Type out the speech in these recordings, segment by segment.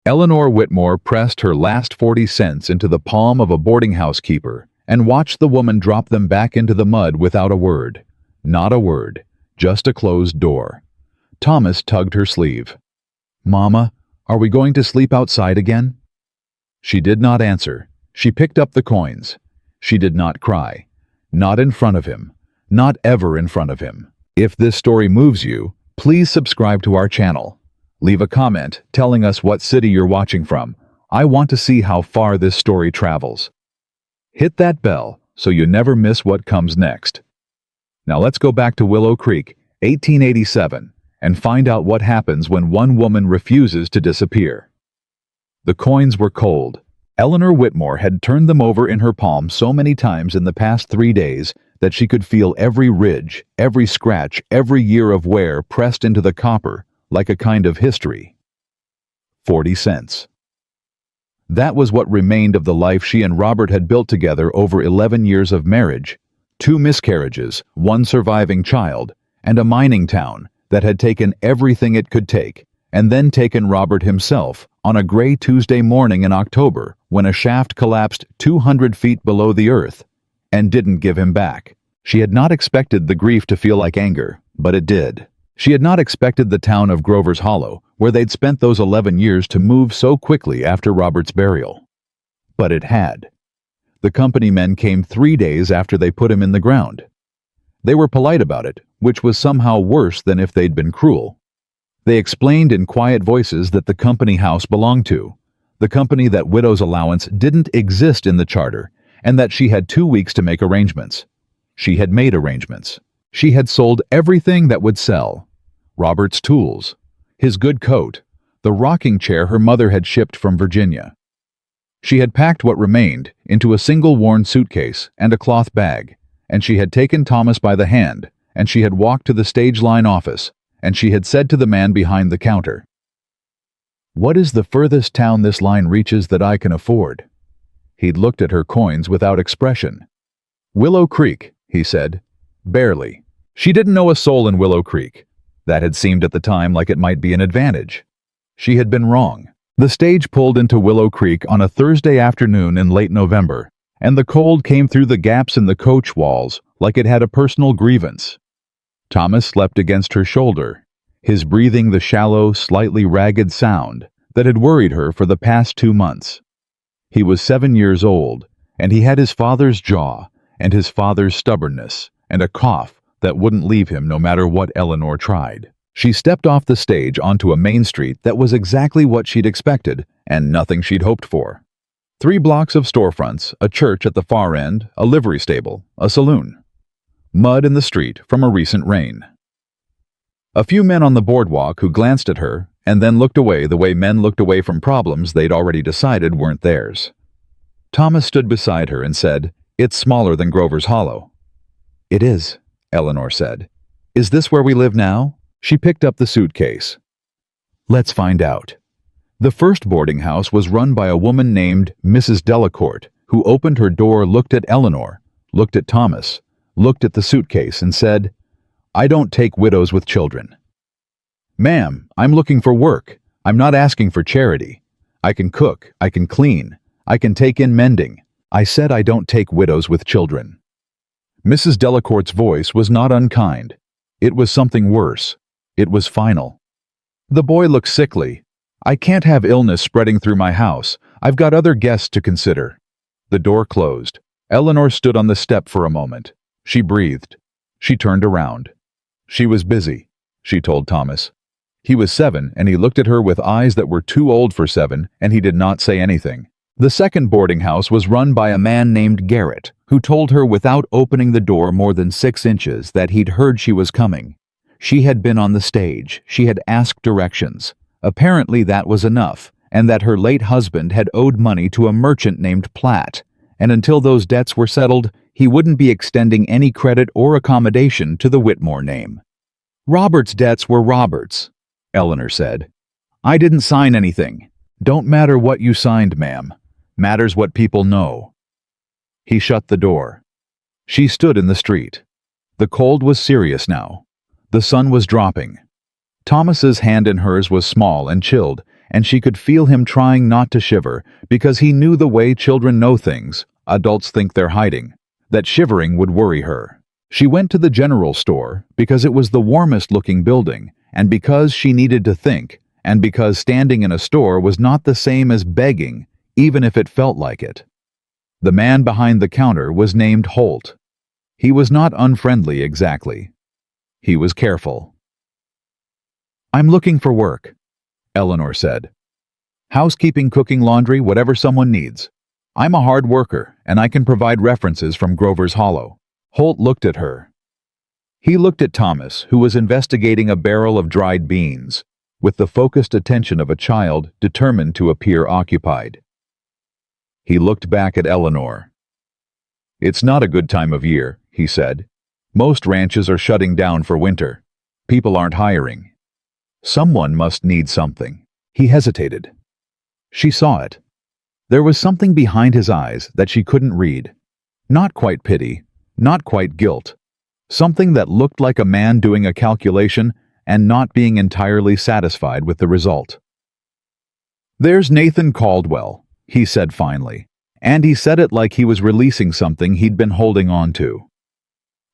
Eleanor Whitmore pressed her last 40 cents into the palm of a boarding house keeper and watched the woman drop them back into the mud without a word. Not a word, just a closed door. Thomas tugged her sleeve. "Mama, are we going to sleep outside again?" She did not answer. She picked up the coins. She did not cry. Not in front of him. Not ever in front of him. If this story moves you, please subscribe to our channel. Leave a comment telling us what city you're watching from. I want to see how far this story travels. Hit that bell so you never miss what comes next. Now let's go back to Willow Creek, 1887, and find out what happens when one woman refuses to disappear. The coins were cold. Eleanor Whitmore had turned them over in her palm so many times in the past 3 days that she could feel every ridge, every scratch, every year of wear pressed into the copper like a kind of history. 40 cents. That was what remained of the life she and Robert had built together over 11 years of marriage, 2 miscarriages, 1 surviving child, and a mining town that had taken everything it could take, and then taken Robert himself on a gray Tuesday morning in October when a shaft collapsed 200 feet below the earth, and didn't give him back. She had not expected the grief to feel like anger, but it did. She had not expected the town of Grover's Hollow, where they'd spent those 11 years, to move so quickly after Robert's burial. But it had. The company men came 3 days after they put him in the ground. They were polite about it, which was somehow worse than if they'd been cruel. They explained in quiet voices that the company house belonged to, the company that widow's allowance didn't exist in the charter, and that she had 2 weeks to make arrangements. She had made arrangements. She had sold everything that would sell. Robert's tools, his good coat, the rocking chair her mother had shipped from Virginia. She had packed what remained into a single worn suitcase and a cloth bag, and she had taken Thomas by the hand, and she had walked to the stage line office, and she had said to the man behind the counter, "What is the furthest town this line reaches that I can afford?" He'd looked at her coins without expression. "Willow Creek," he said. Barely. She didn't know a soul in Willow Creek. That had seemed at the time like it might be an advantage. She had been wrong. The stage pulled into Willow Creek on a Thursday afternoon in late November, and the cold came through the gaps in the coach walls like it had a personal grievance. Thomas slept against her shoulder, his breathing the shallow, slightly ragged sound that had worried her for the past 2 months. He was 7 years old, and he had his father's jaw and his father's stubbornness and a cough that wouldn't leave him no matter what Eleanor tried. She stepped off the stage onto a main street that was exactly what she'd expected and nothing she'd hoped for. 3 blocks of storefronts, a church at the far end, a livery stable, a saloon. Mud in the street from a recent rain. A few men on the boardwalk who glanced at her and then looked away the way men looked away from problems they'd already decided weren't theirs. Thomas stood beside her and said, "It's smaller than Grover's Hollow." "It is," Eleanor said. "Is this where we live now?" She picked up the suitcase. "Let's find out." The first boarding house was run by a woman named Mrs. Delacourt, who opened her door, looked at Eleanor, looked at Thomas, looked at the suitcase, and said, "I don't take widows with children." "Ma'am, I'm looking for work. I'm not asking for charity. I can cook, I can clean, I can take in mending. I said I don't take widows with children." Mrs. Delacourt's voice was not unkind. It was something worse. It was final. The boy looked sickly. "I can't have illness spreading through my house. I've got other guests to consider." The door closed. Eleanor stood on the step for a moment. She breathed. She turned around. She was busy, she told Thomas. He was 7, and he looked at her with eyes that were too old for 7, and he did not say anything. The second boarding house was run by a man named Garrett, who told her without opening the door more than 6 inches that he'd heard she was coming. She had been on the stage. She had asked directions. Apparently that was enough, and that her late husband had owed money to a merchant named Platt, and until those debts were settled, he wouldn't be extending any credit or accommodation to the Whitmore name. "Robert's debts were Robert's," Eleanor said. "I didn't sign anything. Don't matter what you signed, ma'am. Matters what people know." He shut the door. She stood in the street. The cold was serious now. The sun was dropping. Thomas's hand in hers was small and chilled, and she could feel him trying not to shiver because he knew the way children know things, adults think they're hiding, that shivering would worry her. She went to the general store because it was the warmest-looking building, and because she needed to think, and because standing in a store was not the same as begging, even if it felt like it. The man behind the counter was named Holt. He was not unfriendly exactly. He was careful. "I'm looking for work," Eleanor said. "Housekeeping, cooking, laundry, whatever someone needs. I'm a hard worker, and I can provide references from Grover's Hollow." Holt looked at her. He looked at Thomas, who was investigating a barrel of dried beans, with the focused attention of a child determined to appear occupied. He looked back at Eleanor. "It's not a good time of year," he said. "Most ranches are shutting down for winter. People aren't hiring. Someone must need something." He hesitated. She saw it. There was something behind his eyes that she couldn't read. Not quite pity, not quite guilt. Something that looked like a man doing a calculation and not being entirely satisfied with the result. "There's Nathan Caldwell," he said finally, and he said it like he was releasing something he'd been holding on to.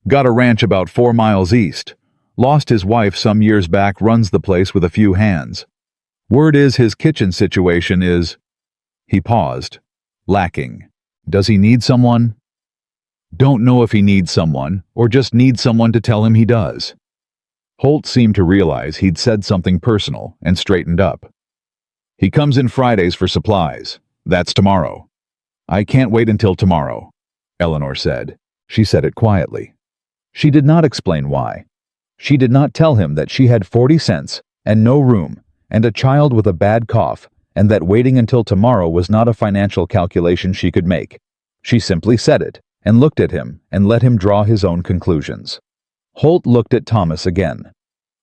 "Got a ranch about 4 miles east. Lost his wife some years back, runs the place with a few hands. Word is his kitchen situation is—" He paused, lacking. "Does he need someone?" "Don't know if he needs someone, or just needs someone to tell him he does." Holt seemed to realize he'd said something personal and straightened up. "He comes in Fridays for supplies. That's tomorrow." "I can't wait until tomorrow," Eleanor said. She said it quietly. She did not explain why. She did not tell him that she had 40 cents and no room and a child with a bad cough, and that waiting until tomorrow was not a financial calculation she could make. She simply said it and looked at him and let him draw his own conclusions. Holt looked at Thomas again.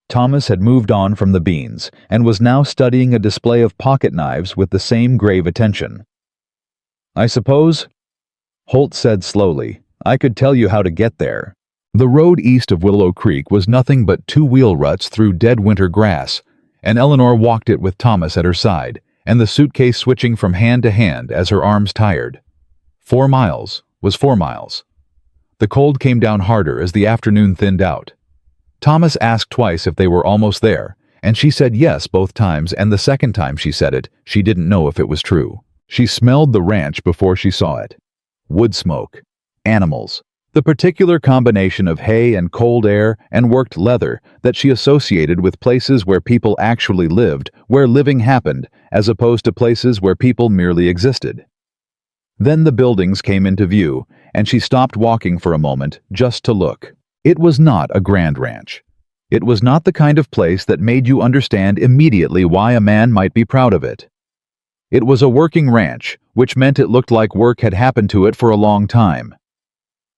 Thomas had moved on from the beans and was now studying a display of pocket knives with the same grave attention. "I suppose," Holt said slowly, "I could tell you how to get there." The road east of Willow Creek was nothing but 2 wheel ruts through dead winter grass, and Eleanor walked it with Thomas at her side, and the suitcase switching from hand to hand as her arms tired. 4 miles was 4 miles. The cold came down harder as the afternoon thinned out. Thomas asked twice if they were almost there, and she said yes both times, and the second time she said it, she didn't know if it was true. She smelled the ranch before she saw it. Wood smoke, animals, the particular combination of hay and cold air and worked leather that she associated with places where people actually lived, where living happened, as opposed to places where people merely existed. Then the buildings came into view, and she stopped walking for a moment just to look. It was not a grand ranch. It was not the kind of place that made you understand immediately why a man might be proud of it. It was a working ranch, which meant it looked like work had happened to it for a long time.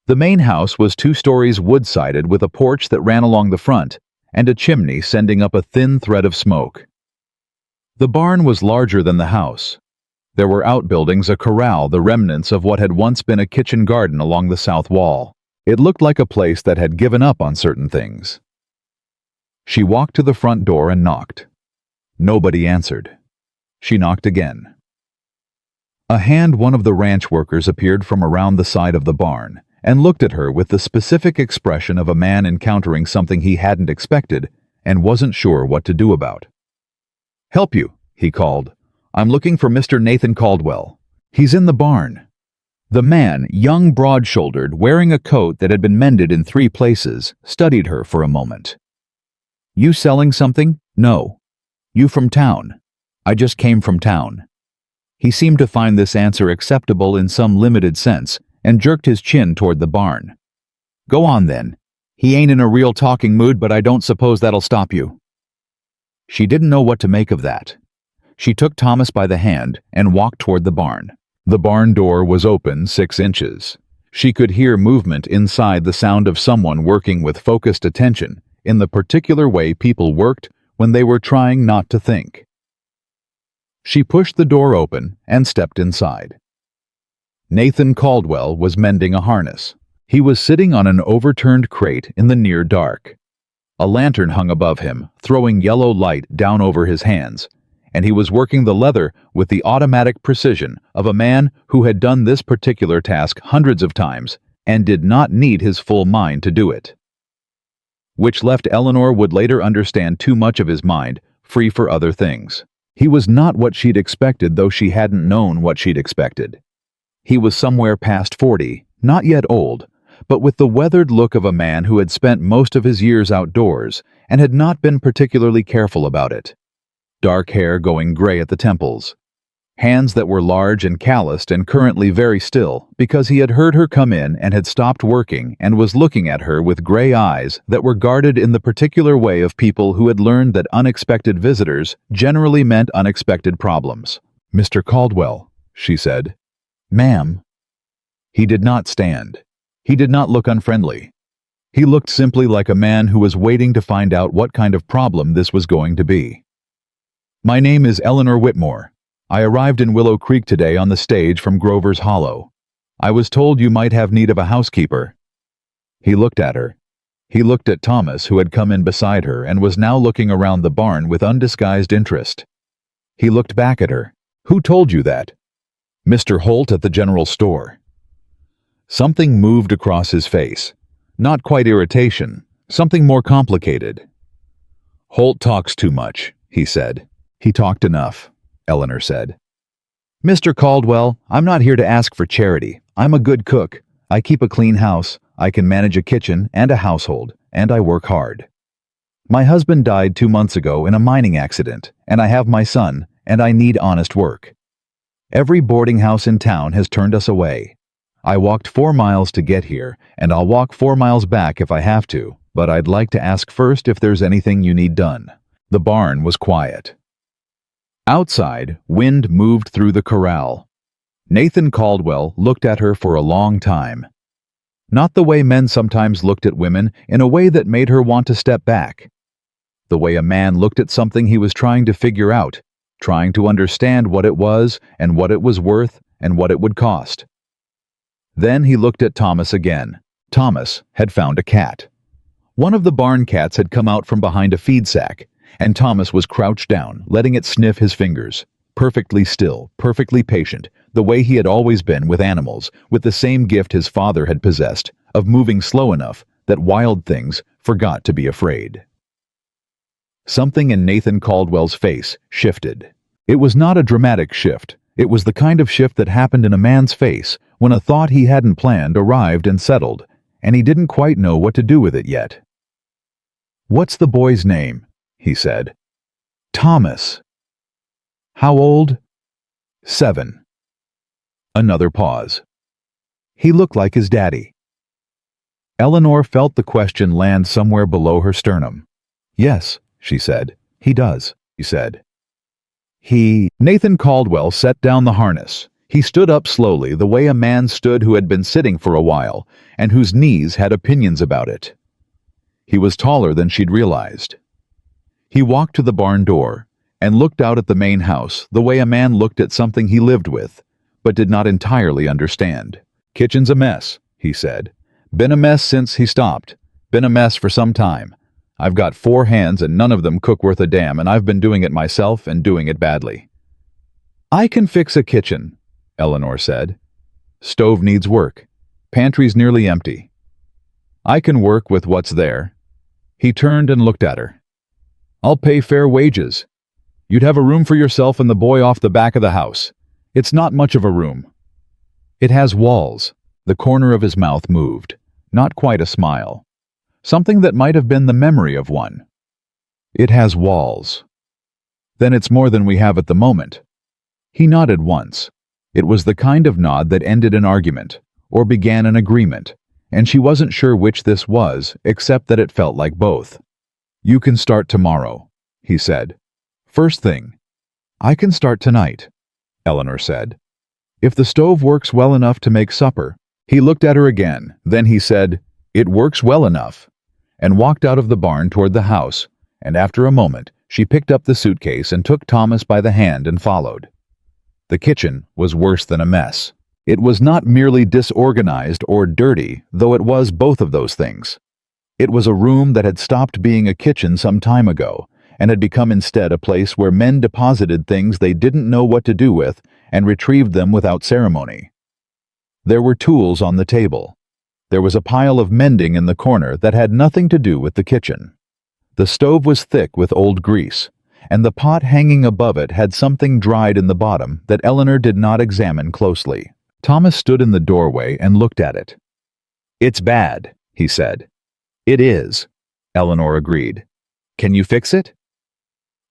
The main house was 2 stories wood-sided with a porch that ran along the front, and a chimney sending up a thin thread of smoke. The barn was larger than the house. There were outbuildings, a corral, the remnants of what had once been a kitchen garden along the south wall. It looked like a place that had given up on certain things. She walked to the front door and knocked. Nobody answered. She knocked again. A hand, one of the ranch workers, appeared from around the side of the barn and looked at her with the specific expression of a man encountering something he hadn't expected and wasn't sure what to do about. "Help you," he called. "I'm looking for Mr. Nathan Caldwell. He's in the barn." The man, young, broad-shouldered, wearing a coat that had been mended in 3 places, studied her for a moment. "You selling something?" "No." "You from town?" "I just came from town." He seemed to find this answer acceptable in some limited sense and jerked his chin toward the barn. "Go on then. He ain't in a real talking mood, but I don't suppose that'll stop you." She didn't know what to make of that. She took Thomas by the hand and walked toward the barn. The barn door was open 6 inches. She could hear movement inside, the sound of someone working with focused attention in the particular way people worked when they were trying not to think. She pushed the door open and stepped inside. Nathan Caldwell was mending a harness. He was sitting on an overturned crate in the near dark. A lantern hung above him, throwing yellow light down over his hands, and he was working the leather with the automatic precision of a man who had done this particular task hundreds of times and did not need his full mind to do it. Which left Eleanor would later understand too much of his mind, free for other things. He was not what she'd expected, though she hadn't known what she'd expected. He was somewhere past 40, not yet old, but with the weathered look of a man who had spent most of his years outdoors and had not been particularly careful about it. Dark hair going gray at the temples. Hands that were large and calloused and currently very still because he had heard her come in and had stopped working and was looking at her with gray eyes that were guarded in the particular way of people who had learned that unexpected visitors generally meant unexpected problems. "Mr. Caldwell," she said. "Ma'am." He did not stand. He did not look unfriendly. He looked simply like a man who was waiting to find out what kind of problem this was going to be. "My name is Eleanor Whitmore. I arrived in Willow Creek today on the stage from Grover's Hollow. I was told you might have need of a housekeeper." He looked at her. He looked at Thomas, who had come in beside her and was now looking around the barn with undisguised interest. He looked back at her. "Who told you that?" "Mr. Holt at the general store." Something moved across his face. Not quite irritation, something more complicated. "Holt talks too much," he said. "He talked enough," Eleanor said. "Mr. Caldwell, I'm not here to ask for charity. I'm a good cook. I keep a clean house. I can manage a kitchen and a household, and I work hard. My husband died 2 months ago in a mining accident, and I have my son, and I need honest work. Every boarding house in town has turned us away. I walked 4 miles to get here, and I'll walk 4 miles back if I have to, but I'd like to ask first if there's anything you need done." The barn was quiet. Outside, wind moved through the corral. Nathan Caldwell looked at her for a long time. Not the way men sometimes looked at women, in a way that made her want to step back. The way a man looked at something he was trying to figure out, trying to understand what it was and what it was worth and what it would cost. Then he looked at Thomas again. Thomas had found a cat. One of the barn cats had come out from behind a feed sack, and Thomas was crouched down, letting it sniff his fingers, perfectly still, perfectly patient, the way he had always been with animals, with the same gift his father had possessed, of moving slow enough that wild things forgot to be afraid. Something in Nathan Caldwell's face shifted. It was not a dramatic shift. It was the kind of shift that happened in a man's face when a thought he hadn't planned arrived and settled, and he didn't quite know what to do with it yet. "What's the boy's name?" he said. "Thomas." "How old?" 7. Another pause. "He looked like his daddy." Eleanor felt the question land somewhere below her sternum. "Yes," she said. "He does," he said. Nathan Caldwell set down the harness. He stood up slowly, the way a man stood who had been sitting for a while, and whose knees had opinions about it. He was taller than she'd realized. He walked to the barn door and looked out at the main house the way a man looked at something he lived with, but did not entirely understand. "Kitchen's a mess," he said. "Been a mess since he stopped. Been a mess for some time. I've got 4 hands and none of them cook worth a damn, and I've been doing it myself and doing it badly." "I can fix a kitchen," Eleanor said. "Stove needs work. Pantry's nearly empty." "I can work with what's there." He turned and looked at her. "I'll pay fair wages. You'd have a room for yourself and the boy off the back of the house. It's not much of a room." "It has walls." The corner of his mouth moved. Not quite a smile. Something that might have been the memory of one. "It has walls." "Then it's more than we have at the moment." He nodded once. It was the kind of nod that ended an argument, or began an agreement, and she wasn't sure which this was, except that it felt like both. "You can start tomorrow," he said. "First thing." "I can start tonight," Eleanor said. "If the stove works well enough to make supper." He looked at her again, then he said, "It works well enough," and walked out of the barn toward the house, and after a moment, she picked up the suitcase and took Thomas by the hand and followed. The kitchen was worse than a mess. It was not merely disorganized or dirty, though it was both of those things. It was a room that had stopped being a kitchen some time ago, and had become instead a place where men deposited things they didn't know what to do with and retrieved them without ceremony. There were tools on the table. There was a pile of mending in the corner that had nothing to do with the kitchen. The stove was thick with old grease, and the pot hanging above it had something dried in the bottom that Eleanor did not examine closely. Thomas stood in the doorway and looked at it. "It's bad," he said. "It is," Eleanor agreed. "Can you fix it?"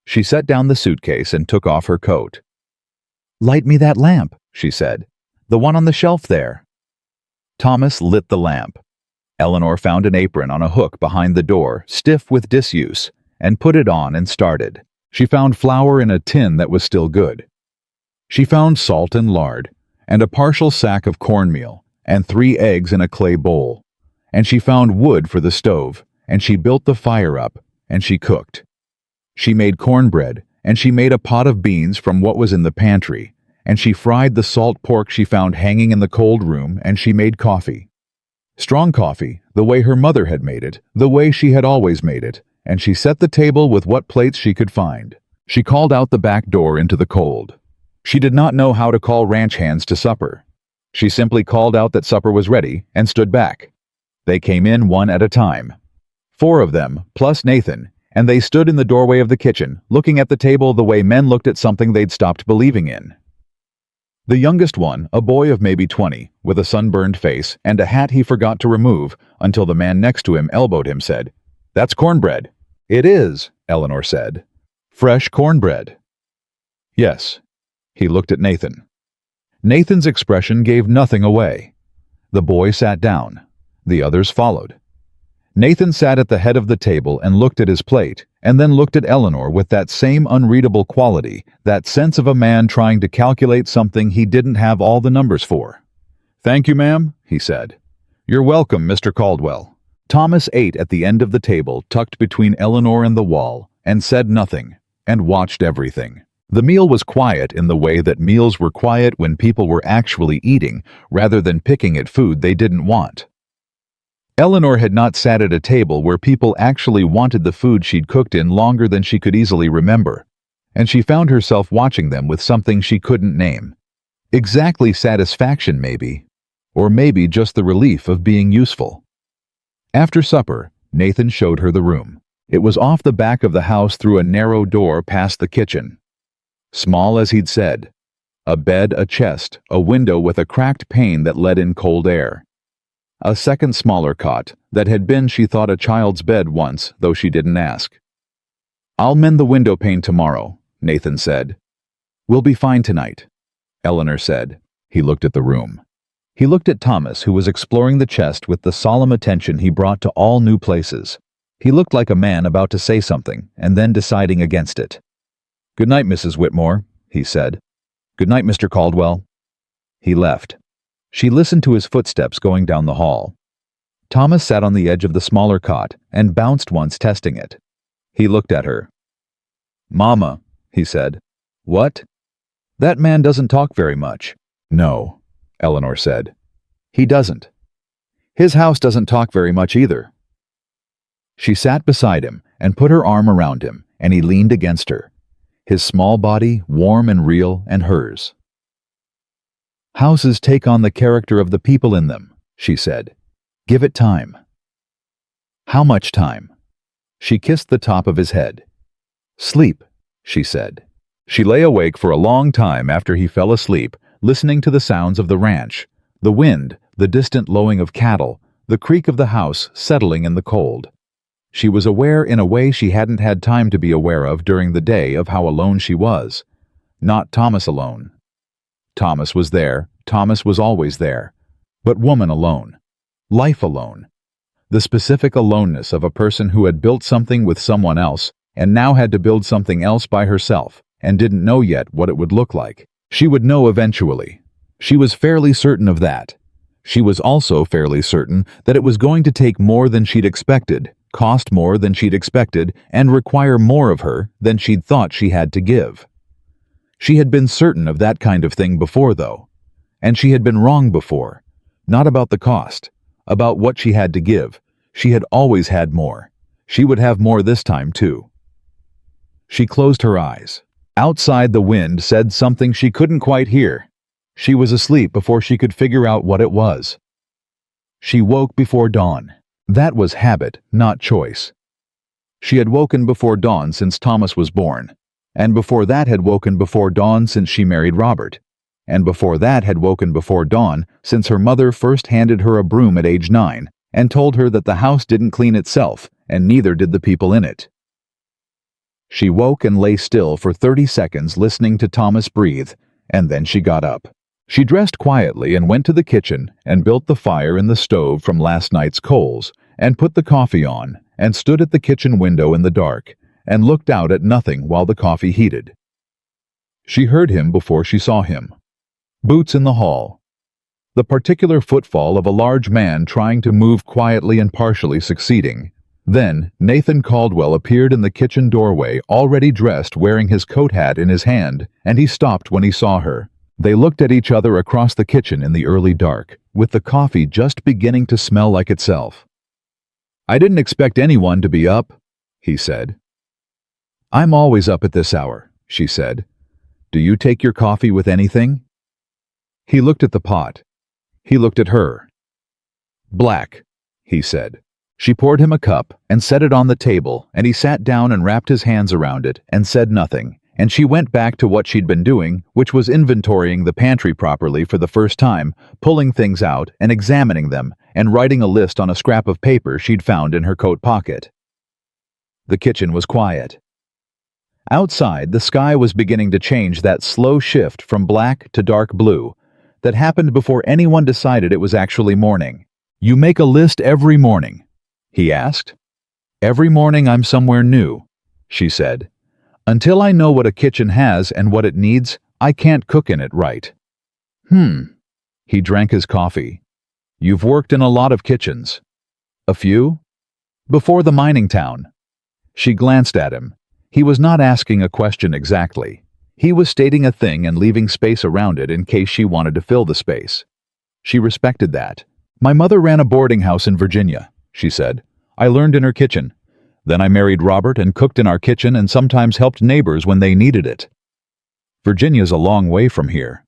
She set down the suitcase and took off her coat. "Light me that lamp," she said. "The one on the shelf there." Thomas lit the lamp. Eleanor found an apron on a hook behind the door, stiff with disuse, and put it on and started. She found flour in a tin that was still good. She found salt and lard, and a partial sack of cornmeal, and 3 eggs in a clay bowl. And she found wood for the stove, and she built the fire up, and she cooked. She made cornbread, and she made a pot of beans from what was in the pantry, and she fried the salt pork she found hanging in the cold room, and she made coffee. Strong coffee, the way her mother had made it, the way she had always made it, and she set the table with what plates she could find. She called out the back door into the cold. She did not know how to call ranch hands to supper. She simply called out that supper was ready and stood back. They came in one at a time. 4 of them, plus Nathan, and they stood in the doorway of the kitchen, looking at the table the way men looked at something they'd stopped believing in. The youngest one, a boy of maybe 20, with a sunburned face and a hat he forgot to remove until the man next to him elbowed him, said, "That's cornbread." "It is," Eleanor said. "Fresh cornbread." "Yes." He looked at Nathan. Nathan's expression gave nothing away. The boy sat down. The others followed. Nathan sat at the head of the table and looked at his plate, and then looked at Eleanor with that same unreadable quality, that sense of a man trying to calculate something he didn't have all the numbers for. "Thank you, ma'am," he said. "You're welcome, Mr. Caldwell." Thomas ate at the end of the table tucked between Eleanor and the wall, and said nothing, and watched everything. The meal was quiet in the way that meals were quiet when people were actually eating, rather than picking at food they didn't want. Eleanor had not sat at a table where people actually wanted the food she'd cooked in longer than she could easily remember, and she found herself watching them with something she couldn't name. Exactly satisfaction, maybe, or maybe just the relief of being useful. After supper, Nathan showed her the room. It was off the back of the house through a narrow door past the kitchen. Small as he'd said. A bed, a chest, a window with a cracked pane that let in cold air. A second smaller cot that had been, she thought, a child's bed once, though she didn't ask. "I'll mend the window pane tomorrow," Nathan said. "We'll be fine tonight," Eleanor said. He looked at the room. He looked at Thomas, who was exploring the chest with the solemn attention he brought to all new places. He looked like a man about to say something, and then deciding against it. "Good night, Mrs. Whitmore," he said. "Good night, Mr. Caldwell." He left. She listened to his footsteps going down the hall. Thomas sat on the edge of the smaller cot and bounced once, testing it. He looked at her. "Mama," he said. "What?" "That man doesn't talk very much." "No," Eleanor said. "He doesn't. His house doesn't talk very much either." She sat beside him and put her arm around him, and he leaned against her. His small body, warm and real, and hers. "Houses take on the character of the people in them," she said. "Give it time." "How much time?" She kissed the top of his head. "Sleep," she said. She lay awake for a long time after he fell asleep, listening to the sounds of the ranch, the wind, the distant lowing of cattle, the creak of the house settling in the cold. She was aware in a way she hadn't had time to be aware of during the day of how alone she was. Not Thomas alone. Thomas was there, Thomas was always there. But woman alone. Life alone. The specific aloneness of a person who had built something with someone else and now had to build something else by herself and didn't know yet what it would look like. She would know eventually. She was fairly certain of that. She was also fairly certain that it was going to take more than she'd expected, cost more than she'd expected, and require more of her than she'd thought she had to give. She had been certain of that kind of thing before, though. And she had been wrong before. Not about the cost. About what she had to give. She had always had more. She would have more this time, too. She closed her eyes. Outside, the wind said something she couldn't quite hear. She was asleep before she could figure out what it was. She woke before dawn. That was habit, not choice. She had woken before dawn since Thomas was born, and before that had woken before dawn since she married Robert, and before that had woken before dawn since her mother first handed her a broom at age 9 and told her that the house didn't clean itself, and neither did the people in it. She woke and lay still for 30 seconds listening to Thomas breathe, and then she got up. She dressed quietly and went to the kitchen and built the fire in the stove from last night's coals, and put the coffee on, and stood at the kitchen window in the dark, and looked out at nothing while the coffee heated. She heard him before she saw him. Boots in the hall. The particular footfall of a large man trying to move quietly and partially succeeding. Then Nathan Caldwell appeared in the kitchen doorway, already dressed, wearing his coat hat in his hand, and he stopped when he saw her. They looked at each other across the kitchen in the early dark, with the coffee just beginning to smell like itself. "I didn't expect anyone to be up," he said. "I'm always up at this hour," she said. "Do you take your coffee with anything?" He looked at the pot. He looked at her. "Black," he said. She poured him a cup and set it on the table, and he sat down and wrapped his hands around it and said nothing, and she went back to what she'd been doing, which was inventorying the pantry properly for the first time, pulling things out and examining them, and writing a list on a scrap of paper she'd found in her coat pocket. The kitchen was quiet. Outside, the sky was beginning to change, that slow shift from black to dark blue that happened before anyone decided it was actually morning. "You make a list every morning?" he asked. "Every morning I'm somewhere new," she said. "Until I know what a kitchen has and what it needs, I can't cook in it right." He drank his coffee. "You've worked in a lot of kitchens." "A few?" "Before the mining town." She glanced at him. He was not asking a question exactly. He was stating a thing and leaving space around it in case she wanted to fill the space. She respected that. "My mother ran a boarding house in Virginia," she said. "I learned in her kitchen. Then I married Robert and cooked in our kitchen and sometimes helped neighbors when they needed it." "Virginia's a long way from here."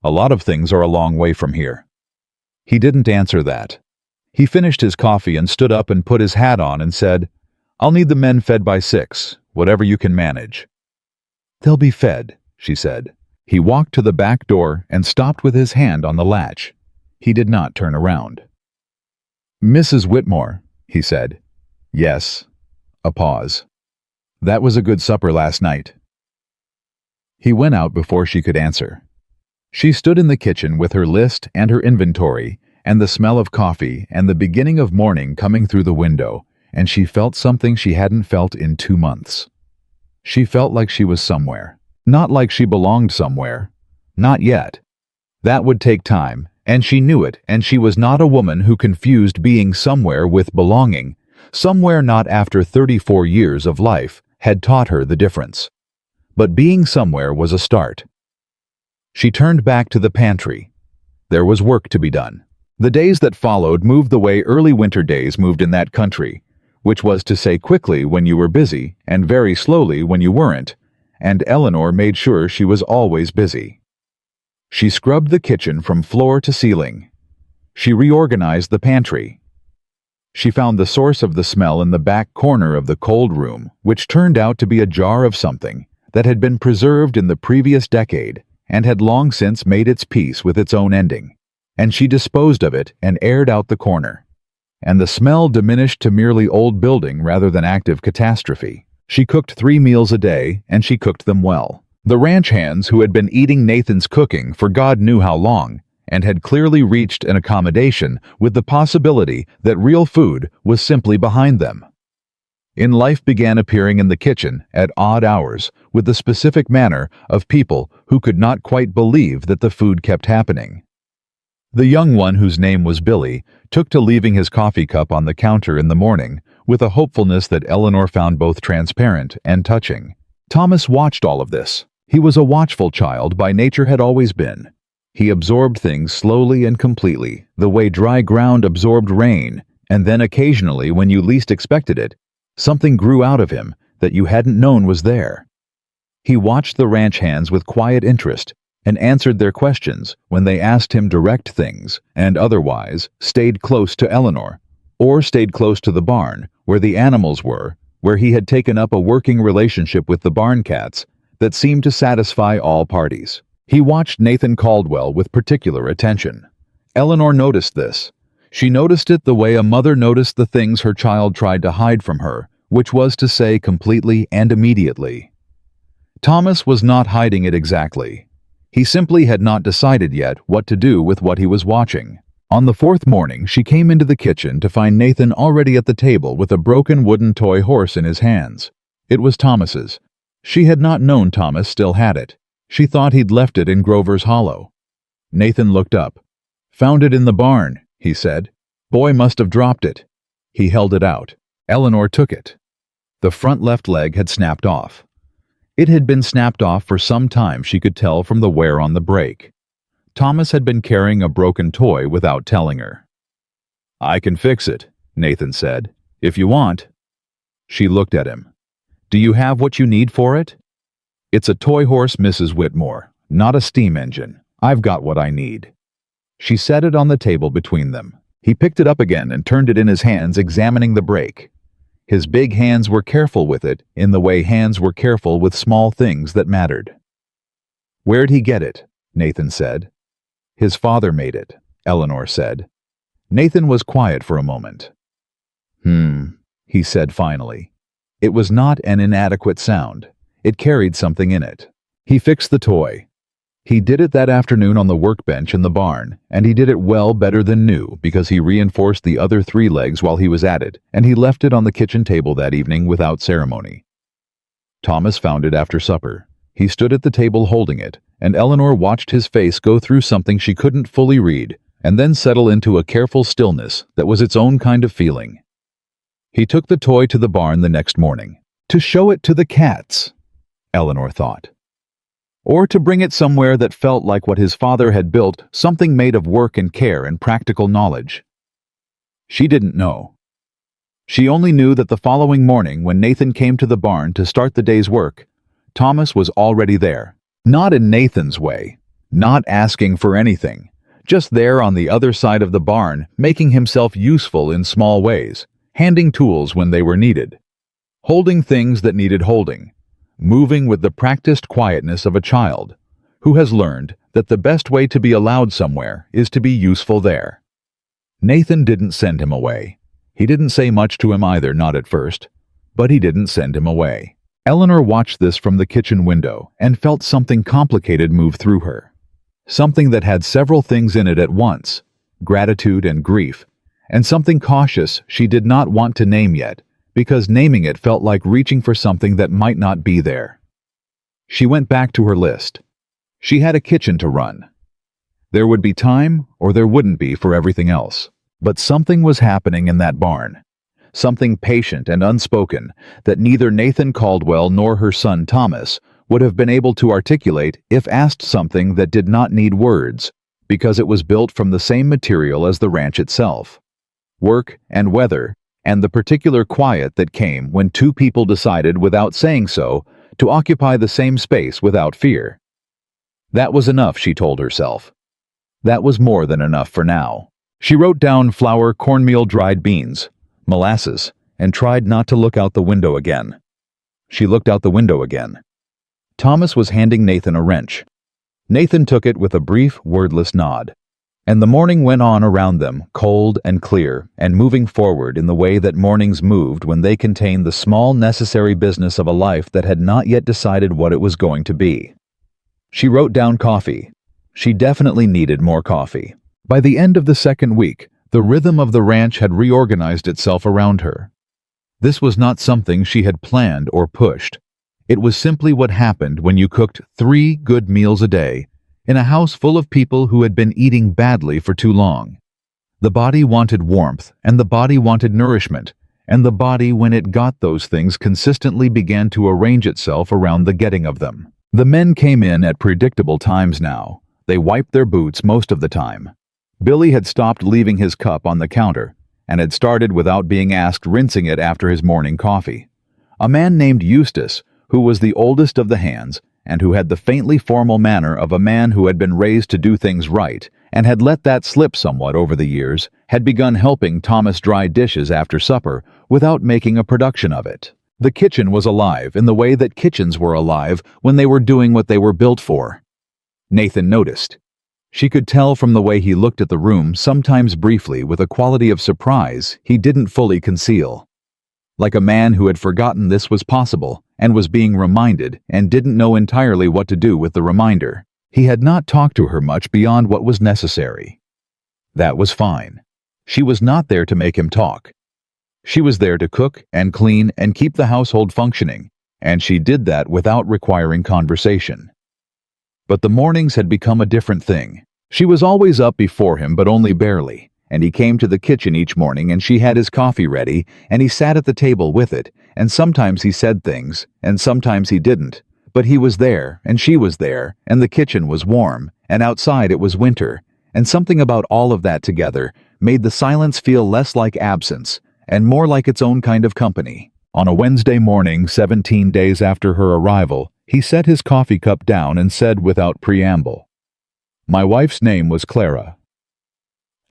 "A lot of things are a long way from here." He didn't answer that. He finished his coffee and stood up and put his hat on and said, "I'll need the men fed by 6, whatever you can manage." "They'll be fed," she said. He walked to the back door and stopped with his hand on the latch. He did not turn around. "Mrs. Whitmore," he said. "Yes." A pause. "That was a good supper last night." He went out before she could answer. She stood in the kitchen with her list and her inventory, and the smell of coffee and the beginning of morning coming through the window, and she felt something she hadn't felt in 2 months. She felt like she was somewhere. Not like she belonged somewhere. Not yet. That would take time, and she knew it, and she was not a woman who confused being somewhere with belonging. Somewhere not after 34 years of life had taught her the difference. But being somewhere was a start. She turned back to the pantry. There was work to be done. The days that followed moved the way early winter days moved in that country, which was to say quickly when you were busy and very slowly when you weren't, and Eleanor made sure she was always busy. She scrubbed the kitchen from floor to ceiling. She reorganized the pantry. She found the source of the smell in the back corner of the cold room, which turned out to be a jar of something that had been preserved in the previous decade and had long since made its peace with its own ending, and she disposed of it and aired out the corner. And the smell diminished to merely old building rather than active catastrophe. She cooked 3 meals a day, and she cooked them well. The ranch hands who had been eating Nathan's cooking for God knew how long, and had clearly reached an accommodation with the possibility that real food was simply behind them. In life began appearing in the kitchen at odd hours with the specific manner of people who could not quite believe that the food kept happening. The young one, whose name was Billy, took to leaving his coffee cup on the counter in the morning with a hopefulness that Eleanor found both transparent and touching. Thomas watched all of this. He was a watchful child, by nature had always been. He absorbed things slowly and completely, the way dry ground absorbed rain, and then occasionally, when you least expected it, something grew out of him that you hadn't known was there. He watched the ranch hands with quiet interest and answered their questions when they asked him direct things, and otherwise stayed close to Eleanor, or stayed close to the barn where the animals were, where he had taken up a working relationship with the barn cats that seemed to satisfy all parties. He watched Nathan Caldwell with particular attention. Eleanor noticed this. She noticed it the way a mother noticed the things her child tried to hide from her, which was to say completely and immediately. Thomas was not hiding it exactly. He simply had not decided yet what to do with what he was watching. On the fourth morning, she came into the kitchen to find Nathan already at the table with a broken wooden toy horse in his hands. It was Thomas's. She had not known Thomas still had it. She thought he'd left it in Grover's Hollow. Nathan looked up. "Found it in the barn," he said. "Boy must have dropped it." He held it out. Eleanor took it. The front left leg had snapped off. It had been snapped off for some time, she could tell from the wear on the brake. Thomas had been carrying a broken toy without telling her. "I can fix it," Nathan said, "if you want." She looked at him. "Do you have what you need for it?" "It's a toy horse, Mrs. Whitmore, not a steam engine. I've got what I need." She set it on the table between them. He picked it up again and turned it in his hands, examining the brake. His big hands were careful with it, in the way hands were careful with small things that mattered. "Where'd he get it?" Nathan said. "His father made it," Eleanor said. Nathan was quiet for a moment. He said finally. It was not an inadequate sound. It carried something in it. He fixed the toy. He did it that afternoon on the workbench in the barn, and he did it well, better than new, because he reinforced the other 3 legs while he was at it, and he left it on the kitchen table that evening without ceremony. Thomas found it after supper. He stood at the table holding it, and Eleanor watched his face go through something she couldn't fully read, and then settle into a careful stillness that was its own kind of feeling. He took the toy to the barn the next morning. To show it to the cats, Eleanor thought. Or to bring it somewhere that felt like what his father had built, something made of work and care and practical knowledge. She didn't know. She only knew that the following morning, when Nathan came to the barn to start the day's work, Thomas was already there. Not in Nathan's way, not asking for anything, just there on the other side of the barn, making himself useful in small ways, handing tools when they were needed, holding things that needed holding, moving with the practiced quietness of a child who has learned that the best way to be allowed somewhere is to be useful there. Nathan didn't send him away. He didn't say much to him either, not at first, but he didn't send him away. Eleanor watched this from the kitchen window and felt something complicated move through her. Something that had several things in it at once, gratitude and grief, and something cautious she did not want to name yet, because naming it felt like reaching for something that might not be there. She went back to her list. She had a kitchen to run. There would be time, or there wouldn't be for everything else. But something was happening in that barn. Something patient and unspoken that neither Nathan Caldwell nor her son Thomas would have been able to articulate if asked, something that did not need words, because it was built from the same material as the ranch itself. Work and weather, and the particular quiet that came when 2 people decided, without saying so, to occupy the same space without fear. That was enough, she told herself. That was more than enough for now. She wrote down flour, cornmeal, dried beans, molasses, and tried not to look out the window again. She looked out the window again. Thomas was handing Nathan a wrench. Nathan took it with a brief, wordless nod. And the morning went on around them, cold and clear, and moving forward in the way that mornings moved when they contained the small necessary business of a life that had not yet decided what it was going to be. She wrote down coffee. She definitely needed more coffee. By the end of the second week, the rhythm of the ranch had reorganized itself around her. This was not something she had planned or pushed. It was simply what happened when you cooked 3 good meals a day in a house full of people who had been eating badly for too long. The body wanted warmth, and the body wanted nourishment, and the body, when it got those things, consistently began to arrange itself around the getting of them. The men came in at predictable times now. They wiped their boots most of the time. Billy had stopped leaving his cup on the counter, and had started, without being asked, rinsing it after his morning coffee. A man named Eustace, who was the oldest of the hands, and who had the faintly formal manner of a man who had been raised to do things right, and had let that slip somewhat over the years, had begun helping Thomas dry dishes after supper without making a production of it. The kitchen was alive in the way that kitchens were alive when they were doing what they were built for. Nathan noticed. She could tell from the way he looked at the room, sometimes briefly, with a quality of surprise he didn't fully conceal. Like a man who had forgotten this was possible, and was being reminded, and didn't know entirely what to do with the reminder. He had not talked to her much beyond what was necessary. That was fine. She was not there to make him talk. She was there to cook and clean and keep the household functioning, and she did that without requiring conversation. But the mornings had become a different thing. She was always up before him, but only barely. And he came to the kitchen each morning and she had his coffee ready, and he sat at the table with it, and sometimes he said things, and sometimes he didn't, but he was there, and she was there, and the kitchen was warm, and outside it was winter, and something about all of that together made the silence feel less like absence, and more like its own kind of company. On a Wednesday morning, 17 days after her arrival, he set his coffee cup down and said without preamble, "My wife's name was Clara."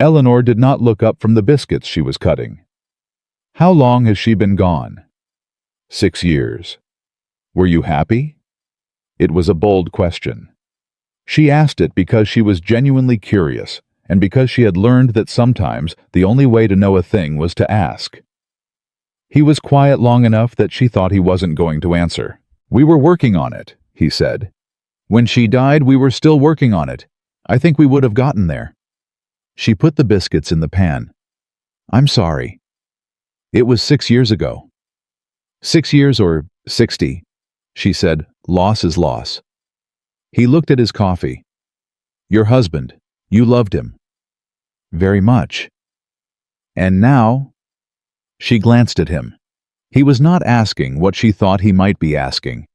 Eleanor did not look up from the biscuits she was cutting. "How long has she been gone?" 6 years. "Were you happy?" It was a bold question. She asked it because she was genuinely curious, and because she had learned that sometimes the only way to know a thing was to ask. He was quiet long enough that she thought he wasn't going to answer. "We were working on it," he said. "When she died, we were still working on it. I think we would have gotten there." She put the biscuits in the pan. "I'm sorry." "It was 6 years ago." 6 years or 60, she said. "Loss is loss." He looked at his coffee. "Your husband, you loved him." "Very much." "And now?" She glanced at him. He was not asking what she thought he might be asking.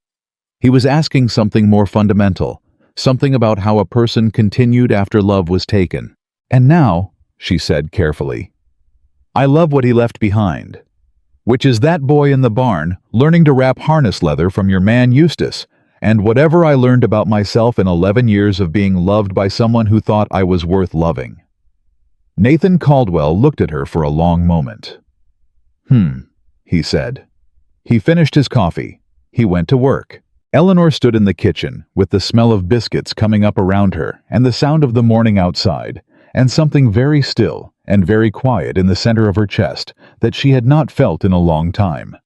He was asking something more fundamental, something about how a person continued after love was taken. "And now," she said carefully, "I love what he left behind. Which is that boy in the barn learning to wrap harness leather from your man Eustace, and whatever I learned about myself in 11 years of being loved by someone who thought I was worth loving." Nathan Caldwell looked at her for a long moment. He said. He finished his coffee. He went to work. Eleanor stood in the kitchen, with the smell of biscuits coming up around her, and the sound of the morning outside, and something very still and very quiet in the center of her chest that she had not felt in a long time.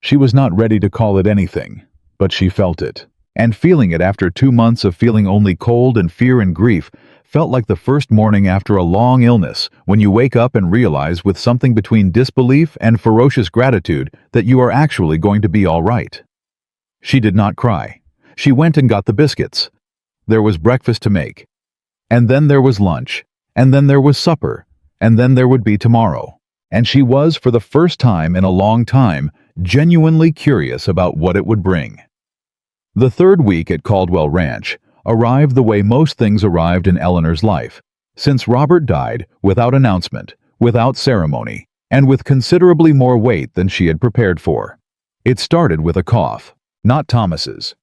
She was not ready to call it anything, but she felt it. And feeling it after 2 months of feeling only cold and fear and grief felt like the first morning after a long illness, when you wake up and realize with something between disbelief and ferocious gratitude that you are actually going to be all right. She did not cry. She went and got the biscuits. There was breakfast to make. And then there was lunch. And then there was supper. And then there would be tomorrow. And she was, for the first time in a long time, genuinely curious about what it would bring. The third week at Caldwell Ranch arrived the way most things arrived in Eleanor's life, since Robert died without announcement, without ceremony, and with considerably more weight than she had prepared for. It started with a cough, not Thomas's.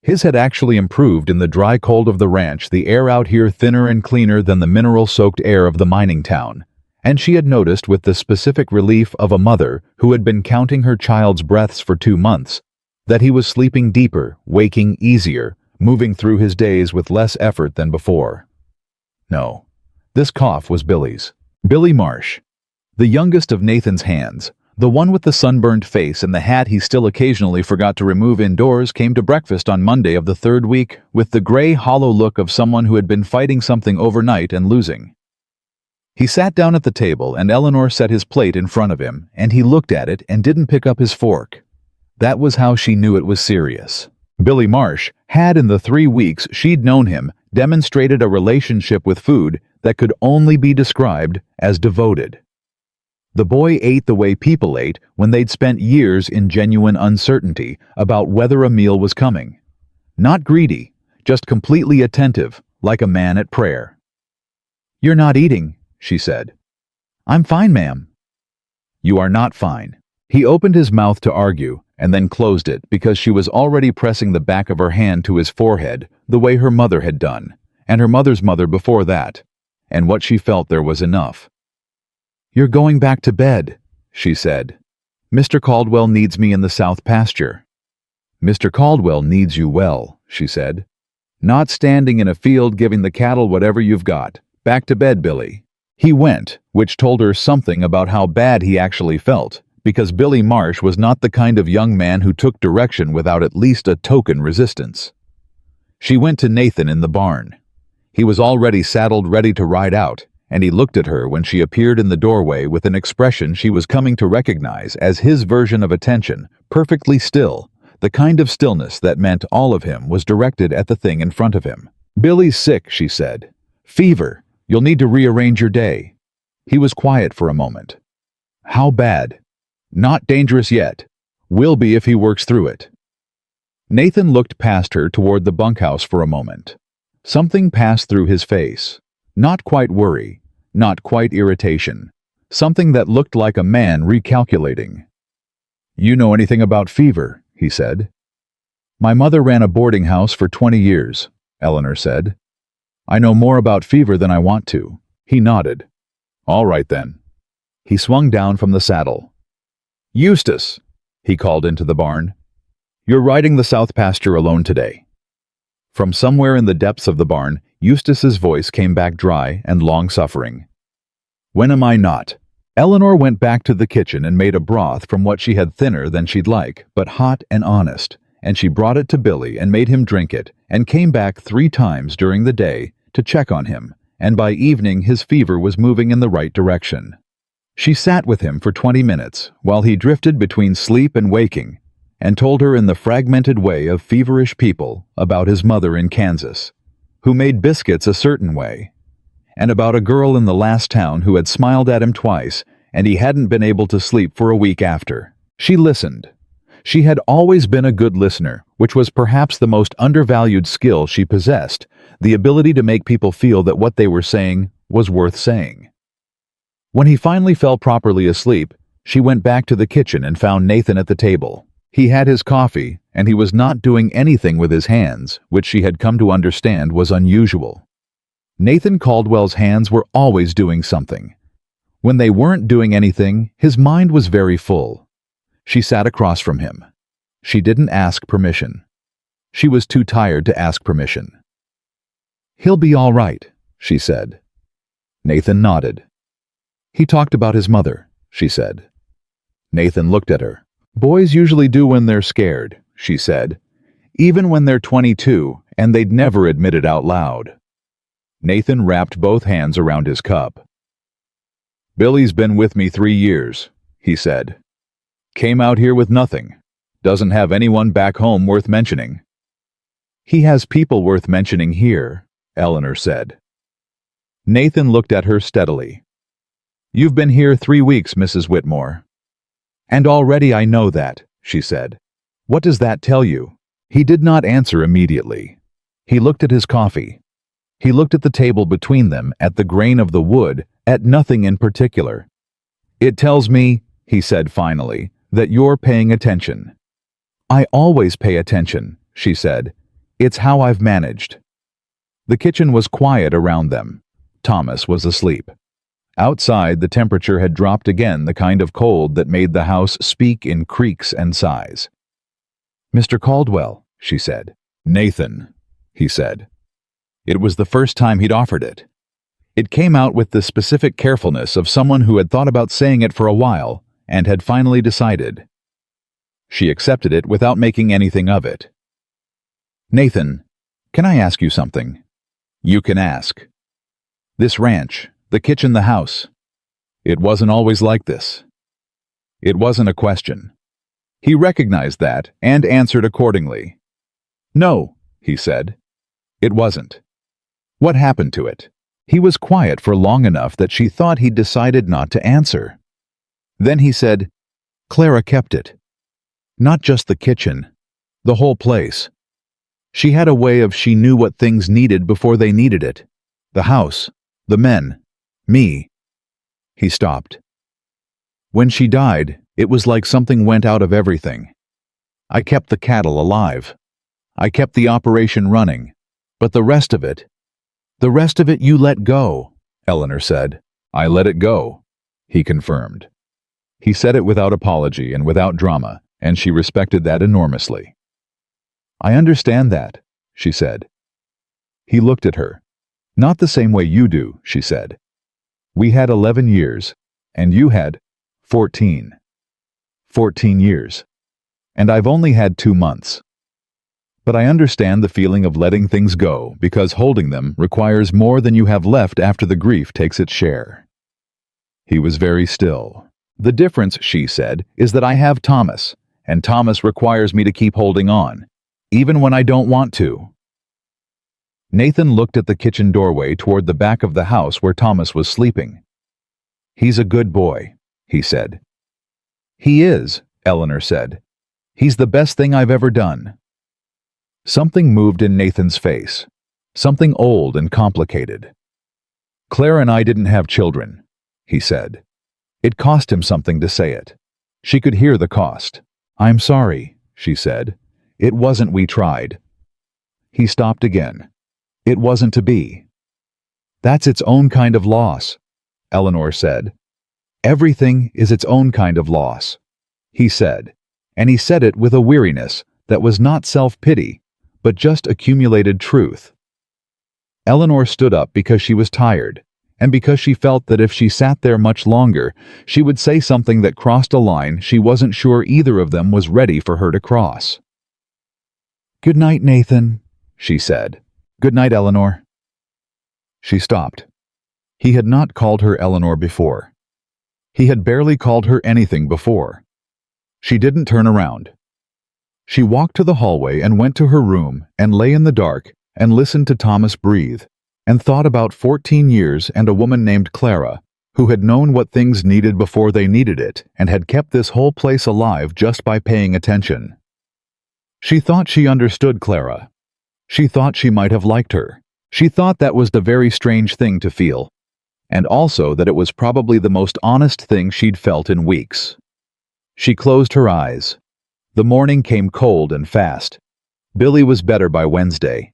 His had actually improved in the dry cold of the ranch, the air out here thinner and cleaner than the mineral-soaked air of the mining town, and she had noticed with the specific relief of a mother who had been counting her child's breaths for 2 months, that he was sleeping deeper, waking easier, moving through his days with less effort than before. No, this cough was Billy's. Billy Marsh, the youngest of Nathan's hands, the one with the sunburned face and the hat he still occasionally forgot to remove indoors, came to breakfast on Monday of the third week with the gray, hollow look of someone who had been fighting something overnight and losing. He sat down at the table and Eleanor set his plate in front of him, and he looked at it and didn't pick up his fork. That was how she knew it was serious. Billy Marsh had, in the 3 weeks she'd known him, demonstrated a relationship with food that could only be described as devoted. The boy ate the way people ate when they'd spent years in genuine uncertainty about whether a meal was coming. Not greedy, just completely attentive, like a man at prayer. "You're not eating," she said. "I'm fine, ma'am." "You are not fine," He opened his mouth to argue, and then closed it because she was already pressing the back of her hand to his forehead the way her mother had done, and her mother's mother before that, and what she felt there was enough. "You're going back to bed," she said. "Mr. Caldwell needs me in the south pasture." "Mr. Caldwell needs you well," she said. "Not standing in a field giving the cattle whatever you've got. Back to bed, Billy." He went, which told her something about how bad he actually felt, because Billy Marsh was not the kind of young man who took direction without at least a token resistance. She went to Nathan in the barn. He was already saddled ready to ride out, and he looked at her when she appeared in the doorway with an expression she was coming to recognize as his version of attention, perfectly still, the kind of stillness that meant all of him was directed at the thing in front of him. "Billy's sick," she said. "Fever. You'll need to rearrange your day." He was quiet for a moment. "How bad?" "Not dangerous yet. Will be if he works through it." Nathan looked past her toward the bunkhouse for a moment. Something passed through his face. Not quite worry, not quite irritation. Something that looked like a man recalculating. "You know anything about fever?" he said. "My mother ran a boarding house for 20 years, Eleanor said. "I know more about fever than I want to." He nodded. "All right then." He swung down from the saddle. "Eustace," he called into the barn. "You're riding the south pasture alone today." From somewhere in the depths of the barn, Eustace's voice came back dry and long-suffering. "When am I not?" Eleanor went back to the kitchen and made a broth from what she had thinner than she'd like, but hot and honest, and she brought it to Billy and made him drink it, and came back 3 times during the day to check on him, and by evening his fever was moving in the right direction. She sat with him for 20 minutes while he drifted between sleep and waking, and told her in the fragmented way of feverish people about his mother in Kansas, who made biscuits a certain way, and about a girl in the last town who had smiled at him twice and he hadn't been able to sleep for a week after. She listened. She had always been a good listener, which was perhaps the most undervalued skill she possessed, the ability to make people feel that what they were saying was worth saying. When he finally fell properly asleep, she went back to the kitchen and found Nathan at the table. He had his coffee, and he was not doing anything with his hands, which she had come to understand was unusual. Nathan Caldwell's hands were always doing something. When they weren't doing anything, his mind was very full. She sat across from him. She didn't ask permission. She was too tired to ask permission. "He'll be all right," she said. Nathan nodded. "He talked about his mother," she said. Nathan looked at her. "Boys usually do when they're scared," she said, "even when they're 22, and they'd never admit it out loud." Nathan wrapped both hands around his cup. "Billy's been with me 3 years, he said. "Came out here with nothing. Doesn't have anyone back home worth mentioning." "He has people worth mentioning here," Eleanor said. Nathan looked at her steadily. "You've been here 3 weeks, Mrs. Whitmore." "And already I know that," she said. "What does that tell you?" He did not answer immediately. He looked at his coffee. He looked at the table between them, at the grain of the wood, at nothing in particular. "It tells me," he said finally, "that you're paying attention." "I always pay attention," she said. "It's how I've managed." The kitchen was quiet around them. Thomas was asleep. Outside, the temperature had dropped again, the kind of cold that made the house speak in creaks and sighs. "Mr. Caldwell," she said. "Nathan," he said. It was the first time he'd offered it. It came out with the specific carefulness of someone who had thought about saying it for a while and had finally decided. She accepted it without making anything of it. "Nathan, can I ask you something?" "You can ask." "This ranch, the kitchen, the house. It wasn't always like this." It wasn't a question. He recognized that and answered accordingly. "No," he said. "It wasn't." What happened to it? He was quiet for long enough that she thought he'd decided not to answer. Then he said, "Clara kept it. Not just the kitchen, the whole place. She had a way of she knew what things needed before they needed it. The house, the men, me." He stopped. "When she died," It was like something went out of everything. I kept the cattle alive. I kept the operation running. But the rest of it you let go, Eleanor said. I let it go, he confirmed. He said it without apology and without drama, and she respected that enormously. I understand that, she said. He looked at her. Not the same way you do, she said. We had 11 years, and you had 14. 14 years. And I've only had 2 months. But I understand the feeling of letting things go because holding them requires more than you have left after the grief takes its share. He was very still. The difference, she said, is that I have Thomas, and Thomas requires me to keep holding on, even when I don't want to. Nathan looked at the kitchen doorway toward the back of the house where Thomas was sleeping. He's a good boy, he said. He is, Eleanor said. He's the best thing I've ever done. Something moved in Nathan's face, something old and complicated. Claire and I didn't have children, he said. It cost him something to say it. She could hear the cost. I'm sorry, she said. It wasn't we tried. He stopped again. It wasn't to be. That's its own kind of loss, Eleanor said. Everything is its own kind of loss, he said, and he said it with a weariness that was not self-pity, but just accumulated truth. Eleanor stood up because she was tired, and because she felt that if she sat there much longer, she would say something that crossed a line she wasn't sure either of them was ready for her to cross. Good night, Nathan, she said. Good night, Eleanor. She stopped. He had not called her Eleanor before. He had barely called her anything before. She didn't turn around. She walked to the hallway and went to her room and lay in the dark and listened to Thomas breathe and thought about 14 years and a woman named Clara who had known what things needed before they needed it and had kept this whole place alive just by paying attention. She thought she understood Clara. She thought she might have liked her. She thought that was the very strange thing to feel, and also that it was probably the most honest thing she'd felt in weeks. She closed her eyes. The morning came cold and fast. Billy was better by Wednesday.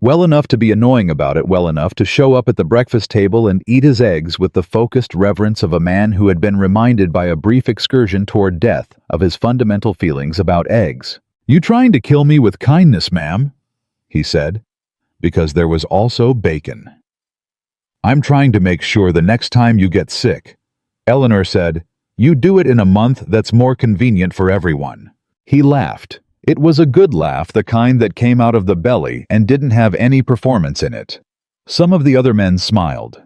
Well enough to be annoying about it, well enough to show up at the breakfast table and eat his eggs with the focused reverence of a man who had been reminded by a brief excursion toward death of his fundamental feelings about eggs. You trying to kill me with kindness, ma'am? He said, because there was also bacon. I'm trying to make sure the next time you get sick. Eleanor said, you do it in a month that's more convenient for everyone. He laughed. It was a good laugh, the kind that came out of the belly and didn't have any performance in it. Some of the other men smiled.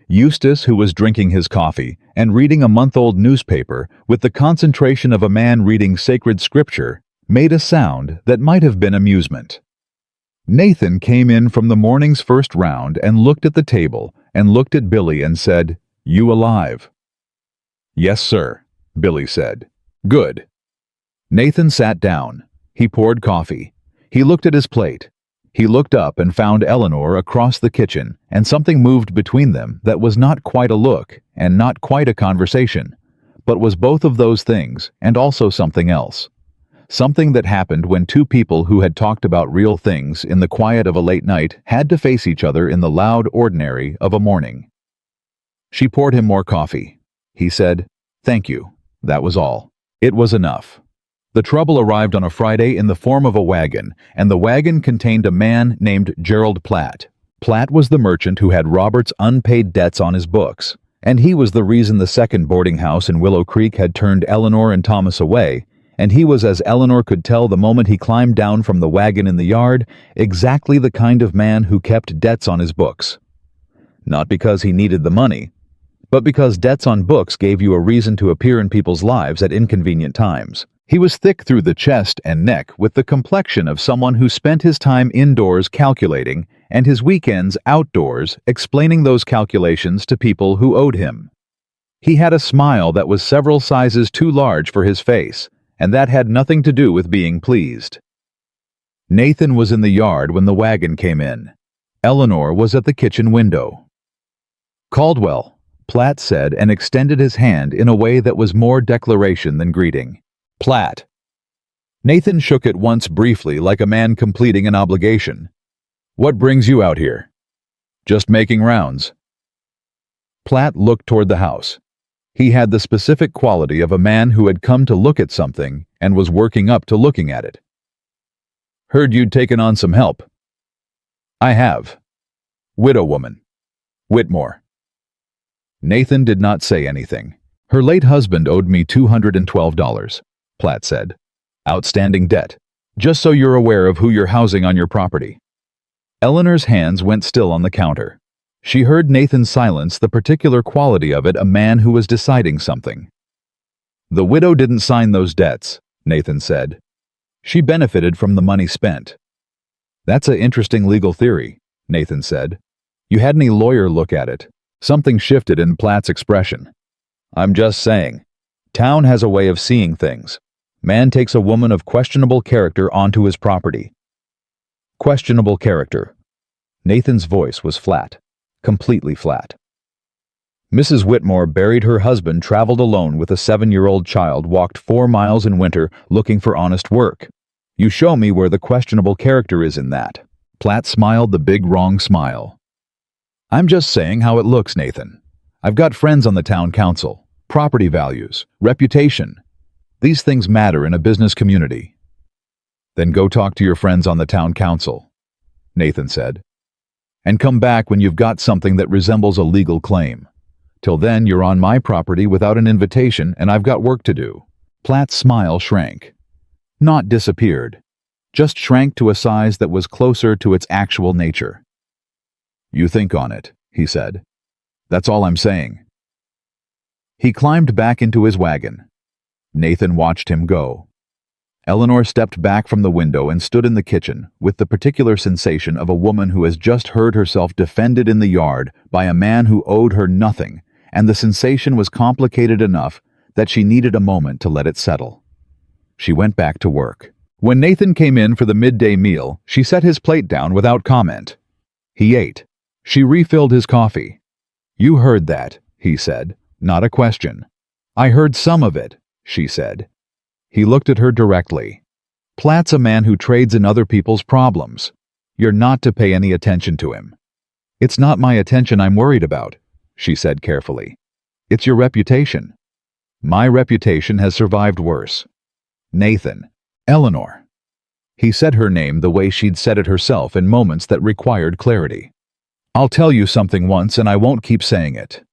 Eustace, who was drinking his coffee and reading a month-old newspaper with the concentration of a man reading sacred scripture, made a sound that might have been amusement. Nathan came in from the morning's first round and looked at the table and looked at Billy and said, You alive? Yes, sir, Billy said. Good. Nathan sat down. He poured coffee. He looked at his plate. He looked up and found Eleanor across the kitchen, and something moved between them that was not quite a look and not quite a conversation, but was both of those things and also something else. Something that happened when two people who had talked about real things in the quiet of a late night had to face each other in the loud ordinary of a morning. She poured him more coffee. He said, Thank you. That was all. It was enough. The trouble arrived on a Friday in the form of a wagon, and the wagon contained a man named Gerald Platt. Platt was the merchant who had Robert's unpaid debts on his books, and he was the reason the second boarding house in Willow Creek had turned Eleanor and Thomas away, and he was, as Eleanor could tell the moment he climbed down from the wagon in the yard, exactly the kind of man who kept debts on his books. Not because he needed the money, but because debts on books gave you a reason to appear in people's lives at inconvenient times. He was thick through the chest and neck with the complexion of someone who spent his time indoors calculating and his weekends outdoors explaining those calculations to people who owed him. He had a smile that was several sizes too large for his face, and that had nothing to do with being pleased. Nathan was in the yard when the wagon came in. Eleanor was at the kitchen window. Caldwell, Platt said and extended his hand in a way that was more declaration than greeting. Platt. Nathan shook it once briefly like a man completing an obligation. What brings you out here? Just making rounds. Platt looked toward the house. He had the specific quality of a man who had come to look at something and was working up to looking at it. Heard you'd taken on some help. I have. Widow woman. Whitmore. Nathan did not say anything. Her late husband owed me $212, Platt said. Outstanding debt. Just so you're aware of who you're housing on your property. Eleanor's hands went still on the counter. She heard Nathan silence the particular quality of it, a man who was deciding something. The widow didn't sign those debts, Nathan said. She benefited from the money spent. That's an interesting legal theory, Nathan said. You had any lawyer look at it? Something shifted in Platt's expression. I'm just saying. Town has a way of seeing things. Man takes a woman of questionable character onto his property. Questionable character. Nathan's voice was flat. Completely flat. Mrs. Whitmore buried her husband, traveled alone with a 7-year-old child, walked 4 miles in winter looking for honest work. You show me where the questionable character is in that. Platt smiled the big wrong smile. I'm just saying how it looks, Nathan. I've got friends on the town council. Property values. Reputation. These things matter in a business community. Then go talk to your friends on the town council, Nathan said. And come back when you've got something that resembles a legal claim. Till then, you're on my property without an invitation, and I've got work to do. Platt's smile shrank. Not disappeared. Just shrank to a size that was closer to its actual nature. You think on it, he said. That's all I'm saying. He climbed back into his wagon. Nathan watched him go. Eleanor stepped back from the window and stood in the kitchen with the particular sensation of a woman who has just heard herself defended in the yard by a man who owed her nothing, and the sensation was complicated enough that she needed a moment to let it settle. She went back to work. When Nathan came in for the midday meal, she set his plate down without comment. He ate. She refilled his coffee. You heard that, he said, not a question. I heard some of it, she said. He looked at her directly. Platt's a man who trades in other people's problems. You're not to pay any attention to him. It's not my attention I'm worried about, she said carefully. It's your reputation. My reputation has survived worse. Nathan. Eleanor. He said her name the way she'd said it herself in moments that required clarity. I'll tell you something once and I won't keep saying it.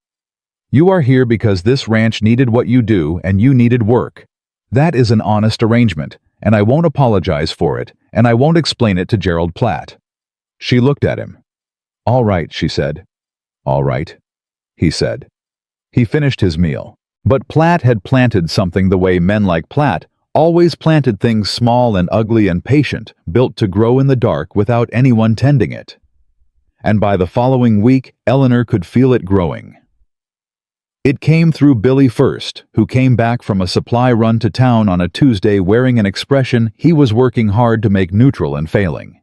You are here because this ranch needed what you do and you needed work. That is an honest arrangement, and I won't apologize for it, and I won't explain it to Gerald Platt. She looked at him. All right, she said. All right, he said. He finished his meal. But Platt had planted something the way men like Platt always planted things, small and ugly and patient, built to grow in the dark without anyone tending it. And by the following week, Eleanor could feel it growing. It came through Billy first, who came back from a supply run to town on a Tuesday wearing an expression he was working hard to make neutral and failing.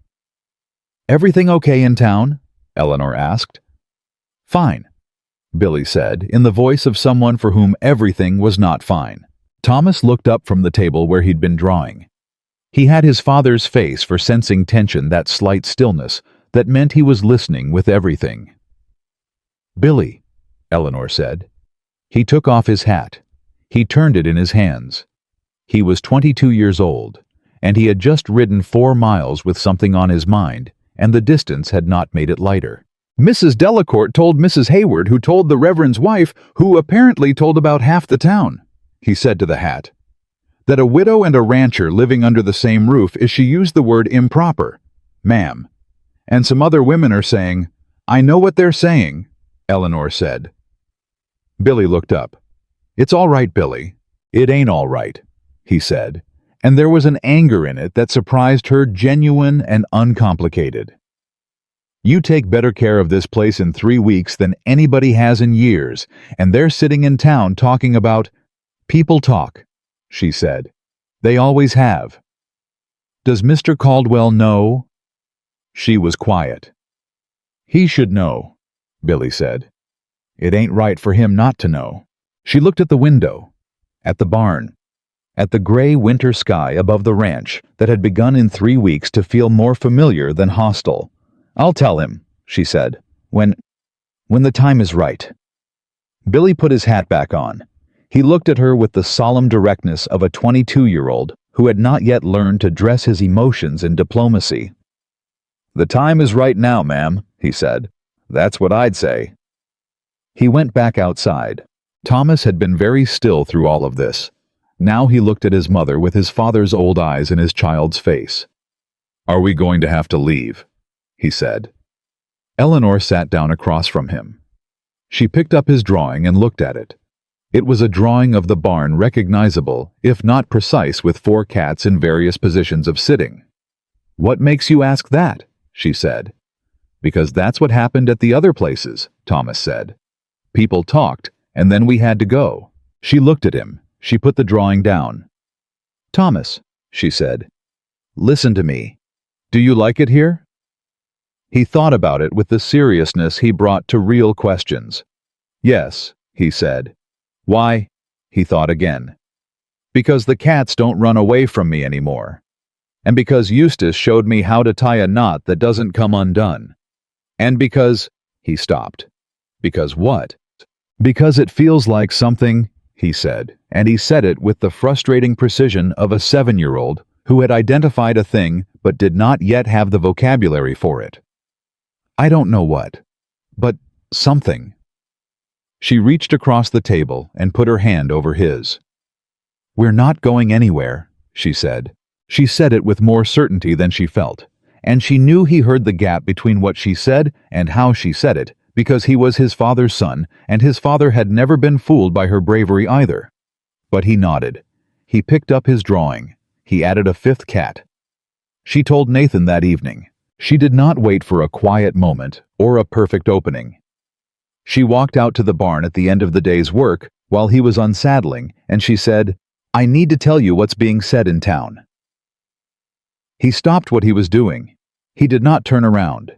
Everything okay in town? Eleanor asked. Fine, Billy said, in the voice of someone for whom everything was not fine. Thomas looked up from the table where he'd been drawing. He had his father's face for sensing tension, that slight stillness that meant he was listening with everything. Billy, Eleanor said. He took off his hat. He turned it in his hands. He was 22 years old, and he had just ridden 4 miles with something on his mind, and the distance had not made it lighter. Mrs. Delacourt told Mrs. Hayward, who told the Reverend's wife, who apparently told about half the town, he said to the hat, that a widow and a rancher living under the same roof, is she used the word improper, ma'am. And some other women are saying, I know what they're saying, Eleanor said. Billy looked up. It's all right, Billy. It ain't all right, he said, and there was an anger in it that surprised her, genuine and uncomplicated. You take better care of this place in 3 weeks than anybody has in years, and they're sitting in town talking about people talk, she said. They always have. Does Mr. Caldwell know? She was quiet. He should know, Billy said. It ain't right for him not to know. She looked at the window, at the barn, at the gray winter sky above the ranch that had begun in 3 weeks to feel more familiar than hostile. "I'll tell him," she said, when the time is right." Billy put his hat back on. He looked at her with the solemn directness of a 22-year-old who had not yet learned to dress his emotions in diplomacy. "The time is right now, ma'am," he said. "That's what I'd say." He went back outside. Thomas had been very still through all of this. Now he looked at his mother with his father's old eyes in his child's face. "Are we going to have to leave?" he said. Eleanor sat down across from him. She picked up his drawing and looked at it. It was a drawing of the barn recognizable, if not precise, with 4 cats in various positions of sitting. "What makes you ask that?" she said. "Because that's what happened at the other places," Thomas said. "People talked, and then we had to go." She looked at him. She put the drawing down. "Thomas," she said, "listen to me. Do you like it here?" He thought about it with the seriousness he brought to real questions. "Yes," he said. "Why?" He thought again. "Because the cats don't run away from me anymore. And because Eustace showed me how to tie a knot that doesn't come undone. And because—" He stopped. "Because what?" "Because it feels like something," he said, and he said it with the frustrating precision of a 7-year-old who had identified a thing but did not yet have the vocabulary for it. "I don't know what, but something." She reached across the table and put her hand over his. "We're not going anywhere," she said. She said it with more certainty than she felt, and she knew he heard the gap between what she said and how she said it, because he was his father's son, and his father had never been fooled by her bravery either. But he nodded. He picked up his drawing. He added a 5th cat. She told Nathan that evening. She did not wait for a quiet moment or a perfect opening. She walked out to the barn at the end of the day's work while he was unsaddling, and she said, "I need to tell you what's being said in town." He stopped what he was doing. He did not turn around.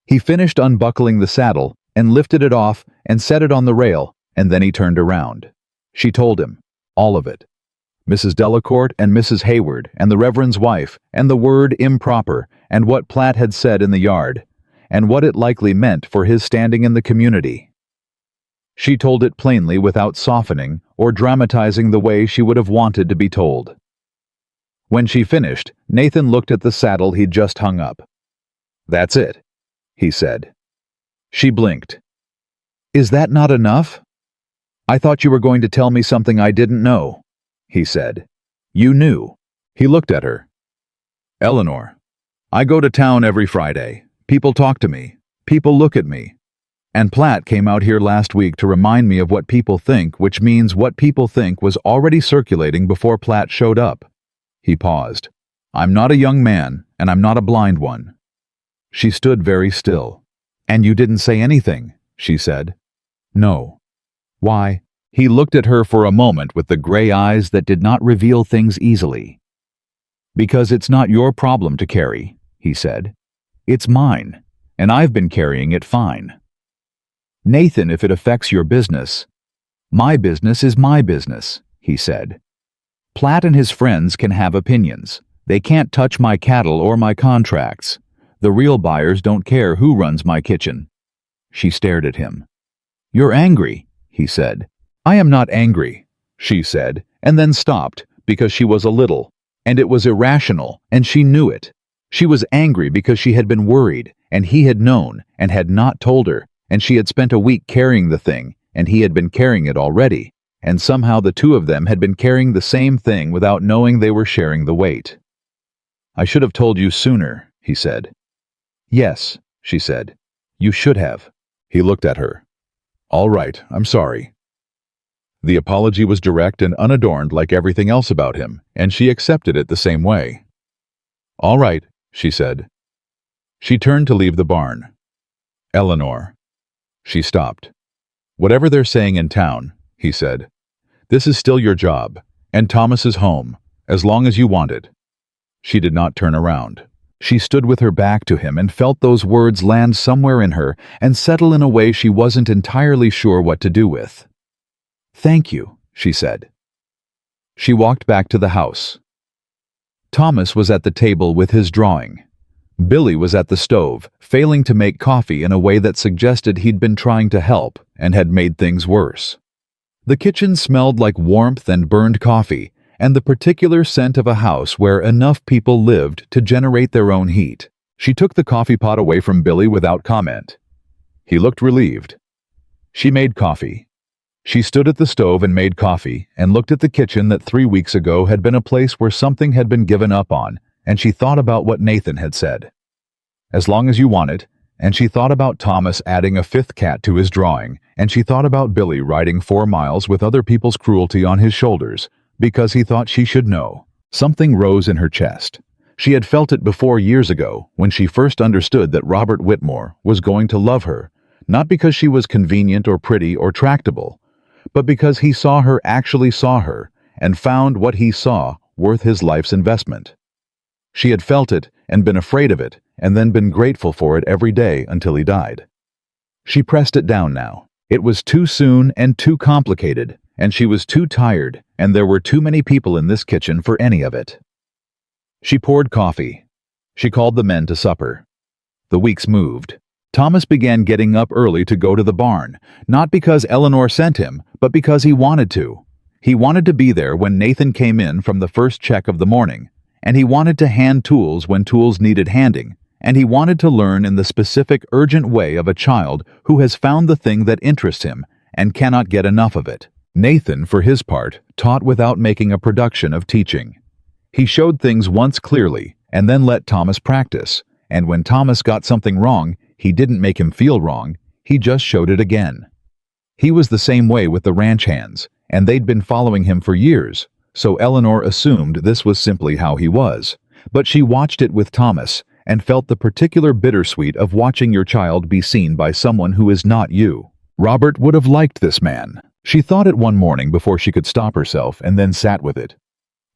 He finished unbuckling the saddle and lifted it off and set it on the rail, and then he turned around. She told him, all of it. Mrs. Delacourt and Mrs. Hayward and the Reverend's wife and the word improper and what Platt had said in the yard and what it likely meant for his standing in the community. She told it plainly without softening or dramatizing the way she would have wanted to be told. When she finished, Nathan looked at the saddle he'd just hung up. "That's it," he said. She blinked. "Is that not enough?" "I thought you were going to tell me something I didn't know," he said. "You knew." He looked at her. "Eleanor, I go to town every Friday. People talk to me. People look at me. And Platt came out here last week to remind me of what people think, which means what people think was already circulating before Platt showed up." He paused. "I'm not a young man, and I'm not a blind one." She stood very still. "And you didn't say anything," she said. "No." "Why?" He looked at her for a moment with the gray eyes that did not reveal things easily. "Because it's not your problem to carry," he said. "It's mine, and I've been carrying it fine." "Nathan, if it affects your business—" "My business is my business," he said. "Platt and his friends can have opinions. They can't touch my cattle or my contracts. The real buyers don't care who runs my kitchen." She stared at him. "You're angry," he said. "I am not angry," she said, and then stopped because she was a little, and it was irrational, and she knew it. She was angry because she had been worried, and he had known, and had not told her, and she had spent a week carrying the thing, and he had been carrying it already, and somehow the two of them had been carrying the same thing without knowing they were sharing the weight. "I should have told you sooner," he said. "Yes," she said. "You should have." He looked at her. "All right, I'm sorry." The apology was direct and unadorned like everything else about him, and she accepted it the same way. "All right," she said. She turned to leave the barn. "Eleanor." She stopped. "Whatever they're saying in town," he said, "this is still your job, and Thomas is home, as long as you want it." She did not turn around. She stood with her back to him and felt those words land somewhere in her and settle in a way she wasn't entirely sure what to do with. "Thank you," she said. She walked back to the house. Thomas was at the table with his drawing. Billy was at the stove, failing to make coffee in a way that suggested he'd been trying to help and had made things worse. The kitchen smelled like warmth and burned coffee, and the particular scent of a house where enough people lived to generate their own heat. She took the coffee pot away from Billy without comment. He looked relieved. She made coffee. She stood at the stove and made coffee and looked at the kitchen that 3 weeks ago had been a place where something had been given up on, and she thought about what Nathan had said. "As long as you want it," and she thought about Thomas adding a 5th cat to his drawing, and she thought about Billy riding 4 miles with other people's cruelty on his shoulders, because he thought she should know. Something rose in her chest. She had felt it before years ago, when she first understood that Robert Whitmore was going to love her, not because she was convenient or pretty or tractable, but because he saw her actually saw her, and found what he saw worth his life's investment. She had felt it and been afraid of it, and then been grateful for it every day until he died. She pressed it down now. It was too soon and too complicated, and she was too tired, and there were too many people in this kitchen for any of it. She poured coffee. She called the men to supper. The weeks moved. Thomas began getting up early to go to the barn, not because Eleanor sent him, but because he wanted to. He wanted to be there when Nathan came in from the first check of the morning, and he wanted to hand tools when tools needed handing, and he wanted to learn in the specific, urgent way of a child who has found the thing that interests him and cannot get enough of it. Nathan, for his part, taught without making a production of teaching. He showed things once clearly and then let Thomas practice, and when Thomas got something wrong, he didn't make him feel wrong, he just showed it again. He was the same way with the ranch hands, and they'd been following him for years, so Eleanor assumed this was simply how he was. But she watched it with Thomas and felt the particular bittersweet of watching your child be seen by someone who is not you. Robert would have liked this man. She thought it one morning before she could stop herself, and then sat with it.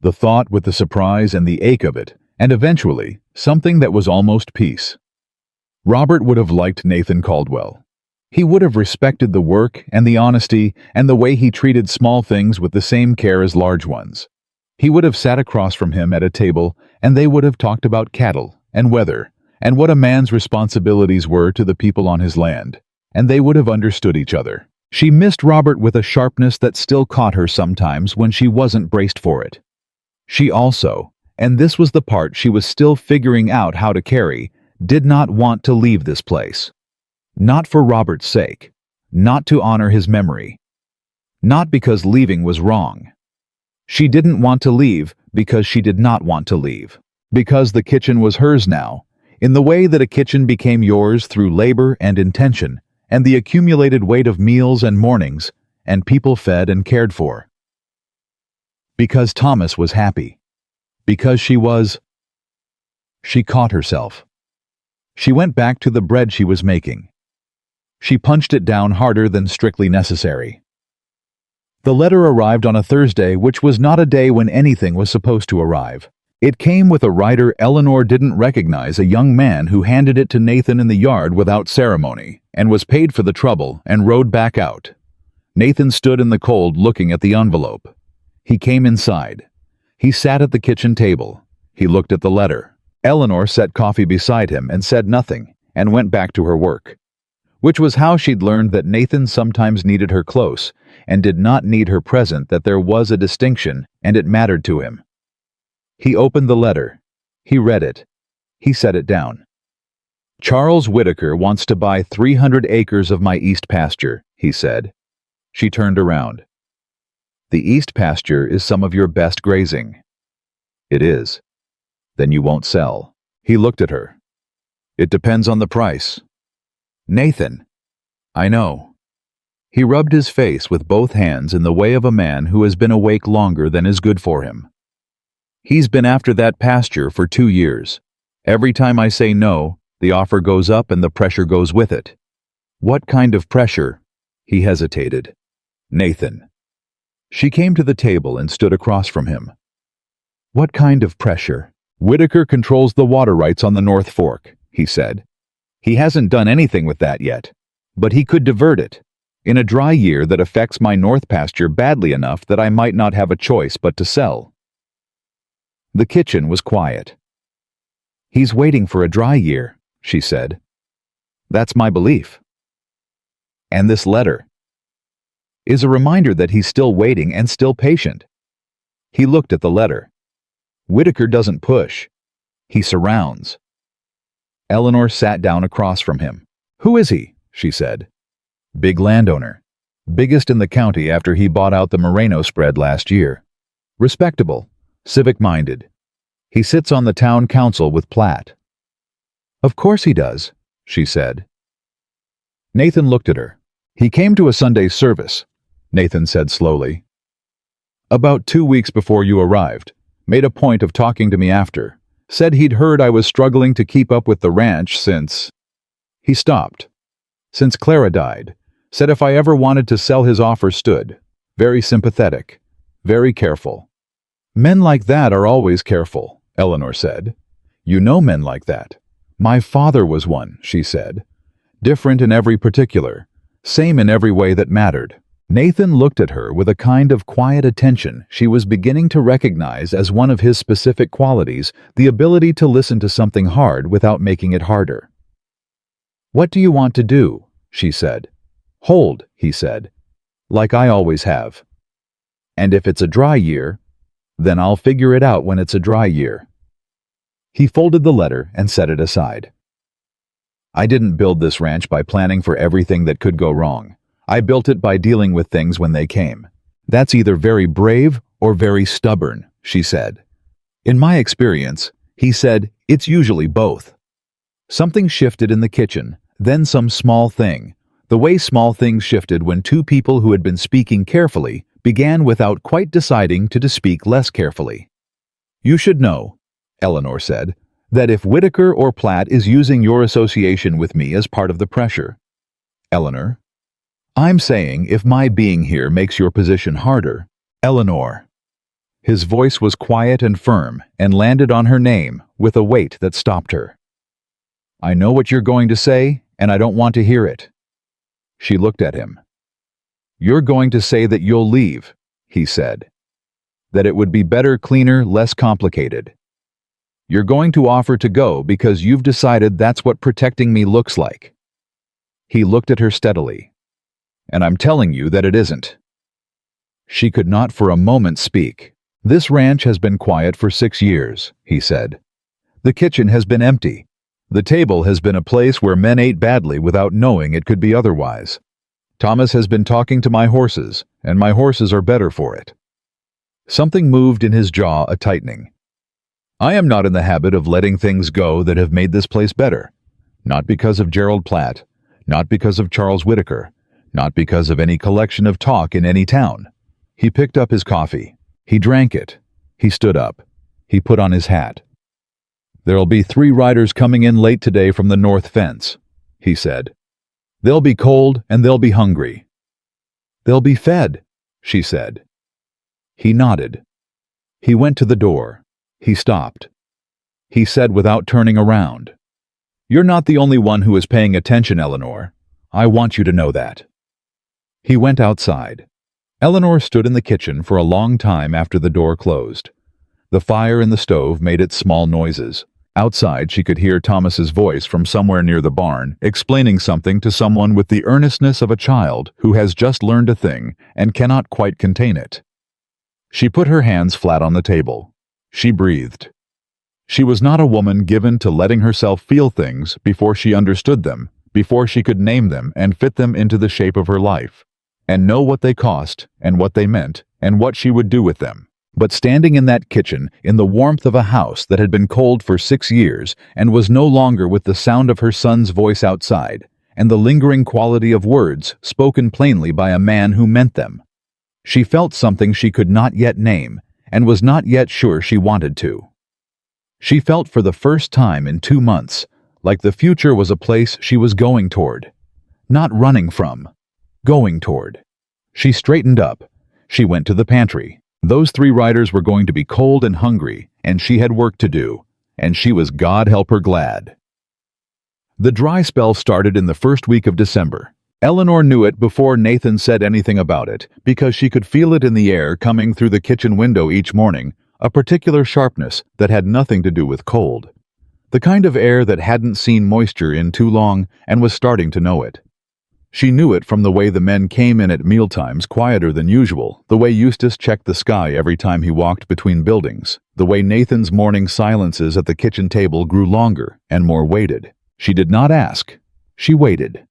The thought with the surprise and the ache of it, and eventually, something that was almost peace. Robert would have liked Nathan Caldwell. He would have respected the work and the honesty and the way he treated small things with the same care as large ones. He would have sat across from him at a table, and they would have talked about cattle and weather and what a man's responsibilities were to the people on his land, and they would have understood each other. She missed Robert with a sharpness that still caught her sometimes when she wasn't braced for it. She also, and this was the part she was still figuring out how to carry, did not want to leave this place. Not for Robert's sake, not to honor his memory, not because leaving was wrong. She didn't want to leave because she did not want to leave, because the kitchen was hers now, in the way that a kitchen became yours through labor and intention, and the accumulated weight of meals and mornings, and people fed and cared for. Because Thomas was happy. Because she was... She caught herself. She went back to the bread she was making. She punched it down harder than strictly necessary. The letter arrived on a Thursday, which was not a day when anything was supposed to arrive. It came with a writer Eleanor didn't recognize, a young man who handed it to Nathan in the yard without ceremony, and was paid for the trouble and rode back out. Nathan stood in the cold looking at the envelope. He came inside. He sat at the kitchen table. He looked at the letter. Eleanor set coffee beside him and said nothing, and went back to her work. Which was how she'd learned that Nathan sometimes needed her close, and did not need her present, that there was a distinction, and it mattered to him. He opened the letter. He read it. He set it down. "Charles Whitaker wants to buy 300 acres of my east pasture," he said. She turned around. "The east pasture is some of your best grazing." "It is." "Then you won't sell." He looked at her. "It depends on the price." "Nathan." "I know." He rubbed his face with both hands in the way of a man who has been awake longer than is good for him. "He's been after that pasture for 2 years. Every time I say no, the offer goes up and the pressure goes with it." "What kind of pressure?" He hesitated. "Nathan." She came to the table and stood across from him. "What kind of pressure? Whitaker controls the water rights on the North Fork, he said. He hasn't done anything with that yet, but he could divert it. In a dry year that affects my north pasture badly enough that I might not have a choice but to sell. The kitchen was quiet. He's waiting for a dry year, she said. That's my belief. And this letter is a reminder that he's still waiting and still patient. He looked at the letter. Whitaker doesn't push. He surrounds. Eleanor sat down across from him. Who is he? She said. Big landowner. Biggest in the county after he bought out the Moreno spread last year. Respectable. Civic-minded. He sits on the town council with Platt. Of course he does, she said. Nathan looked at her. He came to a Sunday service, Nathan said slowly. About 2 weeks before you arrived. Made a point of talking to me after. Said he'd heard I was struggling to keep up with the ranch since... He stopped. Since Clara died. Said if I ever wanted to sell his offer stood. Very sympathetic. Very careful. Men like that are always careful, Eleanor said. You know men like that. My father was one, she said. Different in every particular. Same in every way that mattered. Nathan looked at her with a kind of quiet attention she was beginning to recognize as one of his specific qualities, the ability to listen to something hard without making it harder. What do you want to do? She said. Hold, he said. Like I always have. And if it's a dry year, then I'll figure it out when it's a dry year. He folded the letter and set it aside. I didn't build this ranch by planning for everything that could go wrong. I built it by dealing with things when they came. That's either very brave or very stubborn, she said. In my experience, he said, it's usually both. Something shifted in the kitchen, then some small thing. The way small things shifted when two people who had been speaking carefully began without quite deciding to speak less carefully. You should know, Eleanor said, that if Whitaker or Platt is using your association with me as part of the pressure. Eleanor, I'm saying if my being here makes your position harder. Eleanor. His voice was quiet and firm and landed on her name with a weight that stopped her. I know what you're going to say, and I don't want to hear it. She looked at him. You're going to say that you'll leave, he said. That it would be better, cleaner, less complicated. You're going to offer to go because you've decided that's what protecting me looks like. He looked at her steadily. And I'm telling you that it isn't. She could not for a moment speak. This ranch has been quiet for 6 years, he said. The kitchen has been empty. The table has been a place where men ate badly without knowing it could be otherwise. Thomas has been talking to my horses, and my horses are better for it. Something moved in his jaw, a tightening. I am not in the habit of letting things go that have made this place better. Not because of Gerald Platt, not because of Charles Whitaker, not because of any collection of talk in any town. He picked up his coffee. He drank it. He stood up. He put on his hat. There'll be 3 riders coming in late today from the north fence, he said. They'll be cold and they'll be hungry. They'll be fed, she said. He nodded. He went to the door. He stopped. He said without turning around, You're not the only one who is paying attention, Eleanor. I want you to know that. He went outside. Eleanor stood in the kitchen for a long time after the door closed. The fire in the stove made its small noises. Outside, she could hear Thomas's voice from somewhere near the barn, explaining something to someone with the earnestness of a child who has just learned a thing and cannot quite contain it. She put her hands flat on the table. She breathed. She was not a woman given to letting herself feel things before she understood them, before she could name them and fit them into the shape of her life, and know what they cost and what they meant and what she would do with them. But standing in that kitchen, in the warmth of a house that had been cold for 6 years and was no longer with the sound of her son's voice outside, and the lingering quality of words spoken plainly by a man who meant them, she felt something she could not yet name and was not yet sure she wanted to. She felt for the first time in 2 months like the future was a place she was going toward, not running from, going toward. She straightened up. She went to the pantry. Those 3 riders were going to be cold and hungry, and she had work to do, and she was God help her glad. The dry spell started in the first week of December. Eleanor knew it before Nathan said anything about it, because she could feel it in the air coming through the kitchen window each morning, a particular sharpness that had nothing to do with cold. The kind of air that hadn't seen moisture in too long and was starting to know it. She knew it from the way the men came in at mealtimes quieter than usual, the way Eustace checked the sky every time he walked between buildings, the way Nathan's morning silences at the kitchen table grew longer and more weighted. She did not ask. She waited.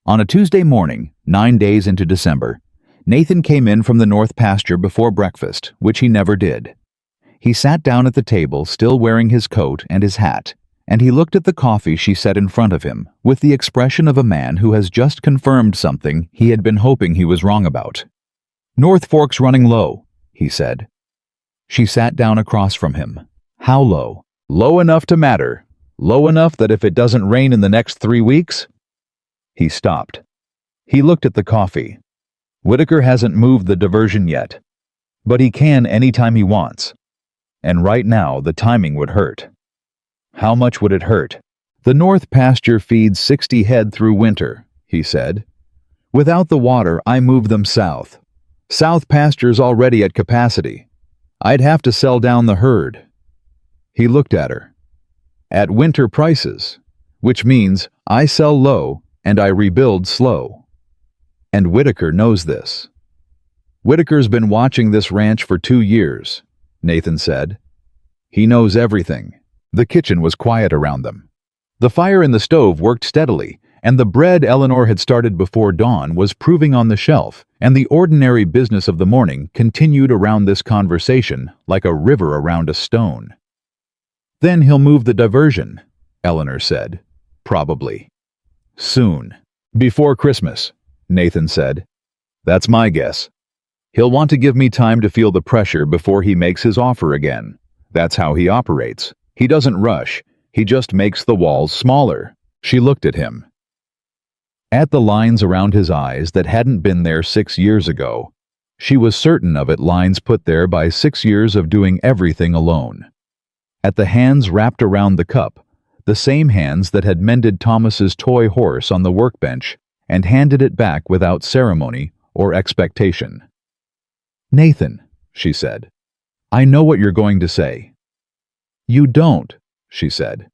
On a Tuesday morning, 9 days into December, Nathan came in from the north pasture before breakfast, which he never did. He sat down at the table, still wearing his coat and his hat, and he looked at the coffee she set in front of him with the expression of a man who has just confirmed something he had been hoping he was wrong about. "North Fork's running low," he said. She sat down across from him. "How low?" "Low enough to matter. Low enough that if it doesn't rain in the next 3 weeks..." He stopped. He looked at the coffee. Whitaker hasn't moved the diversion yet, but he can anytime he wants. And right now, the timing would hurt. How much would it hurt? "The north pasture feeds 60 head through winter," he said. "Without the water, I move them south. South pasture's already at capacity. I'd have to sell down the herd." He looked at her. "At winter prices, which means I sell low and I rebuild slow. And Whitaker knows this." "Whitaker's been watching this ranch for 2 years," Nathan said. "He knows everything." The kitchen was quiet around them. The fire in the stove worked steadily, and the bread Eleanor had started before dawn was proving on the shelf, and the ordinary business of the morning continued around this conversation like a river around a stone. "Then he'll move the diversion," Eleanor said. "Probably. Soon. Before Christmas," Nathan said. "That's my guess. He'll want to give me time to feel the pressure before he makes his offer again. That's how he operates. He doesn't rush. He just makes the walls smaller." She looked at him. At the lines around his eyes that hadn't been there 6 years ago. She was certain of it, lines put there by 6 years of doing everything alone. At the hands wrapped around the cup, the same hands that had mended Thomas's toy horse on the workbench and handed it back without ceremony or expectation. "Nathan," she said, "I know what you're going to say." "You don't," she said.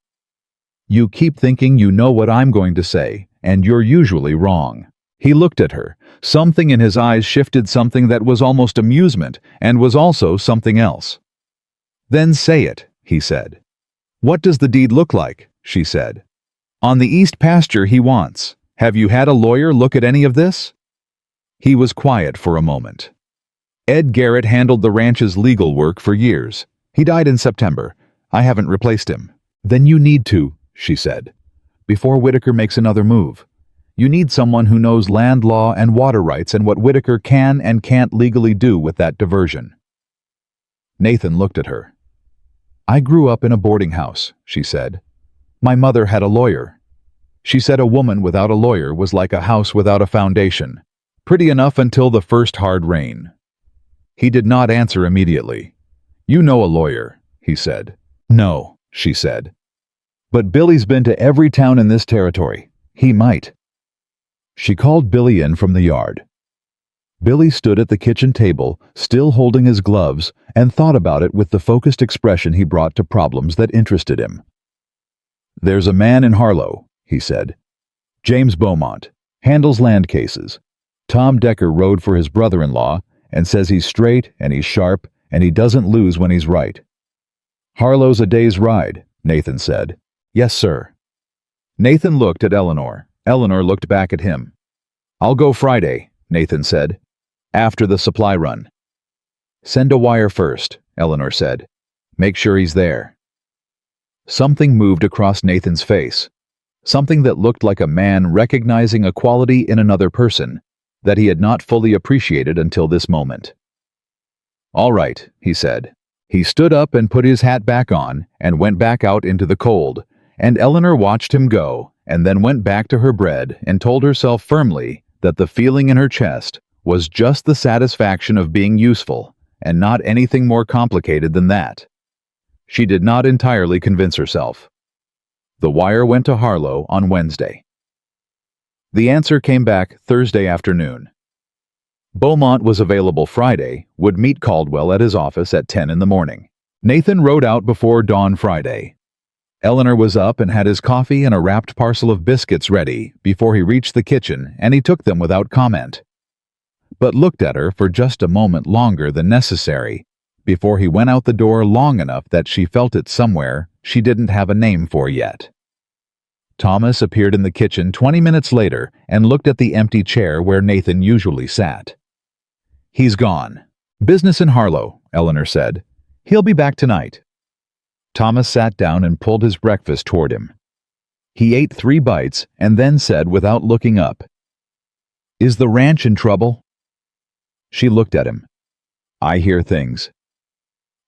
"You keep thinking you know what I'm going to say, and you're usually wrong." He looked at her. Something in his eyes shifted, something that was almost amusement and was also something else. "Then say it," he said. "What does the deed look like?" she said. "On the east pasture he wants. Have you had a lawyer look at any of this?" He was quiet for a moment. "Ed Garrett handled the ranch's legal work for years. He died in September. I haven't replaced him." "Then you need to," she said, "before Whitaker makes another move. You need someone who knows land law and water rights and what Whitaker can and can't legally do with that diversion." Nathan looked at her. "I grew up in a boarding house," she said. "My mother had a lawyer. She said a woman without a lawyer was like a house without a foundation. Pretty enough until the first hard rain." He did not answer immediately. "You know a lawyer," he said. "No," she said. "But Billy's been to every town in this territory. He might." She called Billy in from the yard. Billy stood at the kitchen table, still holding his gloves, and thought about it with the focused expression he brought to problems that interested him. "There's a man in Harlow," he said. "James Beaumont. Handles land cases. Tom Decker rode for his brother-in-law and says he's straight and he's sharp and he doesn't lose when he's right." "Harlow's a day's ride," Nathan said. "Yes, sir." Nathan looked at Eleanor. Eleanor looked back at him. "I'll go Friday," Nathan said. "After the supply run." "Send a wire first," Eleanor said. "Make sure he's there." Something moved across Nathan's face. Something that looked like a man recognizing a quality in another person that he had not fully appreciated until this moment. "All right," he said. He stood up and put his hat back on and went back out into the cold, and Eleanor watched him go and then went back to her bread and told herself firmly that the feeling in her chest was just the satisfaction of being useful and not anything more complicated than that. She did not entirely convince herself. The wire went to Harlow on Wednesday. The answer came back Thursday afternoon. Beaumont was available Friday, would meet Caldwell at his office at 10 in the morning. Nathan rode out before dawn Friday. Eleanor was up and had his coffee and a wrapped parcel of biscuits ready before he reached the kitchen, and he took them without comment, but looked at her for just a moment longer than necessary before he went out the door, long enough that she felt it somewhere she didn't have a name for yet. Thomas appeared in the kitchen 20 minutes later and looked at the empty chair where Nathan usually sat. "He's gone. Business in Harlow," Eleanor said. "He'll be back tonight." Thomas sat down and pulled his breakfast toward him. He ate 3 bites and then said without looking up, "Is the ranch in trouble?" She looked at him. "I hear things,"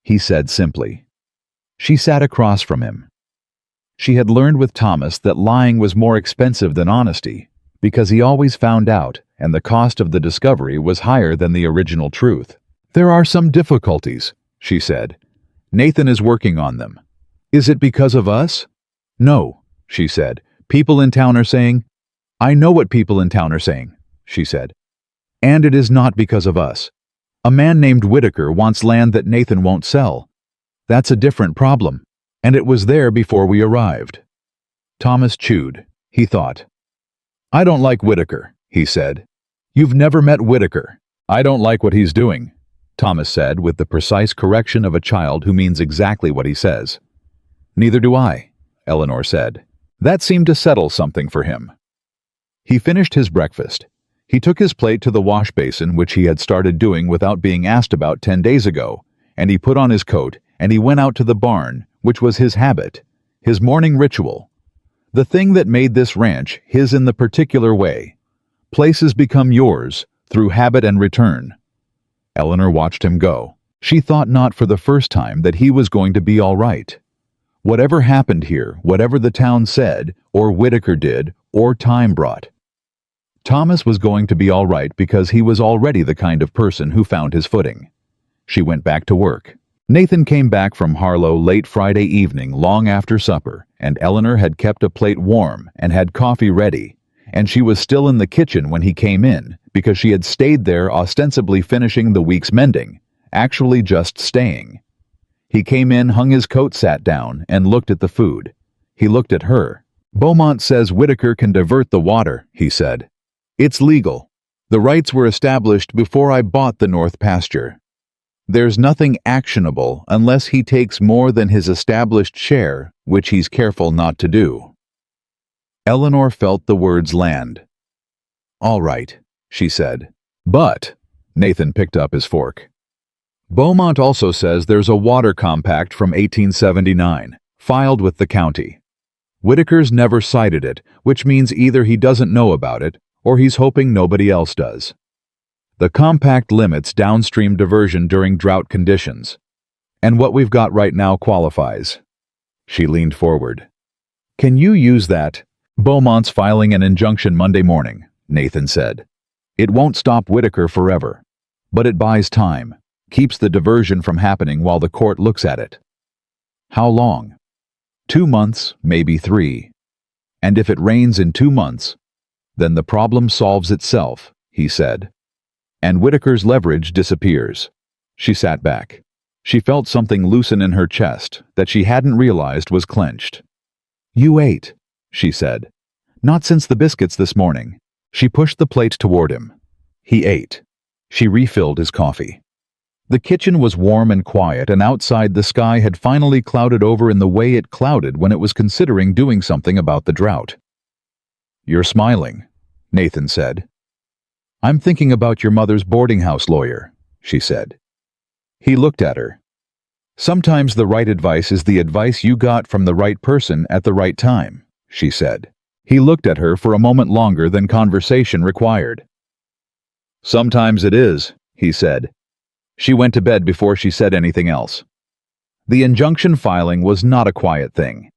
he said simply. She sat across from him. She had learned with Thomas that lying was more expensive than honesty, because he always found out, and the cost of the discovery was higher than the original truth. "There are some difficulties," she said. "Nathan is working on them." "Is it because of us?" "No," she said. "People in town are saying—" "I know what people in town are saying," she said. "And it is not because of us. A man named Whitaker wants land that Nathan won't sell. That's a different problem, and it was there before we arrived." Thomas chewed. He thought. "I don't like Whitaker," he said. "You've never met Whitaker." "I don't like what he's doing," Thomas said with the precise correction of a child who means exactly what he says. "Neither do I," Eleanor said. That seemed to settle something for him. He finished his breakfast. He took his plate to the wash basin, which he had started doing without being asked about 10 days ago, and he put on his coat and he went out to the barn, which was his habit, his morning ritual. The thing that made this ranch his in the particular way. Places become yours through habit and return. Eleanor watched him go. She thought not for the first time that he was going to be all right. Whatever happened here, whatever the town said, or Whitaker did, or time brought, Thomas was going to be all right because he was already the kind of person who found his footing. She went back to work. Nathan came back from Harlow late Friday evening, long after supper, and Eleanor had kept a plate warm and had coffee ready, and she was still in the kitchen when he came in because she had stayed there ostensibly finishing the week's mending, actually just staying. He came in, hung his coat, sat down, and looked at the food. He looked at her. "Beaumont says Whitaker can divert the water," he said. "It's legal. The rights were established before I bought the North Pasture. There's nothing actionable unless he takes more than his established share, which he's careful not to do." Eleanor felt the words land. "All right," she said. "But," Nathan picked up his fork, "Beaumont also says there's a water compact from 1879, filed with the county. Whitaker's never cited it, which means either he doesn't know about it, or he's hoping nobody else does. The compact limits downstream diversion during drought conditions, and what we've got right now qualifies." She leaned forward. "Can you use that?" "Beaumont's filing an injunction Monday morning," Nathan said. "It won't stop Whitaker forever, but it buys time, keeps the diversion from happening while the court looks at it." "How long?" 2 months, maybe 3. "And if it rains in 2 months, then the problem solves itself," he said. "And Whitaker's leverage disappears." She sat back. She felt something loosen in her chest that she hadn't realized was clenched. "You ate," she said. "Not since the biscuits this morning." She pushed the plate toward him. He ate. She refilled his coffee. The kitchen was warm and quiet, and outside the sky had finally clouded over in the way it clouded when it was considering doing something about the drought. "You're smiling," Nathan said. "I'm thinking about your mother's boarding house lawyer," she said. He looked at her. "Sometimes the right advice is the advice you got from the right person at the right time," she said. He looked at her for a moment longer than conversation required. "Sometimes it is," he said. She went to bed before she said anything else. The injunction filing was not a quiet thing.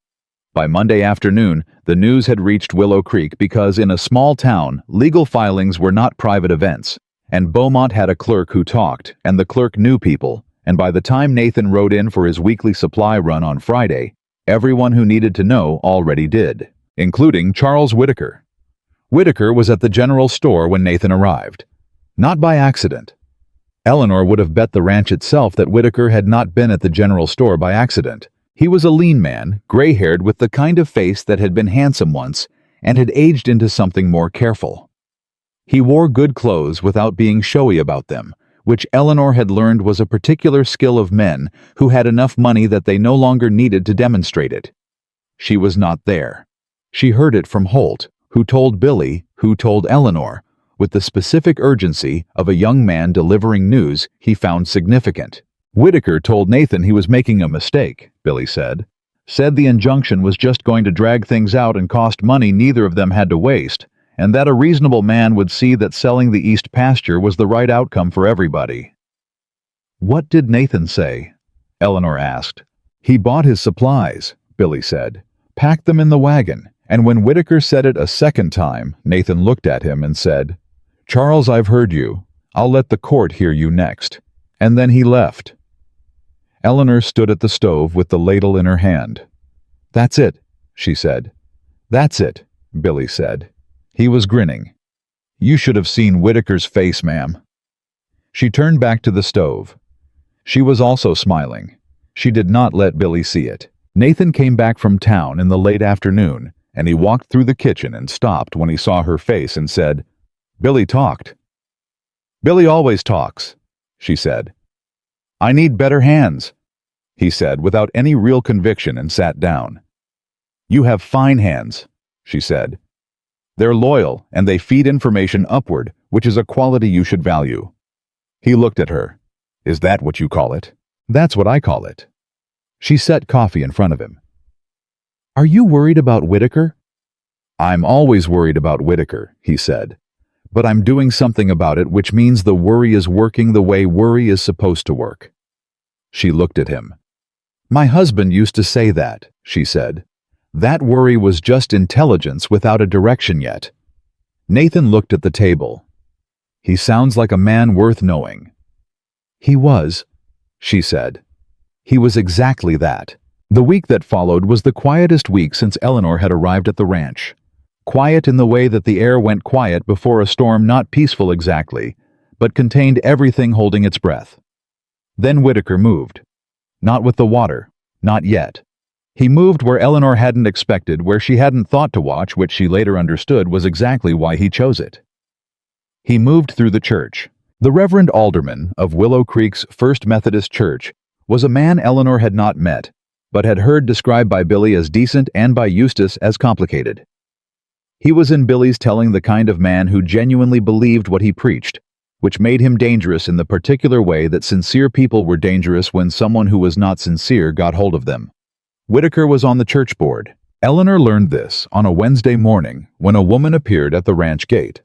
By Monday afternoon, the news had reached Willow Creek because in a small town, legal filings were not private events, and Beaumont had a clerk who talked, and the clerk knew people, and by the time Nathan rode in for his weekly supply run on Friday, everyone who needed to know already did, including Charles Whitaker. Whitaker was at the general store when Nathan arrived. Not by accident. Eleanor would have bet the ranch itself that Whitaker had not been at the general store by accident. He was a lean man, gray-haired, with the kind of face that had been handsome once and had aged into something more careful. He wore good clothes without being showy about them, which Eleanor had learned was a particular skill of men who had enough money that they no longer needed to demonstrate it. She was not there. She heard it from Holt, who told Billy, who told Eleanor, with the specific urgency of a young man delivering news he found significant. Whitaker told Nathan he was making a mistake, Billy said. Said the injunction was just going to drag things out and cost money neither of them had to waste, and that a reasonable man would see that selling the east pasture was the right outcome for everybody. What did Nathan say? Eleanor asked. He bought his supplies, Billy said. Packed them in the wagon, and when Whitaker said it a second time, Nathan looked at him and said, Charles, I've heard you. I'll let the court hear you next. And then he left. Eleanor stood at the stove with the ladle in her hand. That's it, she said. That's it, Billy said. He was grinning. You should have seen Whitaker's face, ma'am. She turned back to the stove. She was also smiling. She did not let Billy see it. Nathan came back from town in the late afternoon, and he walked through the kitchen and stopped when he saw her face and said, Billy talked. Billy always talks, she said. I need better hands, he said without any real conviction and sat down. You have fine hands, she said. They're loyal, and they feed information upward, which is a quality you should value. He looked at her. Is that what you call it? That's what I call it. She set coffee in front of him. Are you worried about Whitaker? I'm always worried about Whitaker, he said. But I'm doing something about it, which means the worry is working the way worry is supposed to work. She looked at him. My husband used to say that, she said. That worry was just intelligence without a direction yet. Nathan looked at the table. He sounds like a man worth knowing. He was, she said. He was exactly that. The week that followed was the quietest week since Eleanor had arrived at the ranch. Quiet in the way that the air went quiet before a storm, not peaceful exactly, but contained everything holding its breath. Then Whitaker moved. Not with the water, not yet. He moved where Eleanor hadn't expected, where she hadn't thought to watch, which she later understood was exactly why he chose it. He moved through the church. The Reverend Alderman of Willow Creek's First Methodist Church was a man Eleanor had not met, but had heard described by Billy as decent and by Eustace as complicated. He was in Billy's telling the kind of man who genuinely believed what he preached, which made him dangerous in the particular way that sincere people were dangerous when someone who was not sincere got hold of them. Whitaker was on the church board. Eleanor learned this on a Wednesday morning when a woman appeared at the ranch gate.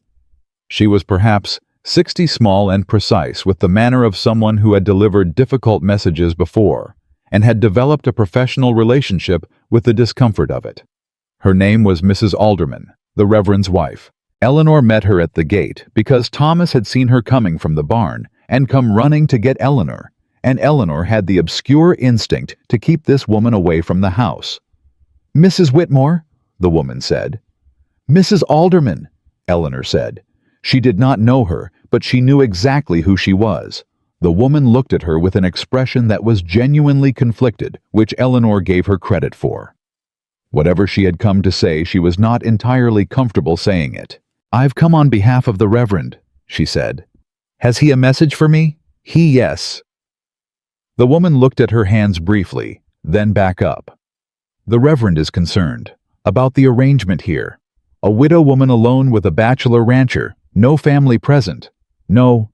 She was perhaps 60, small and precise, with the manner of someone who had delivered difficult messages before and had developed a professional relationship with the discomfort of it. Her name was Mrs. Alderman, the Reverend's wife. Eleanor met her at the gate because Thomas had seen her coming from the barn and come running to get Eleanor, and Eleanor had the obscure instinct to keep this woman away from the house. Mrs. Whitmore, the woman said. Mrs. Alderman, Eleanor said. She did not know her, but she knew exactly who she was. The woman looked at her with an expression that was genuinely conflicted, which Eleanor gave her credit for. Whatever she had come to say, she was not entirely comfortable saying it. I've come on behalf of the Reverend, she said. Has he a message for me? Yes. The woman looked at her hands briefly, then back up. The Reverend is concerned about the arrangement here. A widow woman alone with a bachelor rancher, no family present. No,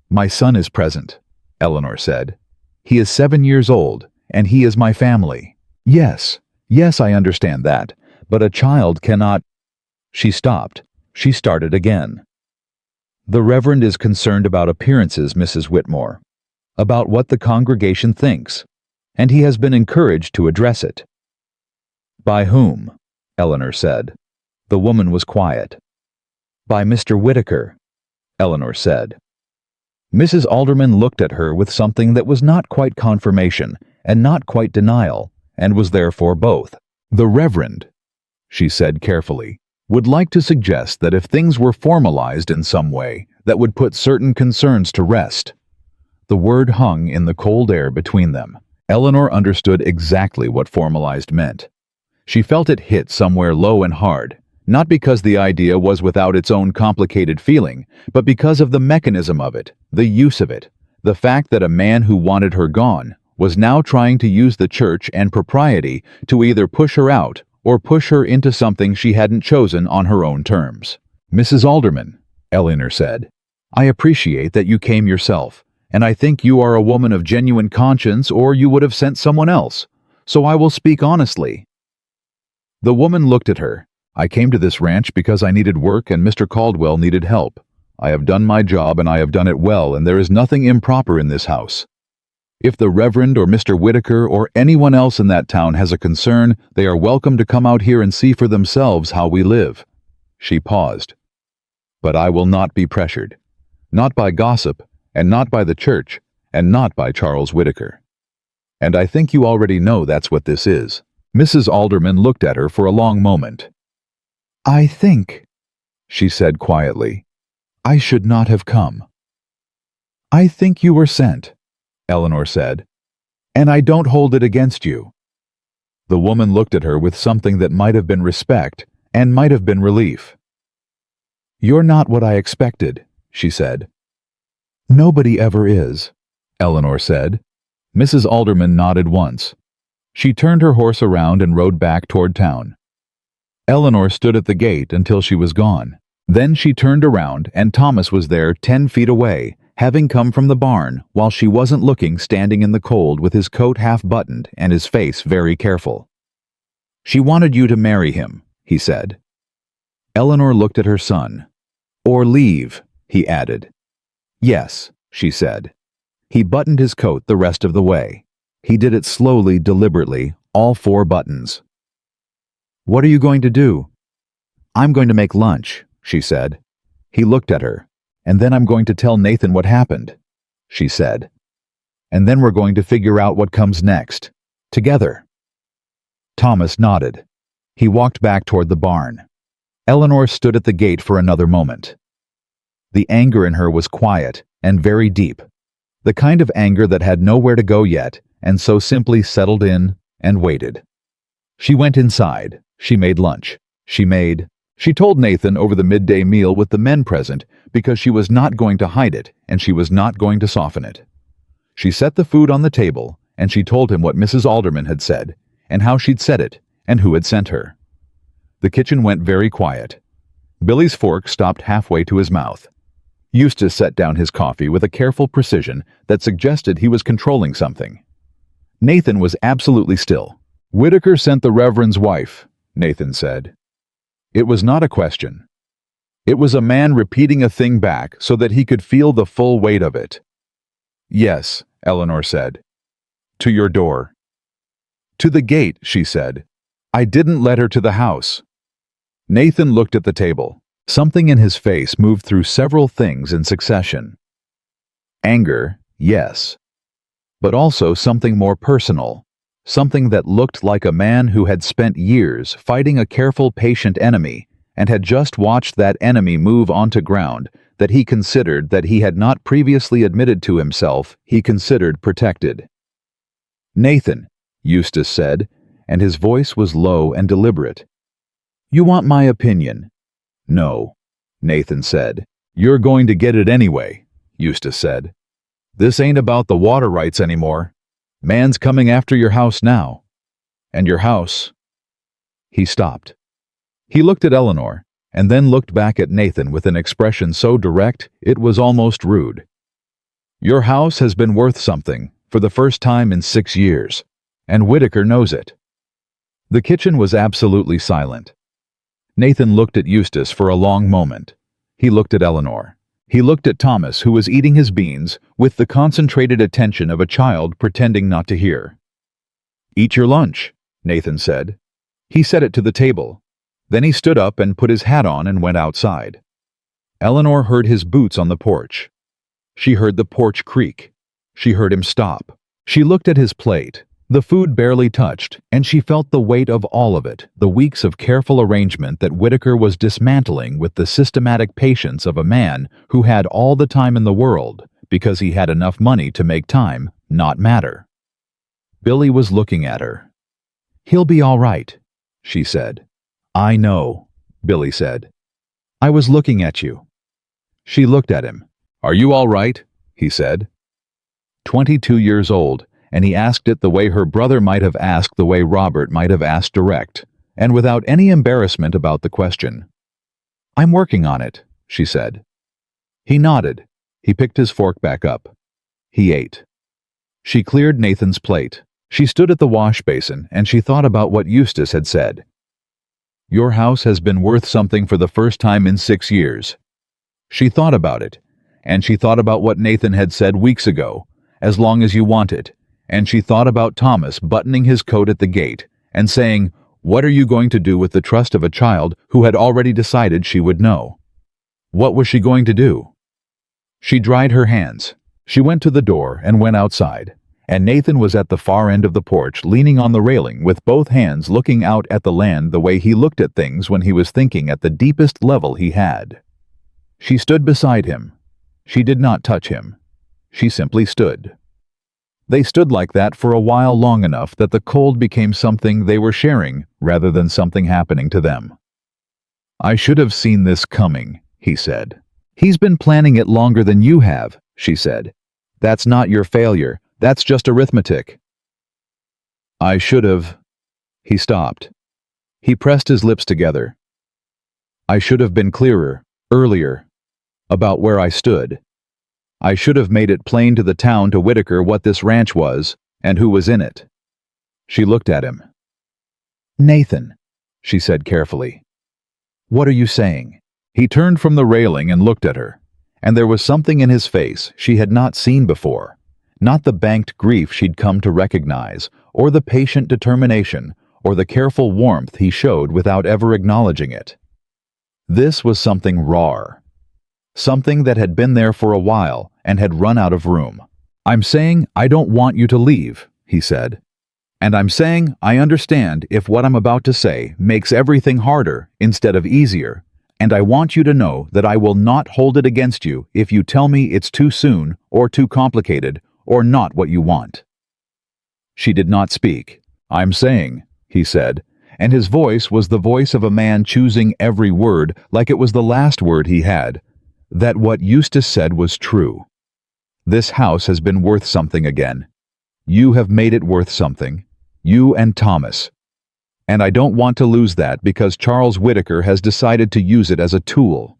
my son is present, Eleanor said. He is 7 years old, and he is my family. Yes, I understand that, but a child cannot... She stopped. She started again. The Reverend is concerned about appearances, Mrs. Whitmore, about what the congregation thinks, and he has been encouraged to address it. By whom? Eleanor said. The woman was quiet. By Mr. Whitaker, Eleanor said. Mrs. Alderman looked at her with something that was not quite confirmation and not quite denial, and was therefore both. "The Reverend," she said carefully, "would like to suggest that if things were formalized in some way, that would put certain concerns to rest." The word hung in the cold air between them. Eleanor understood exactly what formalized meant. She felt it hit somewhere low and hard, not because the idea was without its own complicated feeling, but because of the mechanism of it, the use of it, the fact that a man who wanted her gone was now trying to use the church and propriety to either push her out or push her into something she hadn't chosen on her own terms. "Mrs. Alderman," Eleanor said, "I appreciate that you came yourself, and I think you are a woman of genuine conscience, or you would have sent someone else, so I will speak honestly." The woman looked at her. "I came to this ranch because I needed work and Mr. Caldwell needed help. I have done my job and I have done it well, and there is nothing improper in this house. If the Reverend or Mr. Whitaker or anyone else in that town has a concern, they are welcome to come out here and see for themselves how we live." She paused. "But I will not be pressured. Not by gossip, and not by the church, and not by Charles Whitaker. And I think you already know that's what this is." Mrs. Alderman looked at her for a long moment. "I think," she said quietly, "I should not have come." "I think you were sent," Eleanor said, "and I don't hold it against you." The woman looked at her with something that might have been respect and might have been relief. "You're not what I expected," she said. "Nobody ever is," Eleanor said. Mrs. Alderman nodded once. She turned her horse around and rode back toward town. Eleanor stood at the gate until she was gone. Then she turned around and Thomas was there 10 feet away, having come from the barn while she wasn't looking, standing in the cold with his coat half buttoned and his face very careful. "She wanted you to marry him," he said. Eleanor looked at her son. "Or leave," he added. "Yes," she said. He buttoned his coat the rest of the way. He did it slowly, deliberately, all 4 buttons. "What are you going to do?" "I'm going to make lunch," she said. He looked at her. "And then I'm going to tell Nathan what happened," she said. "And then we're going to figure out what comes next. Together." Thomas nodded. He walked back toward the barn. Eleanor stood at the gate for another moment. The anger in her was quiet and very deep. The kind of anger that had nowhere to go yet, and so simply settled in and waited. She went inside. She made lunch. She told Nathan over the midday meal with the men present because she was not going to hide it and she was not going to soften it. She set the food on the table and she told him what Mrs. Alderman had said and how she'd said it and who had sent her. The kitchen went very quiet. Billy's fork stopped halfway to his mouth. Eustace set down his coffee with a careful precision that suggested he was controlling something. Nathan was absolutely still. "Whitaker sent the Reverend's wife," Nathan said. It was not a question. It was a man repeating a thing back so that he could feel the full weight of it. "Yes," Eleanor said. "To your door." "To the gate," she said. "I didn't let her to the house." Nathan looked at the table. Something in his face moved through several things in succession. Anger, yes. But also something more personal. Something that looked like a man who had spent years fighting a careful, patient enemy and had just watched that enemy move onto ground that he considered, that he had not previously admitted to himself, he considered protected. "Nathan," Eustace said, and his voice was low and deliberate. "You want my opinion?" "No," Nathan said. "You're going to get it anyway," Eustace said. "This ain't about the water rights anymore. Man's coming after your house now. And your house—" He stopped. He looked at Eleanor, and then looked back at Nathan with an expression so direct it was almost rude. "Your house has been worth something for the first time in 6 years, and Whitaker knows it." The kitchen was absolutely silent. Nathan looked at Eustace for a long moment. He looked at Eleanor. He looked at Thomas, who was eating his beans with the concentrated attention of a child pretending not to hear. "Eat your lunch," Nathan said. He set it to the table. Then he stood up and put his hat on and went outside. Eleanor heard his boots on the porch. She heard the porch creak. She heard him stop. She looked at his plate. The food barely touched, and she felt the weight of all of it, the weeks of careful arrangement that Whitaker was dismantling with the systematic patience of a man who had all the time in the world because he had enough money to make time not matter. Billy was looking at her. "He'll be all right," she said. "I know," Billy said. "I was looking at you." She looked at him. "Are you all right?" he said. 22 years old, and he asked it the way her brother might have asked, the way Robert might have asked direct, and without any embarrassment about the question. "I'm working on it," she said. He nodded. He picked his fork back up. He ate. She cleared Nathan's plate. She stood at the wash basin, and she thought about what Eustace had said. "Your house has been worth something for the first time in 6 years." She thought about it, and she thought about what Nathan had said weeks ago, "As long as you want it," and she thought about Thomas buttoning his coat at the gate and saying, "What are you going to do with the trust of a child who had already decided she would know?" What was she going to do? She dried her hands. She went to the door and went outside, and Nathan was at the far end of the porch, leaning on the railing with both hands, looking out at the land the way he looked at things when he was thinking at the deepest level he had. She stood beside him. She did not touch him. She simply stood. They stood like that for a while, long enough that the cold became something they were sharing rather than something happening to them. "I should have seen this coming," he said. "He's been planning it longer than you have," she said. "That's not your failure. That's just arithmetic." "I should have..." He stopped. He pressed his lips together. "I should have been clearer, earlier, about where I stood. I should have made it plain to the town, to Whitaker, what this ranch was and who was in it." She looked at him. "Nathan," she said carefully, "what are you saying?" He turned from the railing and looked at her, and there was something in his face she had not seen before, not the banked grief she'd come to recognize, or the patient determination, or the careful warmth he showed without ever acknowledging it. This was something raw. Something that had been there for a while and had run out of room. "I'm saying I don't want you to leave," he said. "And I'm saying I understand if what I'm about to say makes everything harder instead of easier, and I want you to know that I will not hold it against you if you tell me it's too soon or too complicated or not what you want." She did not speak. "I'm saying," he said, and his voice was the voice of a man choosing every word like it was the last word he had, "that what Eustace said was true. This house has been worth something again. You have made it worth something. You and Thomas. And I don't want to lose that because Charles Whitaker has decided to use it as a tool."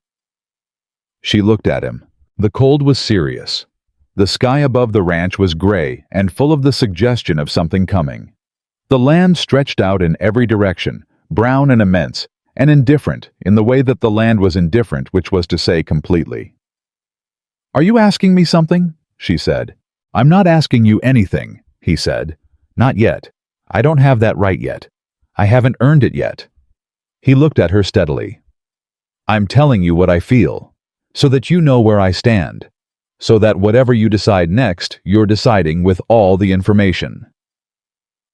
She looked at him. The cold was serious. The sky above the ranch was gray and full of the suggestion of something coming. The land stretched out in every direction, brown and immense, and indifferent in the way that the land was indifferent, which was to say completely. "Are you asking me something?" she said. "I'm not asking you anything," he said. "Not yet. I don't have that right yet. I haven't earned it yet." He looked at her steadily. "I'm telling you what I feel, so that you know where I stand, so that whatever you decide next, you're deciding with all the information."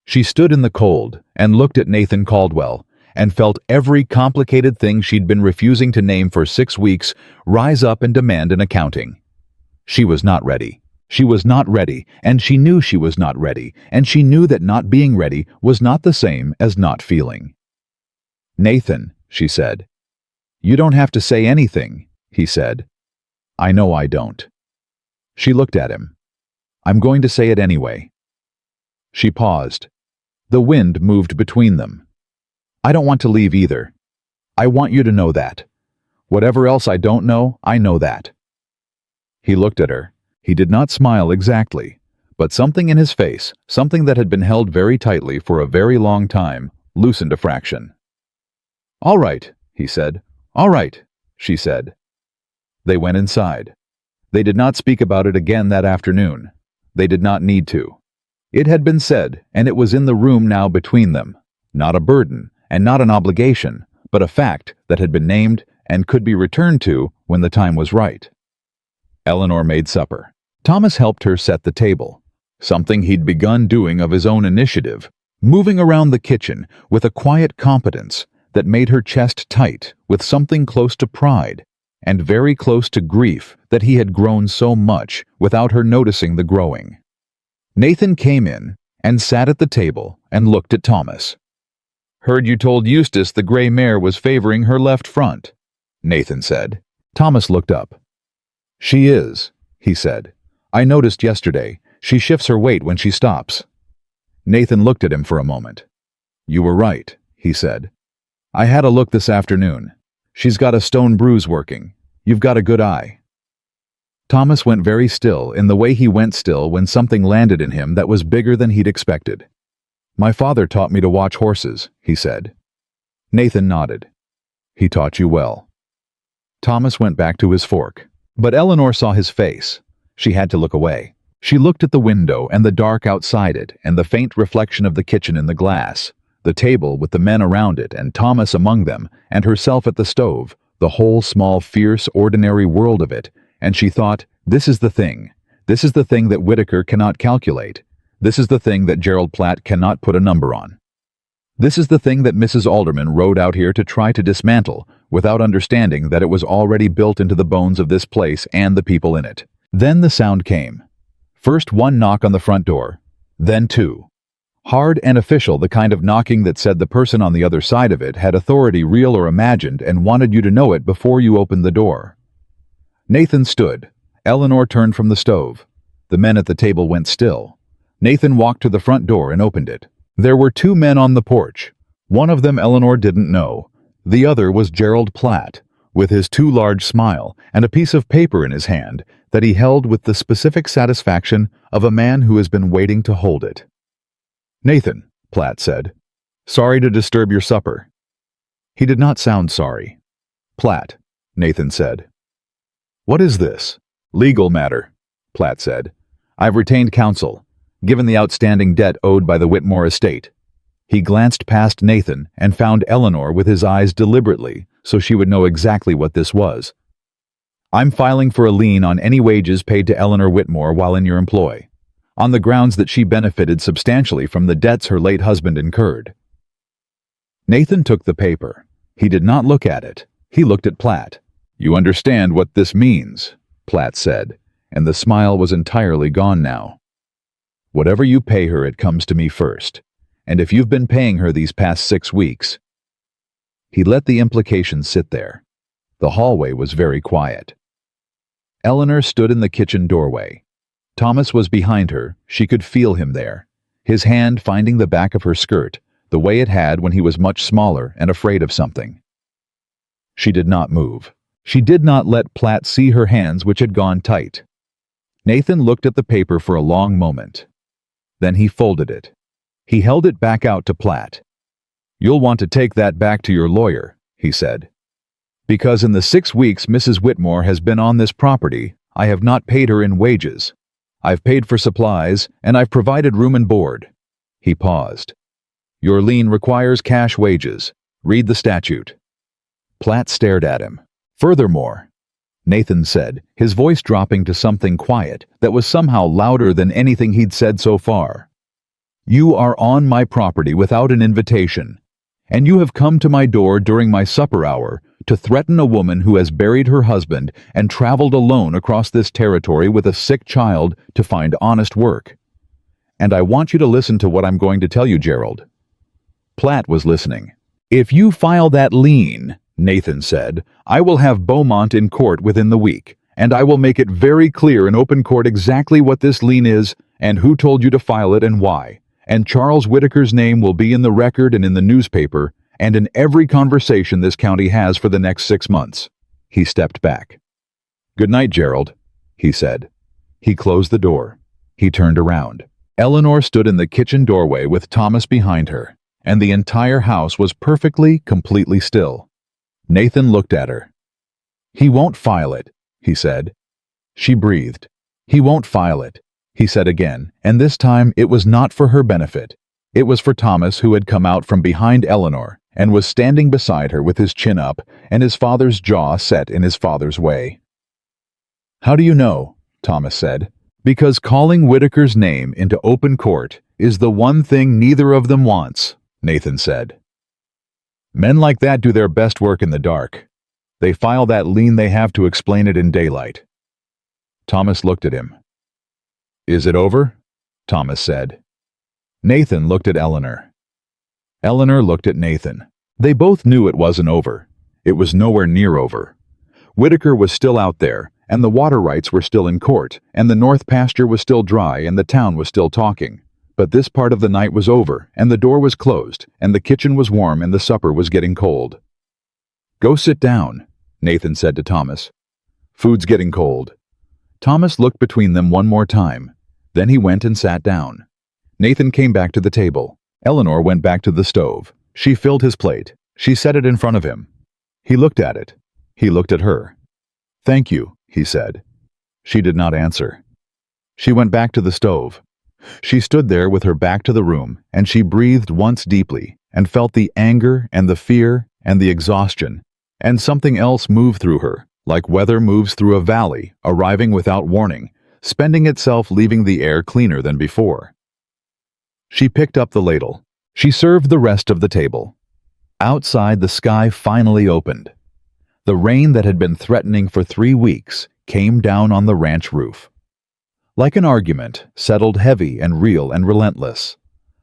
She stood in the cold and looked at Nathan Caldwell and felt every complicated thing she'd been refusing to name for 6 weeks rise up and demand an accounting. She was not ready. She was not ready, and she knew she was not ready, and she knew that not being ready was not the same as not feeling. "Nathan," she said. "You don't have to say anything," he said. "I know I don't." She looked at him. "I'm going to say it anyway." She paused. The wind moved between them. "I don't want to leave either. I want you to know that. Whatever else I don't know, I know that." He looked at her. He did not smile exactly, but something in his face, something that had been held very tightly for a very long time, loosened a fraction. "All right," he said. "All right," she said. They went inside. They did not speak about it again that afternoon. They did not need to. It had been said, and it was in the room now between them. Not a burden, and not an obligation, but a fact that had been named and could be returned to when the time was right. Eleanor made supper. Thomas helped her set the table, something he'd begun doing of his own initiative, moving around the kitchen with a quiet competence that made her chest tight with something close to pride and very close to grief that he had grown so much without her noticing the growing. Nathan came in and sat at the table and looked at Thomas. "Heard you told Eustace the gray mare was favoring her left front," Nathan said. Thomas looked up. "She is," he said. "I noticed yesterday. She shifts her weight when she stops." Nathan looked at him for a moment. "You were right," he said. "I had a look this afternoon. She's got a stone bruise working. You've got a good eye." Thomas went very still in the way he went still when something landed in him that was bigger than he'd expected. "My father taught me to watch horses," he said. Nathan nodded. "He taught you well." Thomas went back to his fork, but Eleanor saw his face. She had to look away. She looked at the window and the dark outside it and the faint reflection of the kitchen in the glass, the table with the men around it and Thomas among them, and herself at the stove, the whole small, fierce, ordinary world of it, and she thought, this is the thing. This is the thing that Whitaker cannot calculate. This is the thing that Gerald Platt cannot put a number on. This is the thing that Mrs. Alderman rode out here to try to dismantle, without understanding that it was already built into the bones of this place and the people in it. Then the sound came. First one knock on the front door, then two. Hard and official, the kind of knocking that said the person on the other side of it had authority real or imagined and wanted you to know it before you opened the door. Nathan stood. Eleanor turned from the stove. The men at the table went still. Nathan walked to the front door and opened it. There were two men on the porch. One of them Eleanor didn't know. The other was Gerald Platt, with his too large smile and a piece of paper in his hand that he held with the specific satisfaction of a man who has been waiting to hold it. "Nathan," Platt said, "sorry to disturb your supper." He did not sound sorry. "Platt," Nathan said. "What is this?" "Legal matter," Platt said. "I've retained counsel, given the outstanding debt owed by the Whitmore estate." He glanced past Nathan and found Eleanor with his eyes deliberately so she would know exactly what this was. "I'm filing for a lien on any wages paid to Eleanor Whitmore while in your employ, on the grounds that she benefited substantially from the debts her late husband incurred." Nathan took the paper. He did not look at it. He looked at Platt. "You understand what this means," Platt said, and the smile was entirely gone now. "Whatever you pay her, it comes to me first. And if you've been paying her these past 6 weeks..." He let the implication sit there. The hallway was very quiet. Eleanor stood in the kitchen doorway. Thomas was behind her. She could feel him there, his hand finding the back of her skirt, the way it had when he was much smaller and afraid of something. She did not move. She did not let Platt see her hands, which had gone tight. Nathan looked at the paper for a long moment. Then he folded it. He held it back out to Platt. "You'll want to take that back to your lawyer," he said. "Because in the 6 weeks Mrs. Whitmore has been on this property, I have not paid her in wages. I've paid for supplies, and I've provided room and board." He paused. "Your lien requires cash wages. Read the statute." Platt stared at him. "Furthermore," Nathan said, his voice dropping to something quiet that was somehow louder than anything he'd said so far, "you are on my property without an invitation, and you have come to my door during my supper hour to threaten a woman who has buried her husband and traveled alone across this territory with a sick child to find honest work. And I want you to listen to what I'm going to tell you, Gerald." Platt was listening. "If you file that lien," Nathan said, "I will have Beaumont in court within the week, and I will make it very clear in open court exactly what this lien is and who told you to file it and why. And Charles Whitaker's name will be in the record and in the newspaper and in every conversation this county has for the next 6 months." He stepped back. "Good night, Gerald," he said. He closed the door. He turned around. Eleanor stood in the kitchen doorway with Thomas behind her, and the entire house was perfectly, completely still. Nathan looked at her. "He won't file it," he said. She breathed. "He won't file it," he said again, and this time it was not for her benefit. It was for Thomas, who had come out from behind Eleanor and was standing beside her with his chin up and his father's jaw set in his father's way. How do you know? Thomas said. Because calling Whitaker's name into open court is the one thing neither of them wants, Nathan said. Men like that do their best work in the dark. They file that lien they have to explain it in daylight. Thomas looked at him. Is it over? Thomas said. Nathan looked at Eleanor. Eleanor looked at Nathan. They both knew it wasn't over. It was nowhere near over. Whitaker was still out there, and the water rights were still in court, and the north pasture was still dry, and the town was still talking. But this part of the night was over, and the door was closed, and the kitchen was warm, and the supper was getting cold. Go sit down, Nathan said to Thomas. Food's getting cold. Thomas looked between them one more time. Then he went and sat down. Nathan came back to the table. Eleanor went back to the stove. She filled his plate. She set it in front of him. He looked at it. He looked at her. Thank you, he said. She did not answer. She went back to the stove. She stood there with her back to the room, and she breathed once deeply, and felt the anger and the fear and the exhaustion, and something else move through her, like weather moves through a valley, arriving without warning, spending itself, leaving the air cleaner than before. She picked up the ladle. She served the rest of the table. Outside, the sky finally opened. The rain that had been threatening for 3 weeks came down on the ranch roof. Like an argument, settled heavy and real and relentless.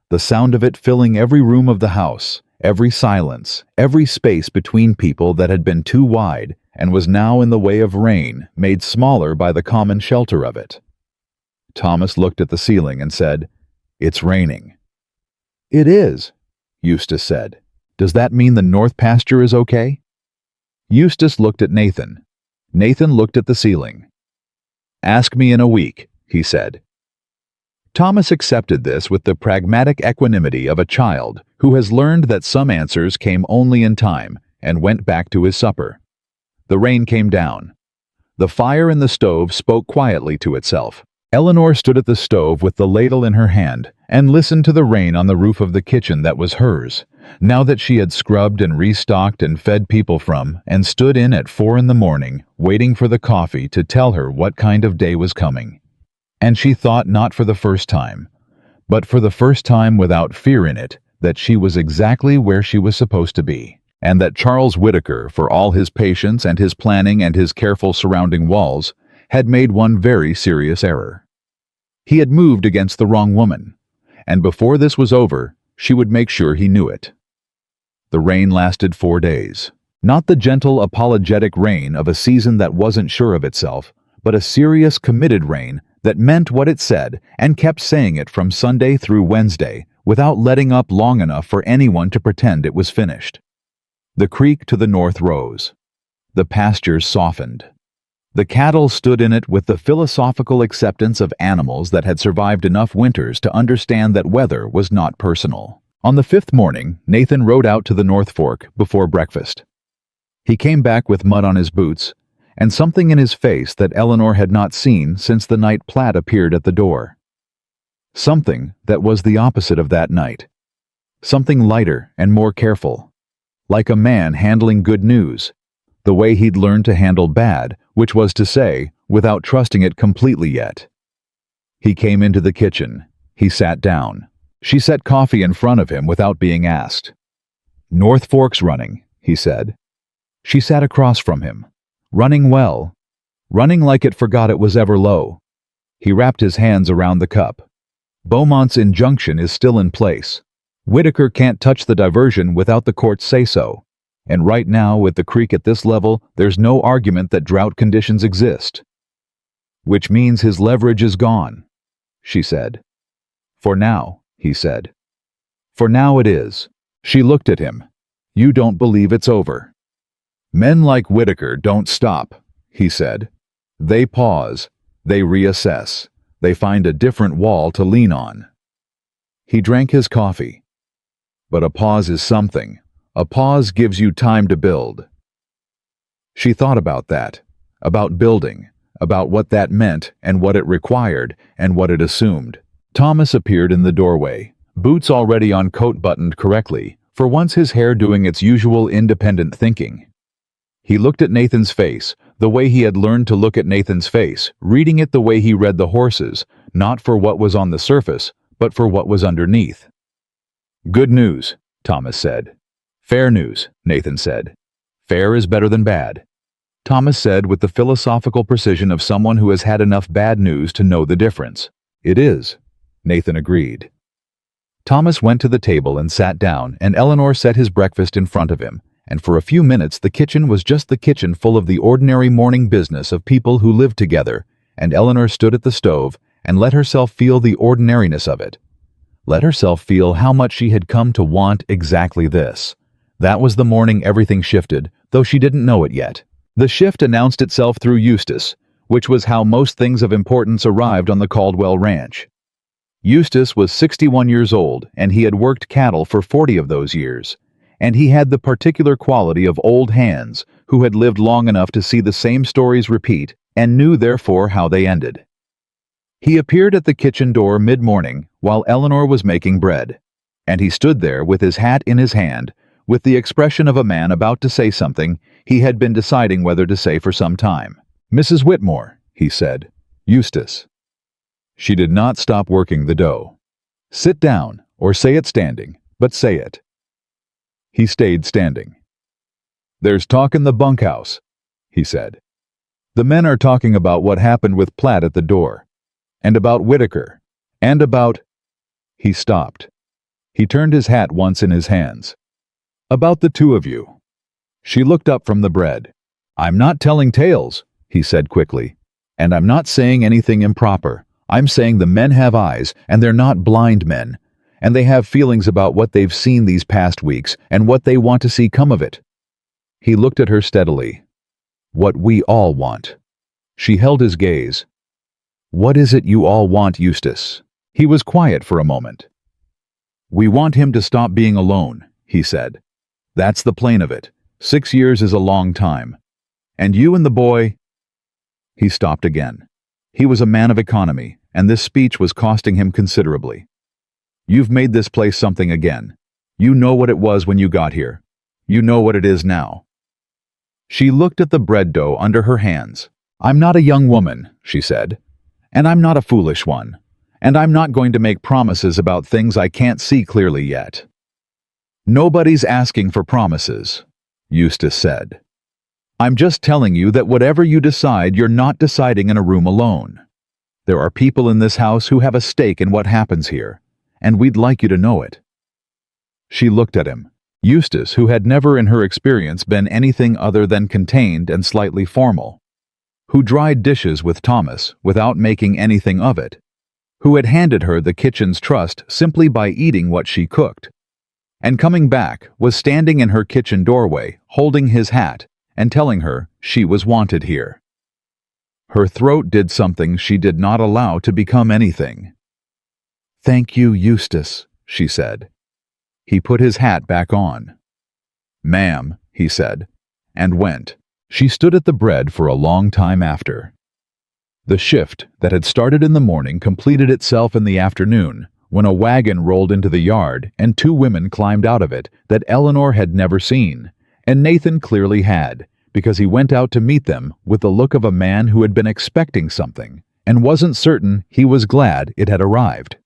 The sound of it filling every room of the house, every silence, every space between people that had been too wide and was now in the way of rain, made smaller by the common shelter of it. Thomas looked at the ceiling and said, It's raining. It is, Eustace said. Does that mean the north pasture is okay? Eustace looked at Nathan. Nathan looked at the ceiling. Ask me in a week, he said. Thomas accepted this with the pragmatic equanimity of a child who has learned that some answers came only in time, and went back to his supper. The rain came down. The fire in the stove spoke quietly to itself. Eleanor stood at the stove with the ladle in her hand and listened to the rain on the roof of the kitchen that was hers, now that she had scrubbed and restocked and fed people from, and stood in at 4 a.m, waiting for the coffee to tell her what kind of day was coming. And she thought, not for the first time, but for the first time without fear in it, that she was exactly where she was supposed to be, and that Charles Whitaker, for all his patience and his planning and his careful surrounding walls, had made one very serious error. He had moved against the wrong woman, and before this was over, she would make sure he knew it. The rain lasted 4 days. Not the gentle, apologetic rain of a season that wasn't sure of itself, but a serious, committed rain that meant what it said and kept saying it from Sunday through Wednesday without letting up long enough for anyone to pretend it was finished. The creek to the north rose. The pastures softened. The cattle stood in it with the philosophical acceptance of animals that had survived enough winters to understand that weather was not personal. On the 5th morning, Nathan rode out to the North Fork before breakfast. He came back with mud on his boots and something in his face that Eleanor had not seen since the night Platt appeared at the door. Something that was the opposite of that night. Something lighter and more careful. Like a man handling good news, the way he'd learned to handle bad, which was to say, without trusting it completely yet. He came into the kitchen. He sat down. She set coffee in front of him without being asked. North Fork's running, he said. She sat across from him. Running well. Running like it forgot it was ever low. He wrapped his hands around the cup. Beaumont's injunction is still in place. Whitaker can't touch the diversion without the courts say so. And right now, with the creek at this level, there's no argument that drought conditions exist. Which means his leverage is gone, she said. For now, he said. For now it is. She looked at him. You don't believe it's over. Men like Whitaker don't stop, he said. They pause. They reassess. They find a different wall to lean on. He drank his coffee. But a pause is something. A pause gives you time to build. She thought about that, about building, about what that meant and what it required and what it assumed. Thomas appeared in the doorway, boots already on, coat buttoned correctly, for once his hair doing its usual independent thinking. He looked at Nathan's face, the way he had learned to look at Nathan's face, reading it the way he read the horses, not for what was on the surface, but for what was underneath. "Good news," Thomas said. "Fair news," Nathan said. "Fair is better than bad," Thomas said with the philosophical precision of someone who has had enough bad news to know the difference. "It is," Nathan agreed. Thomas went to the table and sat down, and Eleanor set his breakfast in front of him, and for a few minutes the kitchen was just the kitchen full of the ordinary morning business of people who lived together, and Eleanor stood at the stove and let herself feel the ordinariness of it. Let herself feel how much she had come to want exactly this. That was the morning everything shifted, though she didn't know it yet. The shift announced itself through Eustace, which was how most things of importance arrived on the Caldwell Ranch. Eustace was 61 years old, and he had worked cattle for 40 of those years. And he had the particular quality of old hands who had lived long enough to see the same stories repeat and knew therefore how they ended. He appeared at the kitchen door mid-morning while Eleanor was making bread, and he stood there with his hat in his hand, with the expression of a man about to say something he had been deciding whether to say for some time. "Mrs. Whitmore," he said. "Eustace." She did not stop working the dough. "Sit down, or say it standing, but say it." He stayed standing. "There's talk in the bunkhouse," he said. "The men are talking about what happened with Platt at the door, and about Whitaker, and about—" He stopped. He turned his hat once in his hands. "About the two of you." She looked up from the bread. "I'm not telling tales," he said quickly, "and I'm not saying anything improper. I'm saying the men have eyes, and they're not blind men, and they have feelings about what they've seen these past weeks and what they want to see come of it." He looked at her steadily. "What we all want." She held his gaze. "What is it you all want, Eustace?" He was quiet for a moment. "We want him to stop being alone," he said. "That's the plain of it. 6 years is a long time. And you and the boy—" He stopped again. He was a man of economy, and this speech was costing him considerably. "You've made this place something again. You know what it was when you got here. You know what it is now." She looked at the bread dough under her hands. "I'm not a young woman," she said, "and I'm not a foolish one, and I'm not going to make promises about things I can't see clearly yet." "Nobody's asking for promises," Eustace said. "I'm just telling you that whatever you decide, you're not deciding in a room alone. There are people in this house who have a stake in what happens here, and we'd like you to know it." She looked at him. Eustace, who had never in her experience been anything other than contained and slightly formal, who dried dishes with Thomas without making anything of it, who had handed her the kitchen's trust simply by eating what she cooked, and coming back was standing in her kitchen doorway holding his hat and telling her she was wanted here. Her throat did something she did not allow to become anything. "Thank you, Eustace," she said. He put his hat back on. "Ma'am," he said, and went. She stood at the bread for a long time after. The shift that had started in the morning completed itself in the afternoon, when a wagon rolled into the yard and 2 women climbed out of it that Eleanor had never seen, and Nathan clearly had, because he went out to meet them with the look of a man who had been expecting something and wasn't certain he was glad it had arrived.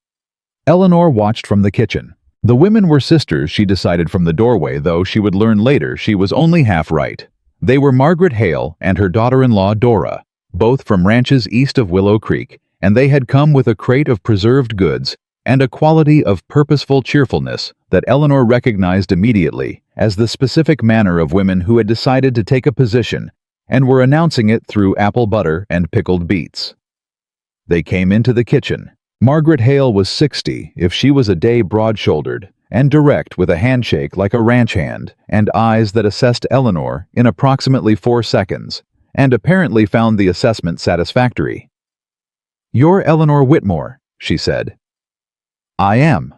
Eleanor watched from the kitchen. The women were sisters, she decided from the doorway, though she would learn later she was only half right. They were Margaret Hale and her daughter-in-law Dora, both from ranches east of Willow Creek, and they had come with a crate of preserved goods and a quality of purposeful cheerfulness that Eleanor recognized immediately as the specific manner of women who had decided to take a position and were announcing it through apple butter and pickled beets. They came into the kitchen. Margaret Hale was 60 if she was a day broad-shouldered and direct with a handshake like a ranch hand and eyes that assessed Eleanor in approximately 4 seconds and apparently found the assessment satisfactory. "You're Eleanor Whitmore," she said. "I am,"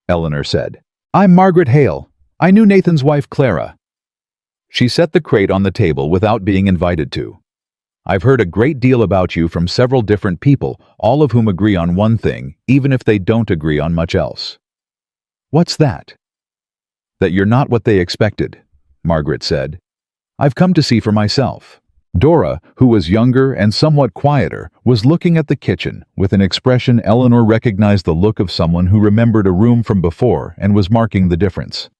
Eleanor said. "I'm Margaret Hale. I knew Nathan's wife, Clara." She set the crate on the table without being invited to. "I've heard a great deal about you from several different people, all of whom agree on one thing, even if they don't agree on much else." "What's that?" "That you're not what they expected," Margaret said. "I've come to see for myself. Dora, who was younger and somewhat quieter, was looking at the kitchen with an expression Eleanor recognized the look of someone who remembered a room from before and was marking the difference.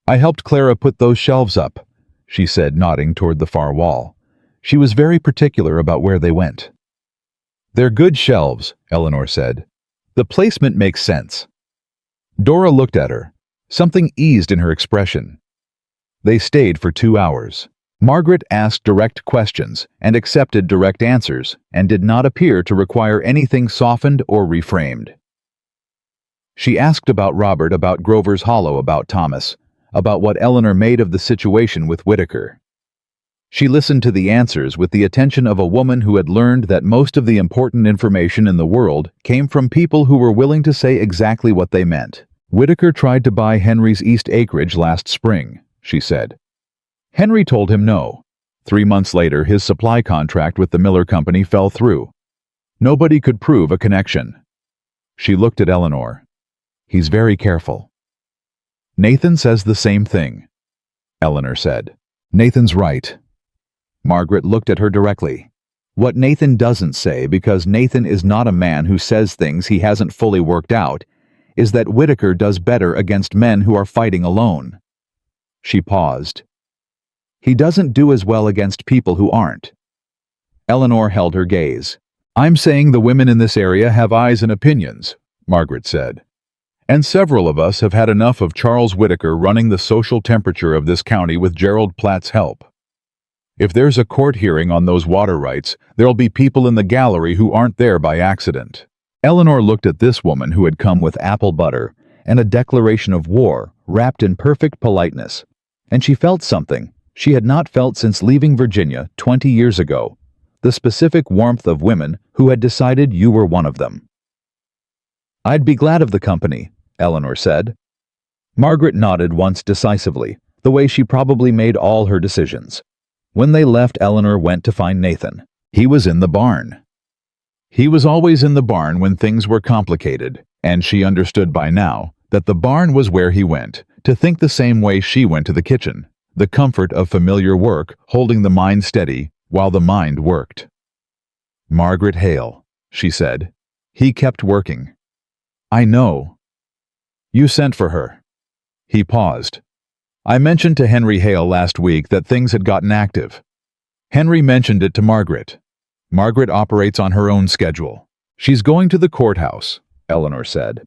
"I helped Clara put those shelves up," she said, nodding toward the far wall. She was very particular about where they went. "They're good shelves," Eleanor said. "The placement makes sense." Dora looked at her. Something eased in her expression. They stayed for 2 hours. Margaret asked direct questions and accepted direct answers and did not appear to require anything softened or reframed. She asked about Robert, about Grover's Hollow, about Thomas, about what Eleanor made of the situation with Whitaker. She listened to the answers with the attention of a woman who had learned that most of the important information in the world came from people who were willing to say exactly what they meant. "Whitaker tried to buy Henry's East acreage last spring," she said. "Henry told him no. 3 months later, his supply contract with the Miller Company fell through. Nobody could prove a connection." She looked at Eleanor. "He's very careful." "Nathan says the same thing," Eleanor said. "Nathan's right." Margaret looked at her directly. "What Nathan doesn't say, because Nathan is not a man who says things he hasn't fully worked out, is that Whitaker does better against men who are fighting alone." She paused. "He doesn't do as well against people who aren't." Eleanor held her gaze. "I'm saying the women in this area have eyes and opinions," Margaret said. "And several of us have had enough of Charles Whitaker running the social temperature of this county with Gerald Platt's help. If there's a court hearing on those water rights, there'll be people in the gallery who aren't there by accident." Eleanor looked at this woman who had come with apple butter and a declaration of war wrapped in perfect politeness, and she felt something she had not felt since leaving Virginia 20 years ago, the specific warmth of women who had decided you were one of them. "I'd be glad of the company," Eleanor said. Margaret nodded once decisively, the way she probably made all her decisions. When they left, Eleanor went to find Nathan. He was in the barn. He was always in the barn when things were complicated, and she understood by now that the barn was where he went, to think the same way she went to the kitchen. The comfort of familiar work, holding the mind steady while the mind worked. "Margaret Hale," she said. He kept working. "I know. You sent for her." He paused. "I mentioned to Henry Hale last week that things had gotten active. Henry mentioned it to Margaret. Margaret operates on her own schedule. She's going to the courthouse," Eleanor said.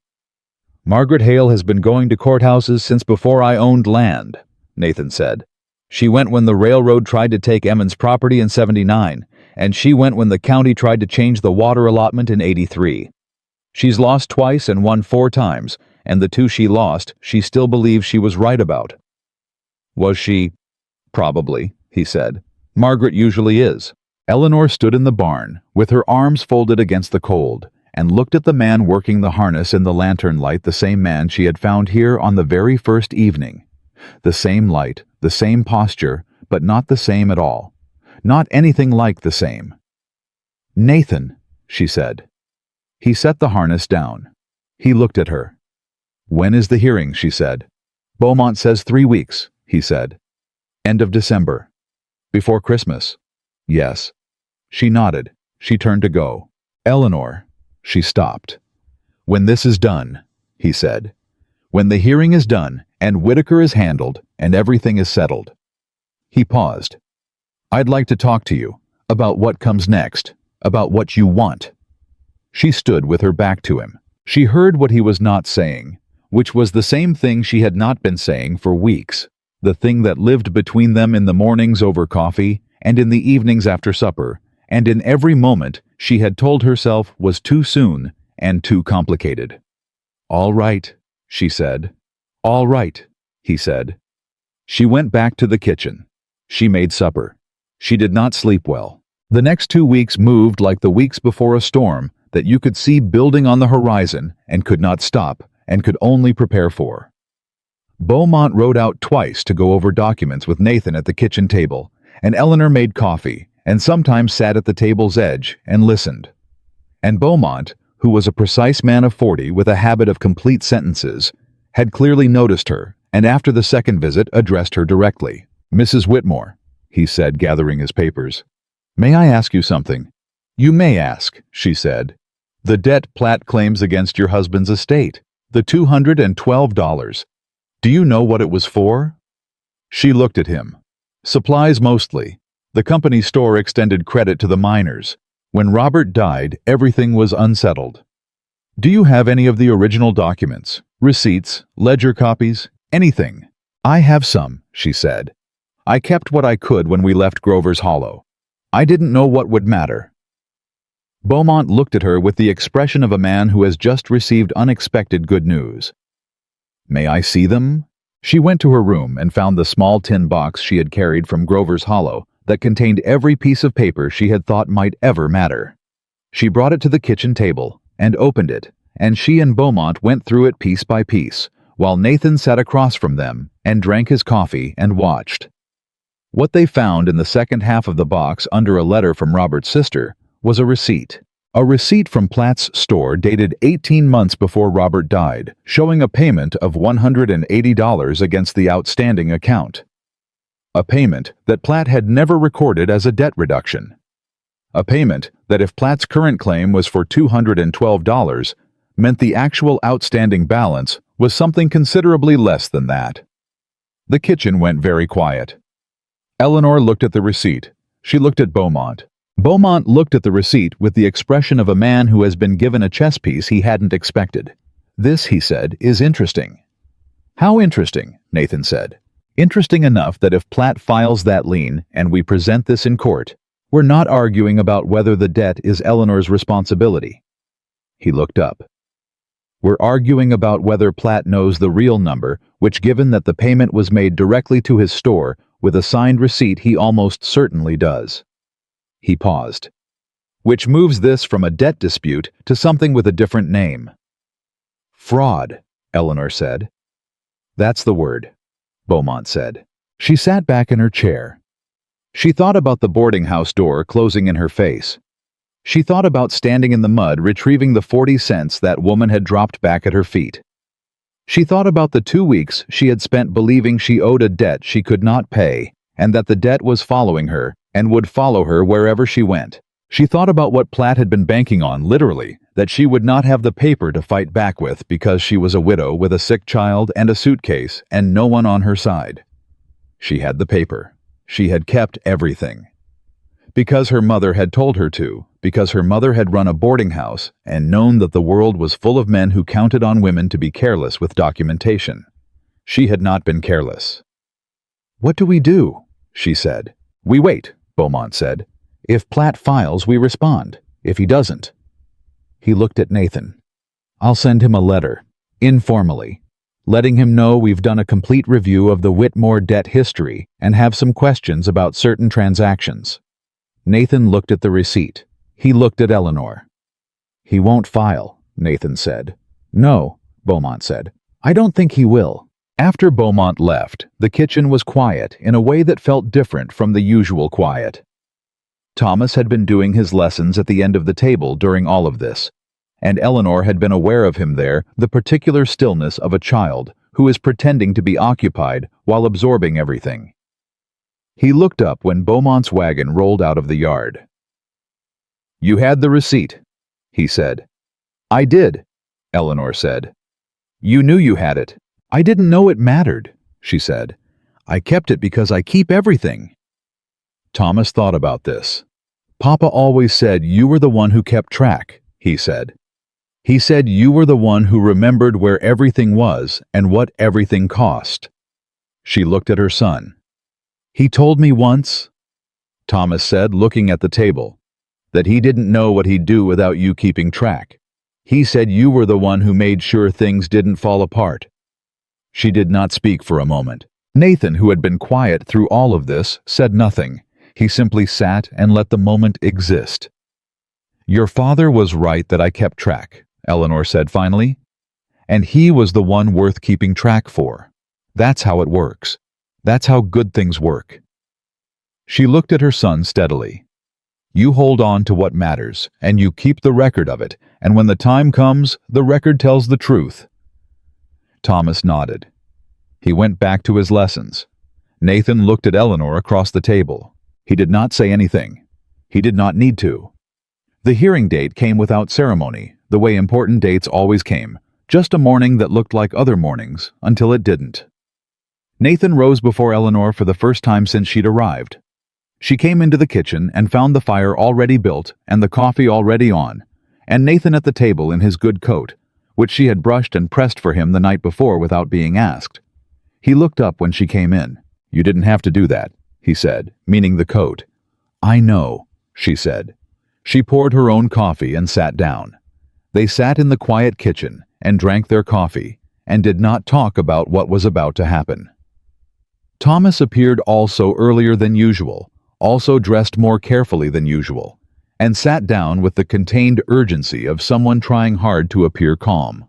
"Margaret Hale has been going to courthouses since before I owned land," Nathan said. "She went when the railroad tried to take Emmons' property in '79, and she went when the county tried to change the water allotment in '83. She's lost twice and won 4 times, and the 2 she lost, she still believes she was right about." "Was she?" "Probably," he said. "Margaret usually is." Eleanor stood in the barn, with her arms folded against the cold, and looked at the man working the harness in the lantern light, the same man she had found here on the very first evening. The same light, the same posture, but not the same at all. Not anything like the same. "Nathan," she said. He set the harness down. He looked at her. "When is the hearing?" she said. "Beaumont says 3 weeks," he said. "End of December. Before Christmas." "Yes." She nodded. She turned to go. "Eleanor." She stopped. "When this is done," he said. "When the hearing is done, and Whitaker is handled, and everything is settled." He paused. "I'd like to talk to you about what comes next, about what you want." She stood with her back to him. She heard what he was not saying, which was the same thing she had not been saying for weeks, the thing that lived between them in the mornings over coffee and in the evenings after supper, and in every moment she had told herself was too soon and too complicated. "All right," she said. "All right," he said. She went back to the kitchen. She made supper. She did not sleep well. The next 2 weeks moved like the weeks before a storm that you could see building on the horizon and could not stop and could only prepare for. Beaumont rode out twice to go over documents with Nathan at the kitchen table, and Eleanor made coffee and sometimes sat at the table's edge and listened. And Beaumont, who was a precise man of 40 with a habit of complete sentences, had clearly noticed her, and after the second visit addressed her directly. "Mrs. Whitmore," he said, gathering his papers. "May I ask you something?" "You may ask," she said. "The debt Platt claims against your husband's estate, the $212. Do you know what it was for?" She looked at him. "Supplies mostly. The company store extended credit to the miners. When Robert died, everything was unsettled." "Do you have any of the original documents? Receipts, ledger copies, anything?" "I have some," she said. "I kept what I could when we left Grover's Hollow. I didn't know what would matter." Beaumont looked at her with the expression of a man who has just received unexpected good news. "May I see them?" She went to her room and found the small tin box she had carried from Grover's Hollow that contained every piece of paper she had thought might ever matter. She brought it to the kitchen table and opened it, and she and Beaumont went through it piece by piece, while Nathan sat across from them and drank his coffee and watched. What they found in the second half of the box under a letter from Robert's sister was a receipt. A receipt from Platt's store dated 18 months before Robert died, showing a payment of $180 against the outstanding account. A payment that Platt had never recorded as a debt reduction. A payment that, if Platt's current claim was for $212, meant the actual outstanding balance was something considerably less than that. The kitchen went very quiet. Eleanor looked at the receipt. She looked at Beaumont. Beaumont looked at the receipt with the expression of a man who has been given a chess piece he hadn't expected. "This," he said, "is interesting." "How interesting?" Nathan said. "Interesting enough that if Platt files that lien and we present this in court, we're not arguing about whether the debt is Eleanor's responsibility." He looked up. "We're arguing about whether Platt knows the real number, which, given that the payment was made directly to his store with a signed receipt, he almost certainly does." He paused. "Which moves this from a debt dispute to something with a different name." "Fraud," Eleanor said. "That's the word," Beaumont said. She sat back in her chair. She thought about the boarding house door closing in her face. She thought about standing in the mud retrieving the 40 cents that woman had dropped back at her feet. She thought about the 2 weeks she had spent believing she owed a debt she could not pay, and that the debt was following her and would follow her wherever she went. She thought about what Platt had been banking on, literally, that she would not have the paper to fight back with because she was a widow with a sick child and a suitcase and no one on her side. She had the paper. She had kept everything. Because her mother had told her to, because her mother had run a boarding house and known that the world was full of men who counted on women to be careless with documentation. She had not been careless. "What do we do?" she said. "We wait," Beaumont said. "If Platt files, we respond. If he doesn't." He looked at Nathan. "I'll send him a letter, informally, letting him know we've done a complete review of the Whitmore debt history and have some questions about certain transactions." Nathan looked at the receipt. He looked at Eleanor. "He won't file," Nathan said. "No," Beaumont said. "I don't think he will." After Beaumont left, the kitchen was quiet in a way that felt different from the usual quiet. Thomas had been doing his lessons at the end of the table during all of this, and Eleanor had been aware of him there, the particular stillness of a child who is pretending to be occupied while absorbing everything. He looked up when Beaumont's wagon rolled out of the yard. "You had the receipt," he said. "I did," Eleanor said. "You knew you had it." "I didn't know it mattered," she said. "I kept it because I keep everything." Thomas thought about this. "Papa always said you were the one who kept track," he said. "He said you were the one who remembered where everything was and what everything cost." She looked at her son. "He told me once," Thomas said, looking at the table, "that he didn't know what he'd do without you keeping track. He said you were the one who made sure things didn't fall apart." She did not speak for a moment. Nathan, who had been quiet through all of this, said nothing. He simply sat and let the moment exist. "Your father was right that I kept track," Eleanor said finally. "And he was the one worth keeping track for. That's how it works. That's how good things work." She looked at her son steadily. "You hold on to what matters, and you keep the record of it, and when the time comes, the record tells the truth." Thomas nodded. He went back to his lessons. Nathan looked at Eleanor across the table. He did not say anything. He did not need to. The hearing date came without ceremony, the way important dates always came, just a morning that looked like other mornings, until it didn't. Nathan rose before Eleanor for the first time since she'd arrived. She came into the kitchen and found the fire already built and the coffee already on, and Nathan at the table in his good coat, which she had brushed and pressed for him the night before without being asked. He looked up when she came in. "You didn't have to do that," he said, meaning the coat. "I know," she said. She poured her own coffee and sat down. They sat in the quiet kitchen and drank their coffee and did not talk about what was about to happen. Thomas appeared also earlier than usual, also dressed more carefully than usual, and sat down with the contained urgency of someone trying hard to appear calm.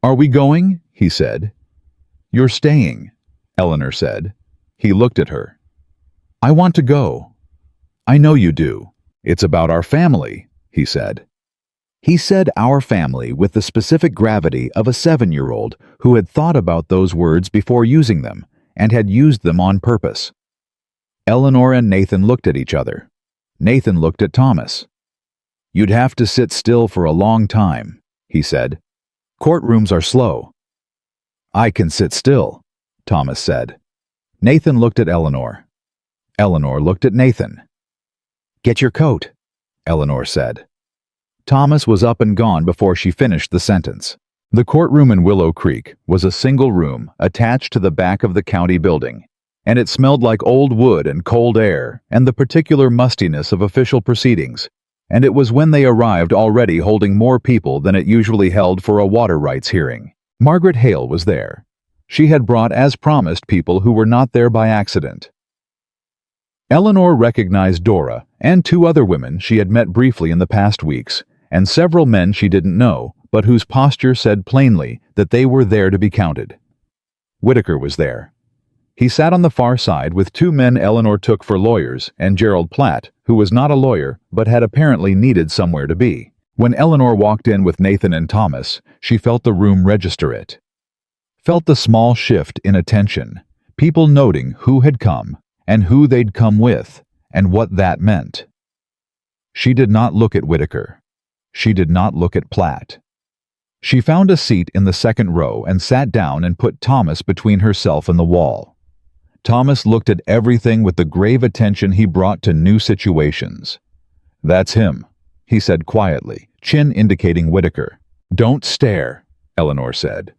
"Are we going?" he said. "You're staying," Eleanor said. He looked at her. "I want to go." "I know you do. It's about our family," he said. He said our family with the specific gravity of a 7-year-old who had thought about those words before using them and had used them on purpose. Eleanor and Nathan looked at each other. Nathan looked at Thomas. "You'd have to sit still for a long time," he said. "Courtrooms are slow." "I can sit still," Thomas said. Nathan looked at Eleanor. Eleanor looked at Nathan. "Get your coat," Eleanor said. Thomas was up and gone before she finished the sentence. The courtroom in Willow Creek was a single room attached to the back of the county building, and it smelled like old wood and cold air and the particular mustiness of official proceedings, and it was when they arrived already holding more people than it usually held for a water rights hearing. Margaret Hale was there. She had brought, as promised, people who were not there by accident. Eleanor recognized Dora and 2 other women she had met briefly in the past weeks, and several men she didn't know, but whose posture said plainly that they were there to be counted. Whitaker was there. He sat on the far side with 2 men Eleanor took for lawyers and Gerald Platt, who was not a lawyer but had apparently needed somewhere to be. When Eleanor walked in with Nathan and Thomas, she felt the room register it. Felt the small shift in attention, people noting who had come and who they'd come with and what that meant. She did not look at Whitaker. She did not look at Platt. She found a seat in the second row and sat down and put Thomas between herself and the wall. Thomas looked at everything with the grave attention he brought to new situations. "That's him," he said quietly, chin indicating Whitaker. "Don't stare," Eleanor said.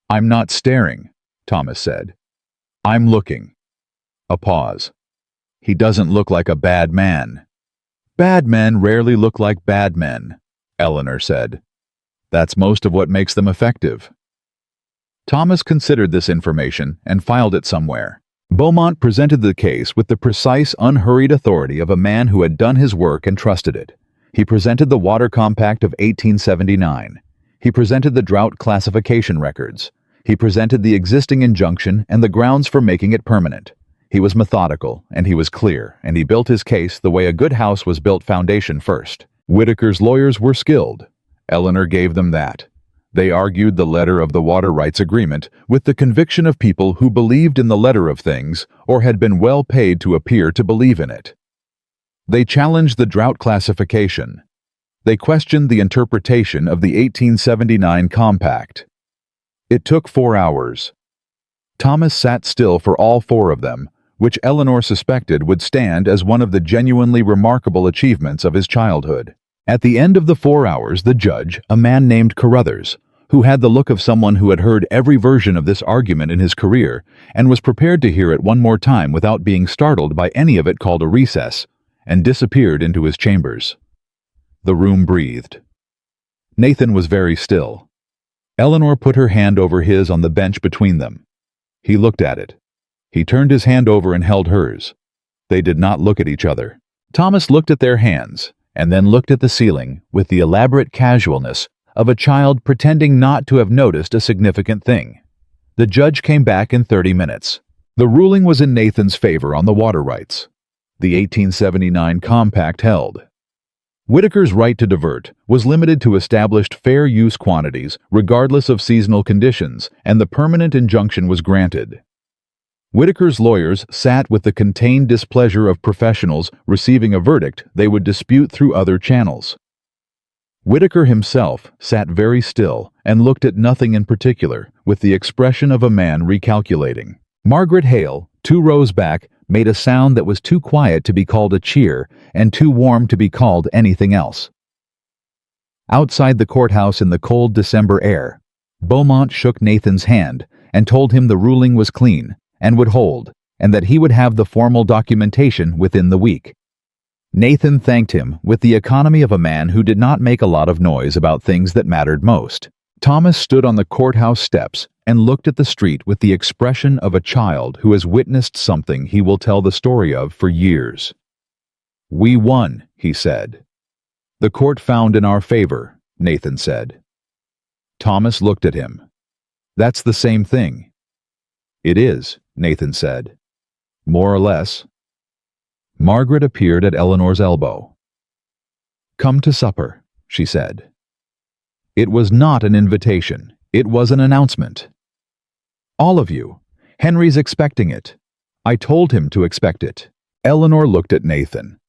"I'm not staring," Thomas said. "I'm looking." A pause. "He doesn't look like a bad man." "Bad men rarely look like bad men," Eleanor said. "That's most of what makes them effective." Thomas considered this information and filed it somewhere. Beaumont presented the case with the precise, unhurried authority of a man who had done his work and trusted it. He presented the Water Compact of 1879. He presented the drought classification records. He presented the existing injunction and the grounds for making it permanent. He was methodical, and he was clear, and he built his case the way a good house was built, foundation first. Whitaker's lawyers were skilled. Eleanor gave them that. They argued the letter of the water rights agreement with the conviction of people who believed in the letter of things or had been well paid to appear to believe in it. They challenged the drought classification. They questioned the interpretation of the 1879 compact. It took 4 hours. Thomas sat still for all 4 of them, which Eleanor suspected would stand as one of the genuinely remarkable achievements of his childhood. At the end of the 4 hours, the judge, a man named Carruthers, who had the look of someone who had heard every version of this argument in his career and was prepared to hear it one more time without being startled by any of it, called a recess, and disappeared into his chambers. The room breathed. Nathan was very still. Eleanor put her hand over his on the bench between them. He looked at it. He turned his hand over and held hers. They did not look at each other. Thomas looked at their hands, and then looked at the ceiling with the elaborate casualness of a child pretending not to have noticed a significant thing. The judge came back in 30 minutes. The ruling was in Nathan's favor on the water rights. The 1879 compact held. Whitaker's right to divert was limited to established fair use quantities regardless of seasonal conditions, and the permanent injunction was granted. Whitaker's lawyers sat with the contained displeasure of professionals receiving a verdict they would dispute through other channels. Whitaker himself sat very still and looked at nothing in particular, with the expression of a man recalculating. Margaret Hale, 2 rows back, made a sound that was too quiet to be called a cheer and too warm to be called anything else. Outside the courthouse in the cold December air, Beaumont shook Nathan's hand and told him the ruling was clean and would hold, and that he would have the formal documentation within the week. Nathan thanked him with the economy of a man who did not make a lot of noise about things that mattered most. Thomas stood on the courthouse steps and looked at the street with the expression of a child who has witnessed something he will tell the story of for years. "We won," he said. "The court found in our favor," Nathan said. Thomas looked at him. "That's the same thing." "It is," Nathan said. "More or less." Margaret appeared at Eleanor's elbow. "Come to supper," she said. It was not an invitation. It was an announcement. "All of you. Henry's expecting it. I told him to expect it." Eleanor looked at Nathan.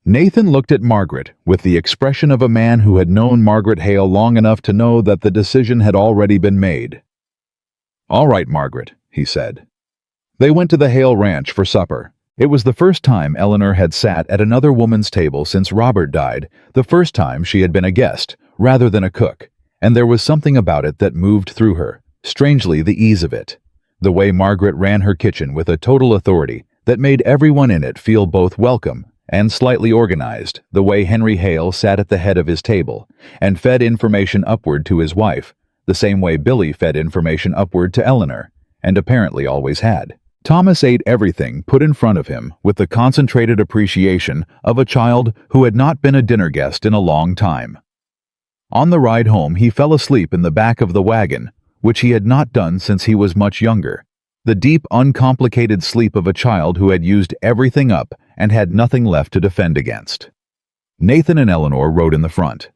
Nathan looked at Margaret with the expression of a man who had known Margaret Hale long enough to know that the decision had already been made. "All right, Margaret," he said. They went to the Hale ranch for supper. It was the first time Eleanor had sat at another woman's table since Robert died, the first time she had been a guest, rather than a cook, and there was something about it that moved through her, strangely the ease of it. The way Margaret ran her kitchen with a total authority that made everyone in it feel both welcome and slightly organized, the way Henry Hale sat at the head of his table and fed information upward to his wife, the same way Billy fed information upward to Eleanor, and apparently always had. Thomas ate everything put in front of him with the concentrated appreciation of a child who had not been a dinner guest in a long time. On the ride home, he fell asleep in the back of the wagon, which he had not done since he was much younger. The deep, uncomplicated sleep of a child who had used everything up and had nothing left to defend against. Nathan and Eleanor rode in the front.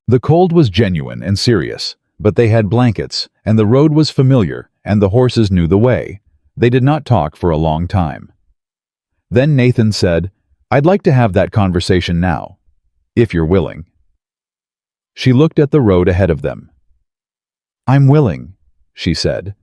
The cold was genuine and serious, but they had blankets, and the road was familiar, and the horses knew the way. They did not talk for a long time. Then Nathan said, "I'd like to have that conversation now, if you're willing." She looked at the road ahead of them. "I'm willing," she said.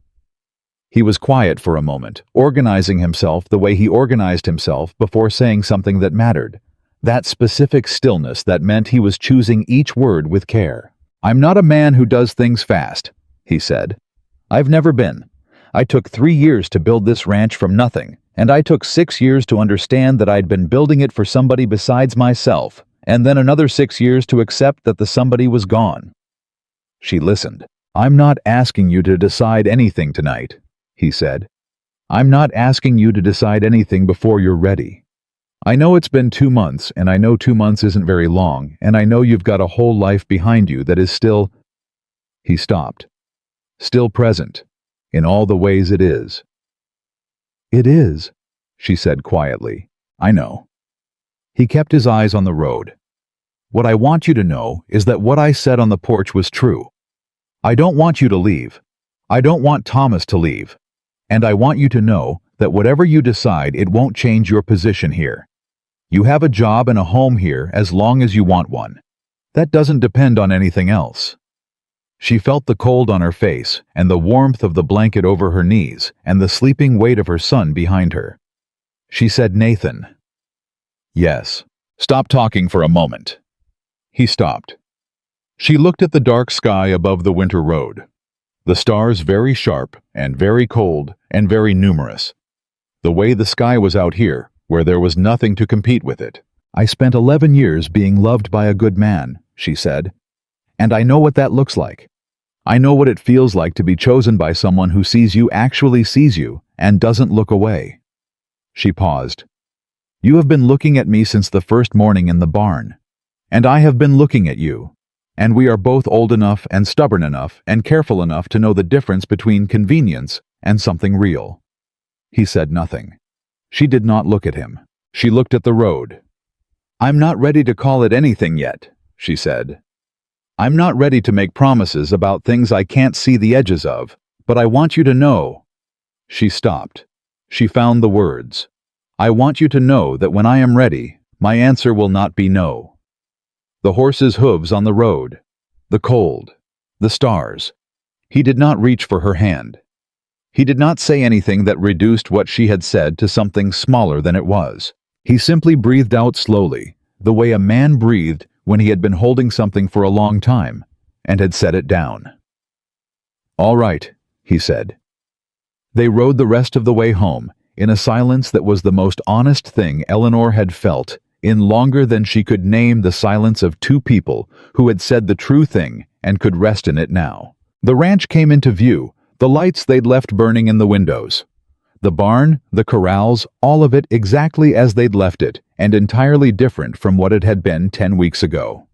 He was quiet for a moment, organizing himself the way he organized himself before saying something that mattered. That specific stillness that meant he was choosing each word with care. "I'm not a man who does things fast," he said. "I've never been. I took 3 years to build this ranch from nothing, and I took 6 years to understand that I'd been building it for somebody besides myself, and then another 6 years to accept that the somebody was gone." She listened. "I'm not asking you to decide anything tonight," he said. "I'm not asking you to decide anything before you're ready. I know it's been 2 months, and I know 2 months isn't very long, and I know you've got a whole life behind you that is still—" He stopped. "Still present. In all the ways it is." "It is," she said quietly. "I know." He kept his eyes on the road. "What I want you to know is that what I said on the porch was true. I don't want you to leave. I don't want Thomas to leave. And I want you to know that whatever you decide, it won't change your position here. You have a job and a home here as long as you want one. That doesn't depend on anything else." She felt the cold on her face and the warmth of the blanket over her knees and the sleeping weight of her son behind her. She said, "Nathan." "Yes. Stop talking for a moment." He stopped. She looked at the dark sky above the winter road. The stars very sharp and very cold and very numerous. The way the sky was out here, where there was nothing to compete with it. "I spent 11 years being loved by a good man," she said. "And I know what that looks like. I know what it feels like to be chosen by someone who sees you, actually sees you, and doesn't look away." She paused. "You have been looking at me since the first morning in the barn. And I have been looking at you. And we are both old enough and stubborn enough and careful enough to know the difference between convenience and something real." He said nothing. She did not look at him. She looked at the road. "I'm not ready to call it anything yet," she said. "I'm not ready to make promises about things I can't see the edges of, but I want you to know." She stopped. She found the words. "I want you to know that when I am ready, my answer will not be no." The horse's hooves on the road, the cold, the stars. He did not reach for her hand. He did not say anything that reduced what she had said to something smaller than it was. He simply breathed out slowly, the way a man breathed when he had been holding something for a long time and had set it down. "All right," he said. They rode the rest of the way home in a silence that was the most honest thing Eleanor had felt in longer than she could name the silence of two people who had said the true thing and could rest in it now. The ranch came into view, the lights they'd left burning in the windows. The barn, the corrals, all of it exactly as they'd left it, and entirely different from what it had been 10 weeks ago.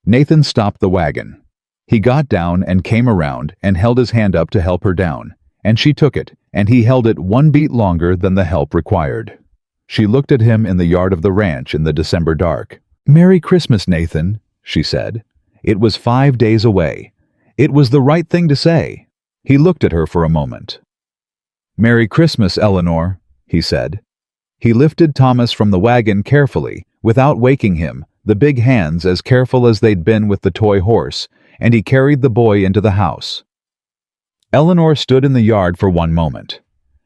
Nathan stopped the wagon. He got down and came around and held his hand up to help her down, and she took it, and he held it one beat longer than the help required. She looked at him in the yard of the ranch in the December dark. "Merry Christmas, Nathan," she said. It was 5 days away. It was the right thing to say. He looked at her for a moment. "Merry Christmas, Eleanor," he said. He lifted Thomas from the wagon carefully, without waking him, the big hands as careful as they'd been with the toy horse, and he carried the boy into the house. Eleanor stood in the yard for one moment.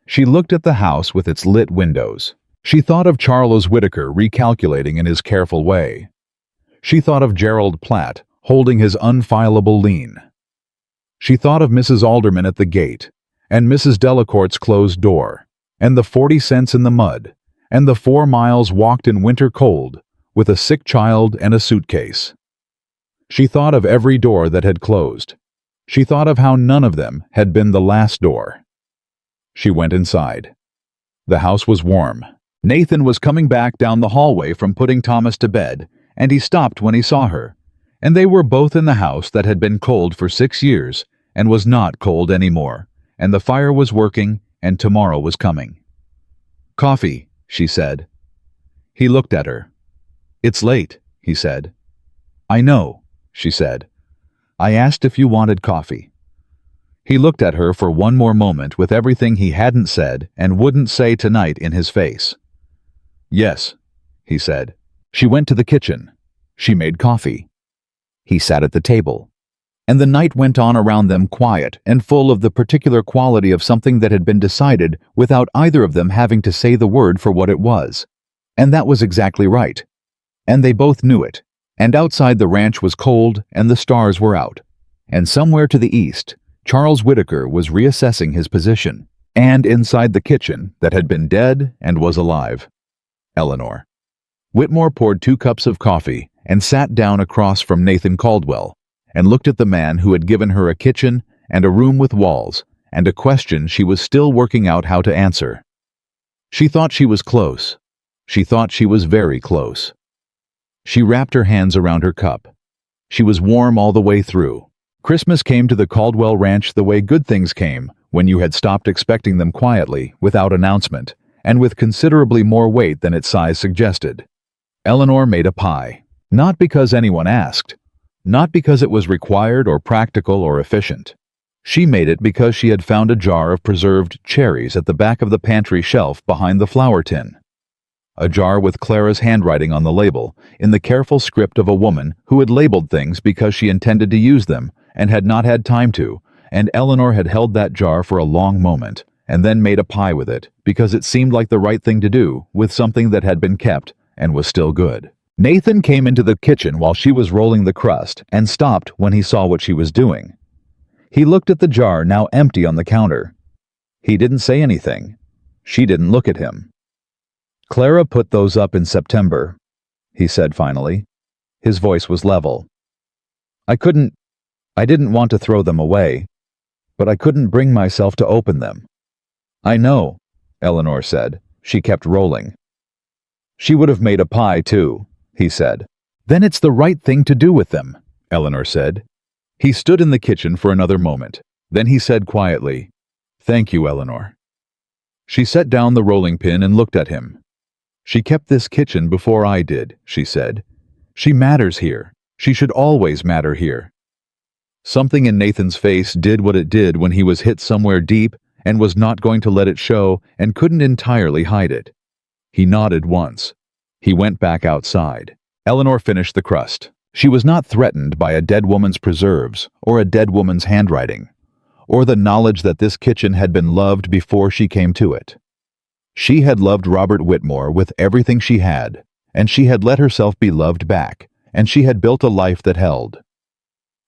She looked at the house with its lit windows. She thought of Charles Whitaker recalculating in his careful way. She thought of Gerald Platt holding his unfileable lien. She thought of Mrs. Alderman at the gate, and Mrs. Delacourt's closed door, and the 40 cents in the mud, and the 4 miles walked in winter cold, with a sick child and a suitcase. She thought of every door that had closed. She thought of how none of them had been the last door. She went inside. The house was warm. Nathan was coming back down the hallway from putting Thomas to bed, and he stopped when he saw her, and they were both in the house that had been cold for 6 years and was not cold anymore, and the fire was working, and tomorrow was coming. "Coffee," she said. He looked at her. "It's late," he said. "I know," she said. "I asked if you wanted coffee." He looked at her for one more moment with everything he hadn't said and wouldn't say tonight in his face. "Yes," he said. She went to the kitchen. She made coffee. He sat at the table. And the night went on around them quiet and full of the particular quality of something that had been decided without either of them having to say the word for what it was. And that was exactly right. And they both knew it. And outside the ranch was cold and the stars were out. And somewhere to the east, Charles Whitaker was reassessing his position. And inside the kitchen that had been dead and was alive, Eleanor. Whitmore poured 2 cups of coffee and sat down across from Nathan Caldwell and looked at the man who had given her a kitchen and a room with walls and a question she was still working out how to answer. She thought she was close. She thought she was very close. She wrapped her hands around her cup. She was warm all the way through. Christmas came to the Caldwell Ranch the way good things came, when you had stopped expecting them quietly, without announcement, and with considerably more weight than its size suggested. Eleanor made a pie. Not because anyone asked. Not because it was required or practical or efficient. She made it because she had found a jar of preserved cherries at the back of the pantry shelf behind the flour tin. A jar with Clara's handwriting on the label, in the careful script of a woman who had labeled things because she intended to use them and had not had time to, and Eleanor had held that jar for a long moment, and then made a pie with it, because it seemed like the right thing to do with something that had been kept and was still good. Nathan came into the kitchen while she was rolling the crust and stopped when he saw what she was doing. He looked at the jar now empty on the counter. He didn't say anything. She didn't look at him. "Clara put those up in September," he said finally. His voice was level. I didn't want to throw them away, but I couldn't bring myself to open them." "I know," Eleanor said. She kept rolling. "She would have made a pie, too," he said. "Then it's the right thing to do with them," Eleanor said. He stood in the kitchen for another moment. Then he said quietly, "Thank you, Eleanor." She set down the rolling pin and looked at him. "She kept this kitchen before I did," she said. "She matters here. She should always matter here." Something in Nathan's face did what it did when he was hit somewhere deep and was not going to let it show and couldn't entirely hide it. He nodded once. He went back outside. Eleanor finished the crust. She was not threatened by a dead woman's preserves or a dead woman's handwriting, or the knowledge that this kitchen had been loved before she came to it. She had loved Robert Whitmore with everything she had, and she had let herself be loved back, and she had built a life that held.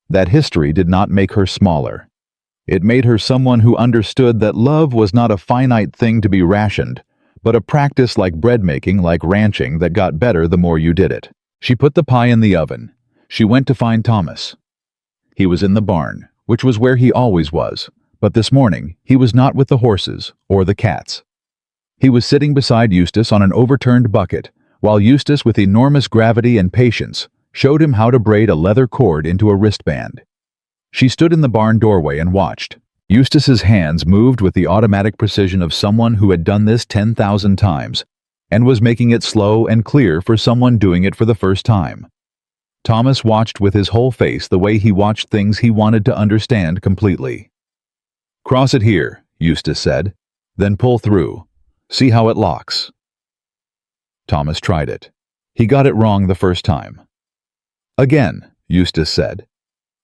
That history did not make her smaller. It made her someone who understood that love was not a finite thing to be rationed, but a practice like bread making, like ranching, that got better the more you did it. She put the pie in the oven. She went to find Thomas. He was in the barn, which was where he always was, but this morning he was not with the horses or the cats. He was sitting beside Eustace on an overturned bucket, while Eustace, with enormous gravity and patience, showed him how to braid a leather cord into a wristband. She stood in the barn doorway and watched. Eustace's hands moved with the automatic precision of someone who had done this 10,000 times, and was making it slow and clear for someone doing it for the first time. Thomas watched with his whole face the way he watched things he wanted to understand completely. "Cross it here," Eustace said. "Then pull through. See how it locks." Thomas tried it. He got it wrong the first time. "Again," Eustace said.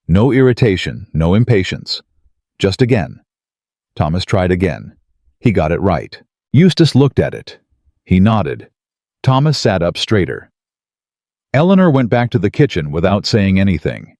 No irritation, no impatience. Just again. Thomas tried again. He got it right. Eustace looked at it. He nodded. Thomas sat up straighter. Eleanor went back to the kitchen without saying anything.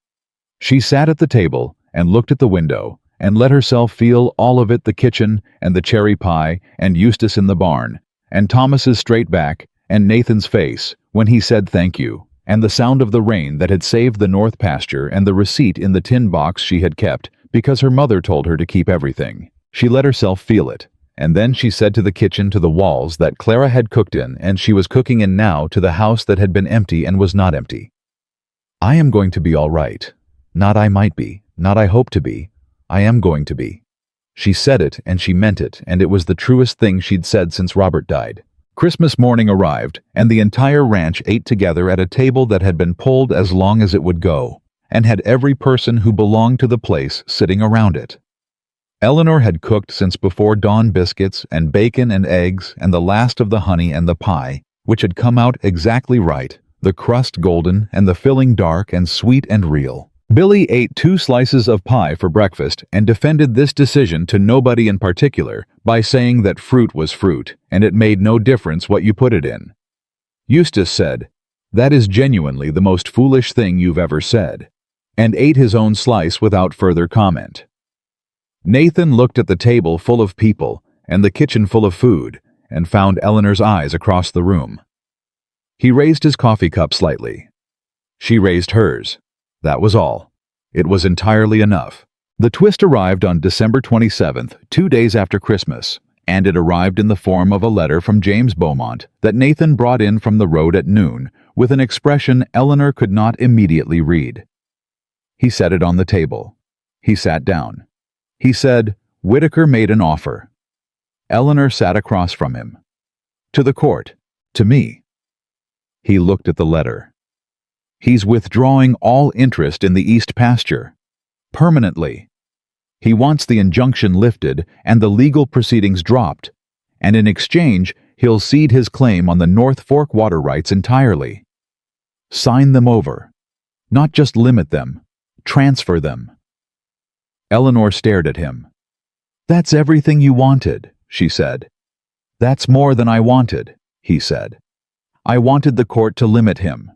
She sat at the table and looked at the window and let herself feel all of it, the kitchen and the cherry pie and Eustace in the barn and Thomas's straight back and Nathan's face when he said thank you and the sound of the rain that had saved the north pasture and the receipt in the tin box she had kept because her mother told her to keep everything. She let herself feel it, and then she said to the kitchen, to the walls that Clara had cooked in and she was cooking in now, to the house that had been empty and was not empty. I am going to be all right. Not I might be, not I hope to be. I am going to be. She said it and she meant it, and it was the truest thing she'd said since Robert died. Christmas morning arrived, and the entire ranch ate together at a table that had been pulled as long as it would go, and had every person who belonged to the place sitting around it. Eleanor had cooked since before dawn biscuits and bacon and eggs and the last of the honey and the pie, which had come out exactly right, the crust golden and the filling dark and sweet and real. Billy ate 2 slices of pie for breakfast and defended this decision to nobody in particular by saying that fruit was fruit and it made no difference what you put it in. Eustace said, "That is genuinely the most foolish thing you've ever said," and ate his own slice without further comment. Nathan looked at the table full of people and the kitchen full of food and found Eleanor's eyes across the room. He raised his coffee cup slightly. She raised hers. That was all. It was entirely enough. The twist arrived on December 27th, 2 days after Christmas, and it arrived in the form of a letter from James Beaumont that Nathan brought in from the road at noon with an expression Eleanor could not immediately read. He set it on the table. He sat down. He said, "Whitaker made an offer." Eleanor sat across from him. "To the court. To me." He looked at the letter. "He's withdrawing all interest in the East pasture. Permanently. He wants the injunction lifted and the legal proceedings dropped, and in exchange, he'll cede his claim on the North Fork water rights entirely. Sign them over. Not just limit them. Transfer them." Eleanor stared at him. "That's everything you wanted," she said. "That's more than I wanted," he said. "I wanted the court to limit him.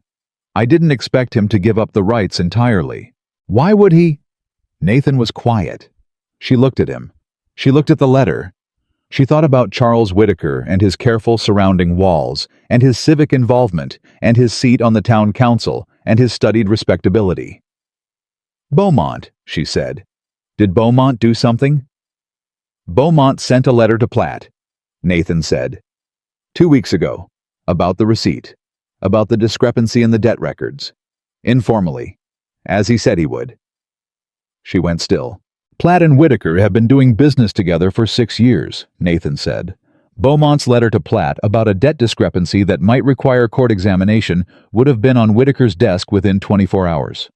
I didn't expect him to give up the rights entirely. Why would he?" Nathan was quiet. She looked at him. She looked at the letter. She thought about Charles Whitaker and his careful surrounding walls, and his civic involvement, and his seat on the town council, and his studied respectability. "Beaumont," she said. "Did Beaumont do something?" "Beaumont sent a letter to Platt," Nathan said. 2 weeks ago. About the receipt. About the discrepancy in the debt records. Informally. As he said he would." She went still. "Platt and Whitaker have been doing business together for 6 years, Nathan said. Beaumont's letter to Platt about a debt discrepancy that might require court examination would have been on Whitaker's desk within 24 hours.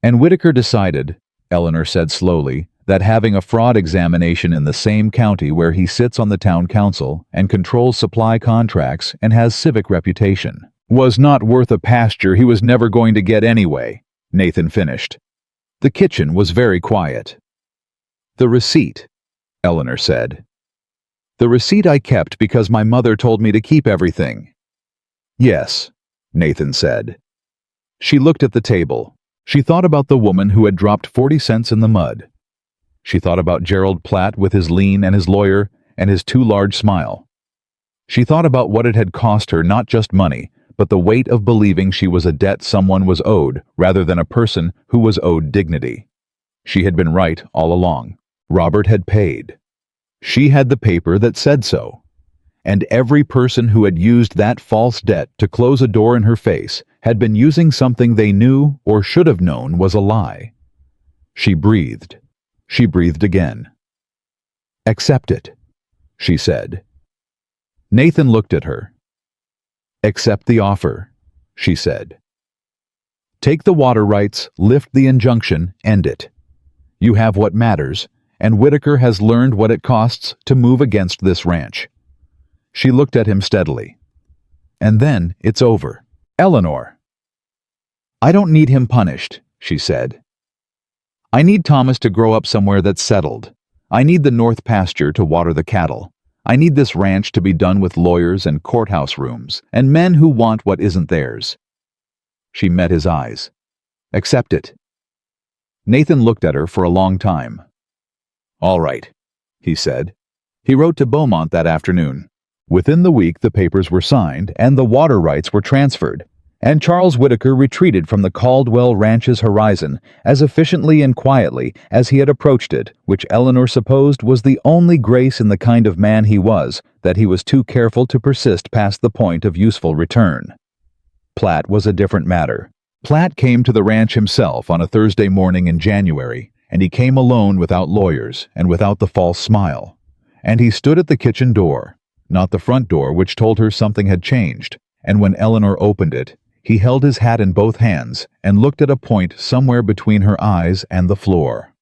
"And Whitaker decided," Eleanor said slowly, that having a fraud examination in the same county where he sits on the town council and controls supply contracts and has civic reputation was not worth a pasture he was never going to get anyway, Nathan finished. The kitchen was very quiet. "The receipt," Eleanor said. "The receipt I kept because my mother told me to keep everything." "Yes," Nathan said. She looked at the table. She thought about the woman who had dropped 40 cents in the mud. She thought about Gerald Platt with his lean and his lawyer and his too large smile. She thought about what it had cost her, not just money, but the weight of believing she was a debt someone was owed rather than a person who was owed dignity. She had been right all along. Robert had paid. She had the paper that said so. And every person who had used that false debt to close a door in her face had been using something they knew or should have known was a lie. She breathed. She breathed again. "Accept it," she said. Nathan looked at her. "Accept the offer," she said. "Take the water rights, lift the injunction, end it. You have what matters, and Whitaker has learned what it costs to move against this ranch." She looked at him steadily. "And then it's over." "Eleanor." "I don't need him punished," she said. "I need Thomas to grow up somewhere that's settled. I need the north pasture to water the cattle. I need this ranch to be done with lawyers and courthouse rooms and men who want what isn't theirs." She met his eyes. "Accept it." Nathan looked at her for a long time. "All right," he said. He wrote to Beaumont that afternoon. Within the week, the papers were signed and the water rights were transferred, and Charles Whitaker retreated from the Caldwell Ranch's horizon as efficiently and quietly as he had approached it, which Eleanor supposed was the only grace in the kind of man he was, that he was too careful to persist past the point of useful return. Platt was a different matter. Platt came to the ranch himself on a Thursday morning in January, and he came alone without lawyers and without the false smile. And he stood at the kitchen door, not the front door, which told her something had changed, and when Eleanor opened it, he held his hat in both hands and looked at a point somewhere between her eyes and the floor.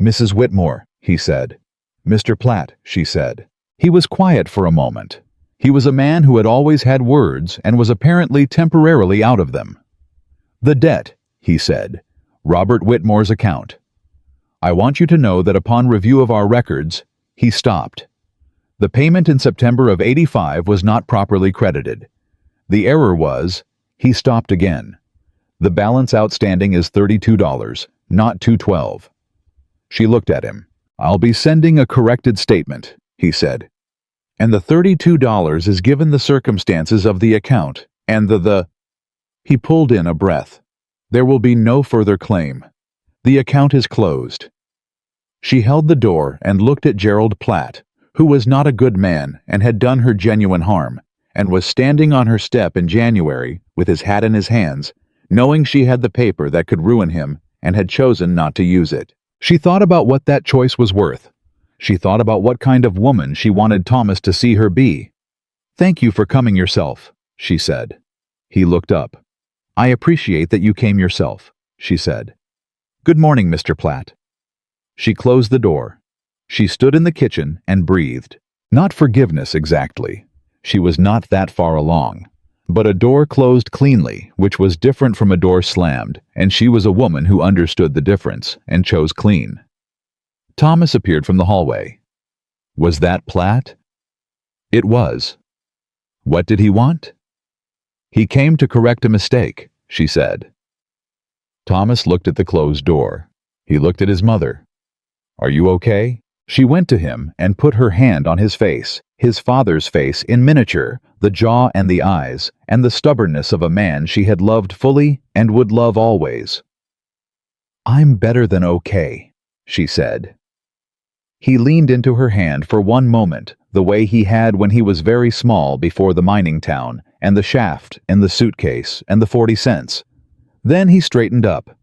"Mrs. Whitmore," he said. "Mr. Platt," she said. He was quiet for a moment. He was a man who had always had words and was apparently temporarily out of them. "The debt," he said. "Robert Whitmore's account. I want you to know that upon review of our records," he stopped. "The payment in September of '85 was not properly credited. The error was," he stopped again. "The balance outstanding is $32, not $212. She looked at him. "I'll be sending a corrected statement," he said. "And the $32 is given the circumstances of the account, and the... He pulled in a breath. "There will be no further claim. The account is closed." She held the door and looked at Gerald Platt, who was not a good man and had done her genuine harm, and was standing on her step in January with his hat in his hands, knowing she had the paper that could ruin him and had chosen not to use it. She thought about what that choice was worth. She thought about what kind of woman she wanted Thomas to see her be. "Thank you for coming yourself," she said. He looked up. "I appreciate that you came yourself," she said. "Good morning, Mr. Platt." She closed the door. She stood in the kitchen and breathed. Not forgiveness exactly. She was not that far along. But a door closed cleanly, which was different from a door slammed, and she was a woman who understood the difference and chose clean. Thomas appeared from the hallway. Was that Platt? It was. What did he want? "He came to correct a mistake," she said. Thomas looked at the closed door. He looked at his mother. "Are you okay?" She went to him and put her hand on his face, his father's face in miniature, the jaw and the eyes, and the stubbornness of a man she had loved fully and would love always. "I'm better than okay," she said. He leaned into her hand for one moment, the way he had when he was very small before the mining town, and the shaft, and the suitcase, and the 40 cents. Then he straightened up.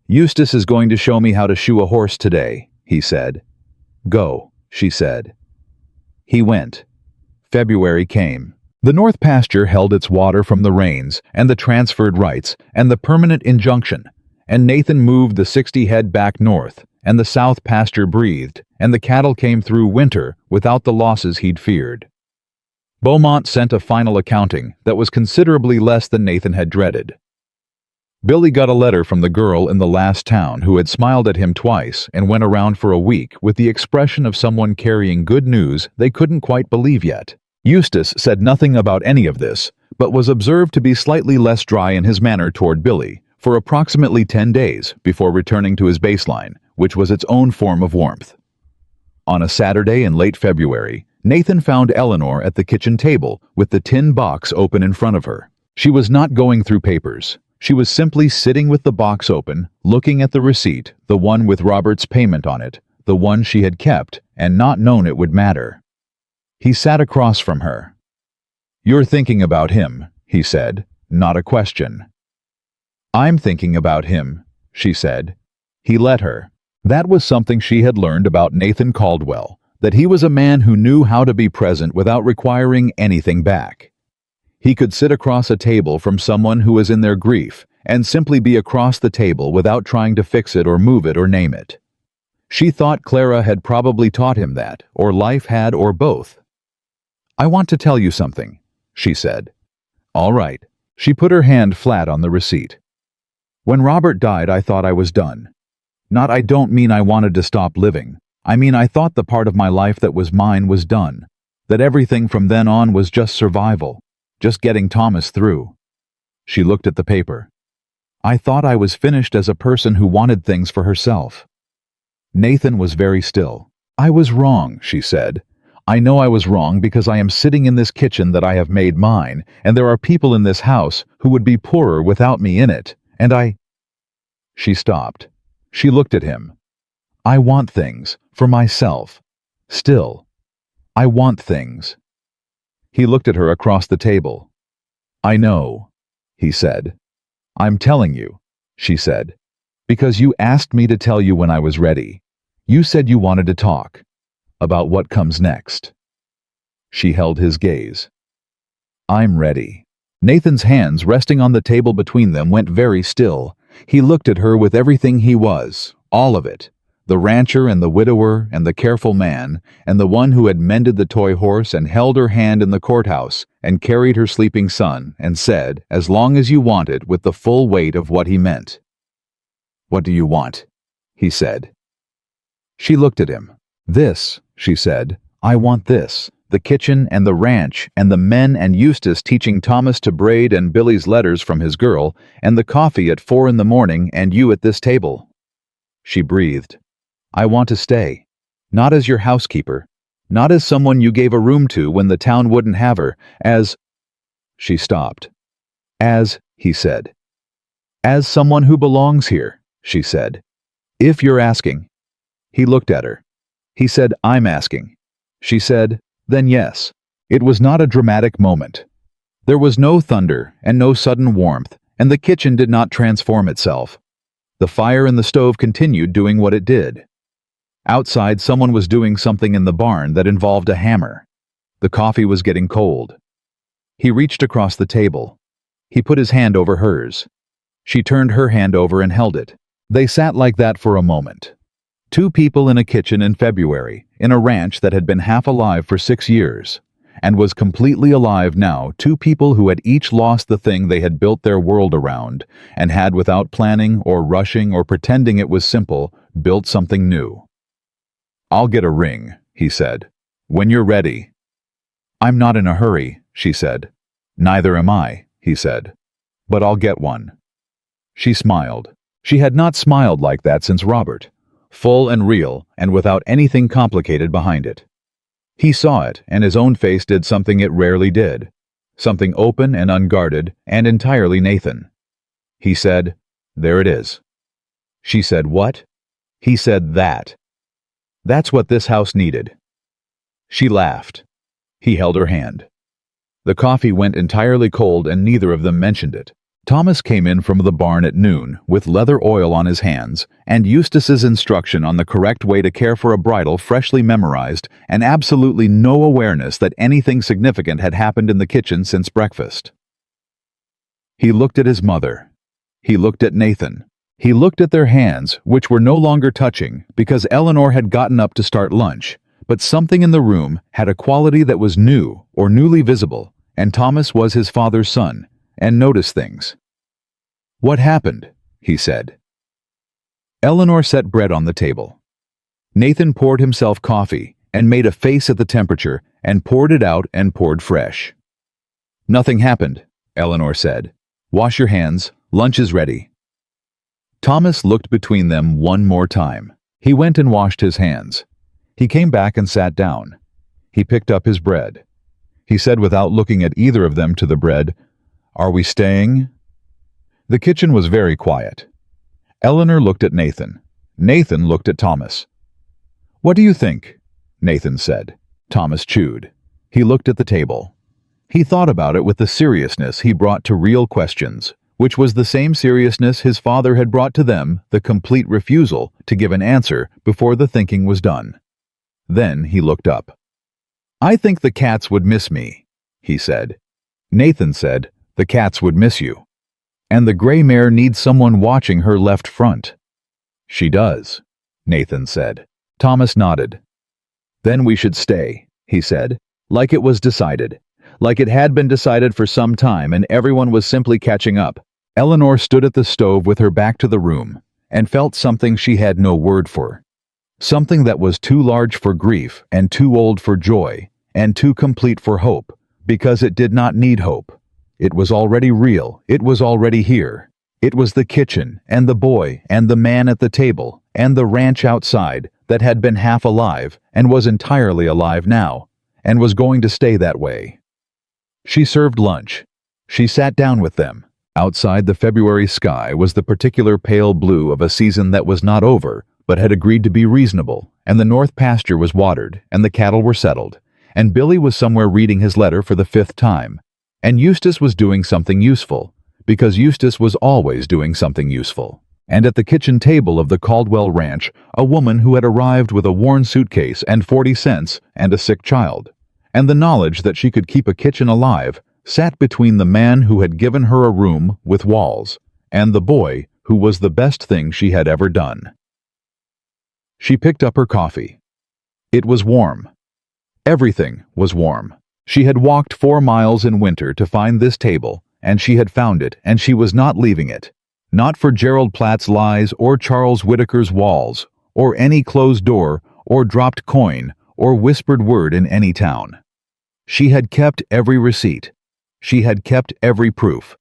"Eustace is going to show me how to shoe a horse today," he said. "Go," she said. He went. February came. The north pasture held its water from the rains, and the transferred rights, and the permanent injunction, and Nathan moved the 60 head back north, and the south pasture breathed, and the cattle came through winter without the losses he'd feared. Beaumont sent a final accounting that was considerably less than Nathan had dreaded. Billy got a letter from the girl in the last town who had smiled at him twice and went around for a week with the expression of someone carrying good news they couldn't quite believe yet. Eustace said nothing about any of this, but was observed to be slightly less dry in his manner toward Billy for approximately 10 days before returning to his baseline, which was its own form of warmth. On a Saturday in late February, Nathan found Eleanor at the kitchen table with the tin box open in front of her. She was not going through papers. She was simply sitting with the box open, looking at the receipt, the one with Robert's payment on it, the one she had kept and not known it would matter. He sat across from her. "You're thinking about him," he said, not a question. "I'm thinking about him," she said. He let her. That was something she had learned about Nathan Caldwell, that he was a man who knew how to be present without requiring anything back. He could sit across a table from someone who was in their grief and simply be across the table without trying to fix it or move it or name it. She thought Clara had probably taught him that, or life had, or both. "I want to tell you something," she said. "All right." She put her hand flat on the receipt. "When Robert died, I thought I was done. I don't mean I wanted to stop living. I mean I thought the part of my life that was mine was done, that everything from then on was just survival, just getting Thomas through." She looked at the paper. "I thought I was finished as a person who wanted things for herself." Nathan was very still. "I was wrong," she said. "I know I was wrong because I am sitting in this kitchen that I have made mine, and there are people in this house who would be poorer without me in it, and I—" She stopped. She looked at him. "I want things, for myself. Still. I want things." He looked at her across the table. "I know," he said. "I'm telling you," she said, "because you asked me to tell you when I was ready. You said you wanted to talk. About what comes next." She held his gaze. "I'm ready." Nathan's hands resting on the table between them went very still. He looked at her with everything he was, all of it. The rancher and the widower and the careful man, and the one who had mended the toy horse and held her hand in the courthouse and carried her sleeping son and said, "As long as you want it," with the full weight of what he meant. "What do you want?" he said. She looked at him. "This," she said. "I want this. The kitchen and the ranch and the men and Eustace teaching Thomas to braid and Billy's letters from his girl and the coffee at 4 in the morning and you at this table." She breathed. "I want to stay. Not as your housekeeper. Not as someone you gave a room to when the town wouldn't have her. As—" She stopped. "As," he said. "As someone who belongs here," she said. "If you're asking." He looked at her. He said, "I'm asking." She said, "Then yes." It was not a dramatic moment. There was no thunder and no sudden warmth, and the kitchen did not transform itself. The fire in the stove continued doing what it did. Outside, someone was doing something in the barn that involved a hammer. The coffee was getting cold. He reached across the table. He put his hand over hers. She turned her hand over and held it. They sat like that for a moment. Two people in a kitchen in February, in a ranch that had been half alive for 6 years, and was completely alive now, two people who had each lost the thing they had built their world around, and had, without planning or rushing or pretending it was simple, built something new. "I'll get a ring," he said. "When you're ready." "I'm not in a hurry," she said. "Neither am I," he said. "But I'll get one." She smiled. She had not smiled like that since Robert. Full and real, and without anything complicated behind it. He saw it, and his own face did something it rarely did. Something open and unguarded, and entirely Nathan. He said, "There it is." She said, "What?" He said, "That. That's what this house needed." She laughed. He held her hand. The coffee went entirely cold and neither of them mentioned it. Thomas came in from the barn at noon with leather oil on his hands and Eustace's instruction on the correct way to care for a bridle freshly memorized and absolutely no awareness that anything significant had happened in the kitchen since breakfast. He looked at his mother. He looked at Nathan. He looked at their hands, which were no longer touching because Eleanor had gotten up to start lunch, but something in the room had a quality that was new or newly visible, and Thomas was his father's son, and noticed things. "What happened?" he said. Eleanor set bread on the table. Nathan poured himself coffee and made a face at the temperature and poured it out and poured fresh. "Nothing happened," Eleanor said. "Wash your hands, lunch is ready." Thomas looked between them one more time. He went and washed his hands. He came back and sat down. He picked up his bread. He said without looking at either of them to the bread, "Are we staying?" The kitchen was very quiet. Eleanor looked at Nathan. Nathan looked at Thomas. "What do you think?" Nathan said. Thomas chewed. He looked at the table. He thought about it with the seriousness he brought to real questions, which was the same seriousness his father had brought to them, the complete refusal to give an answer before the thinking was done. Then he looked up. "I think the cats would miss me," he said. Nathan said, "The cats would miss you. And the gray mare needs someone watching her left front." "She does," Nathan said. Thomas nodded. "Then we should stay," he said, like it was decided. Like it had been decided for some time and everyone was simply catching up. Eleanor stood at the stove with her back to the room and felt something she had no word for. Something that was too large for grief and too old for joy and too complete for hope, because it did not need hope. It was already real. It was already here. It was the kitchen and the boy and the man at the table and the ranch outside that had been half alive and was entirely alive now and was going to stay that way. She served lunch. She sat down with them. Outside, the February sky was the particular pale blue of a season that was not over, but had agreed to be reasonable, and the north pasture was watered, and the cattle were settled, and Billy was somewhere reading his letter for the 5th time, and Eustace was doing something useful, because Eustace was always doing something useful. And at the kitchen table of the Caldwell Ranch, a woman who had arrived with a worn suitcase and 40 cents and a sick child, and the knowledge that she could keep a kitchen alive, sat between the man who had given her a room with walls and the boy who was the best thing she had ever done. She picked up her coffee. It was warm. Everything was warm. She had walked 4 miles in winter to find this table, and she had found it, and she was not leaving it. Not for Gerald Platt's lies or Charles Whitaker's walls, or any closed door, or dropped coin, or whispered word in any town. She had kept every receipt. She had kept every proof.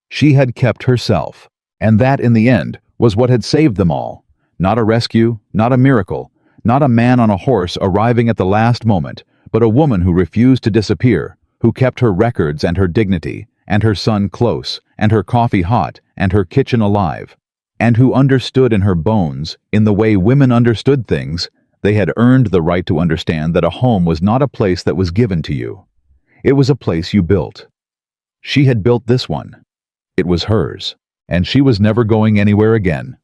She had kept herself. And that, in the end, was what had saved them all. Not a rescue, not a miracle, not a man on a horse arriving at the last moment, but a woman who refused to disappear, who kept her records and her dignity, and her son close, and her coffee hot, and her kitchen alive, and who understood in her bones, in the way women understood things, they had earned the right to understand that a home was not a place that was given to you. It was a place you built. She had built this one. It was hers, and she was never going anywhere again.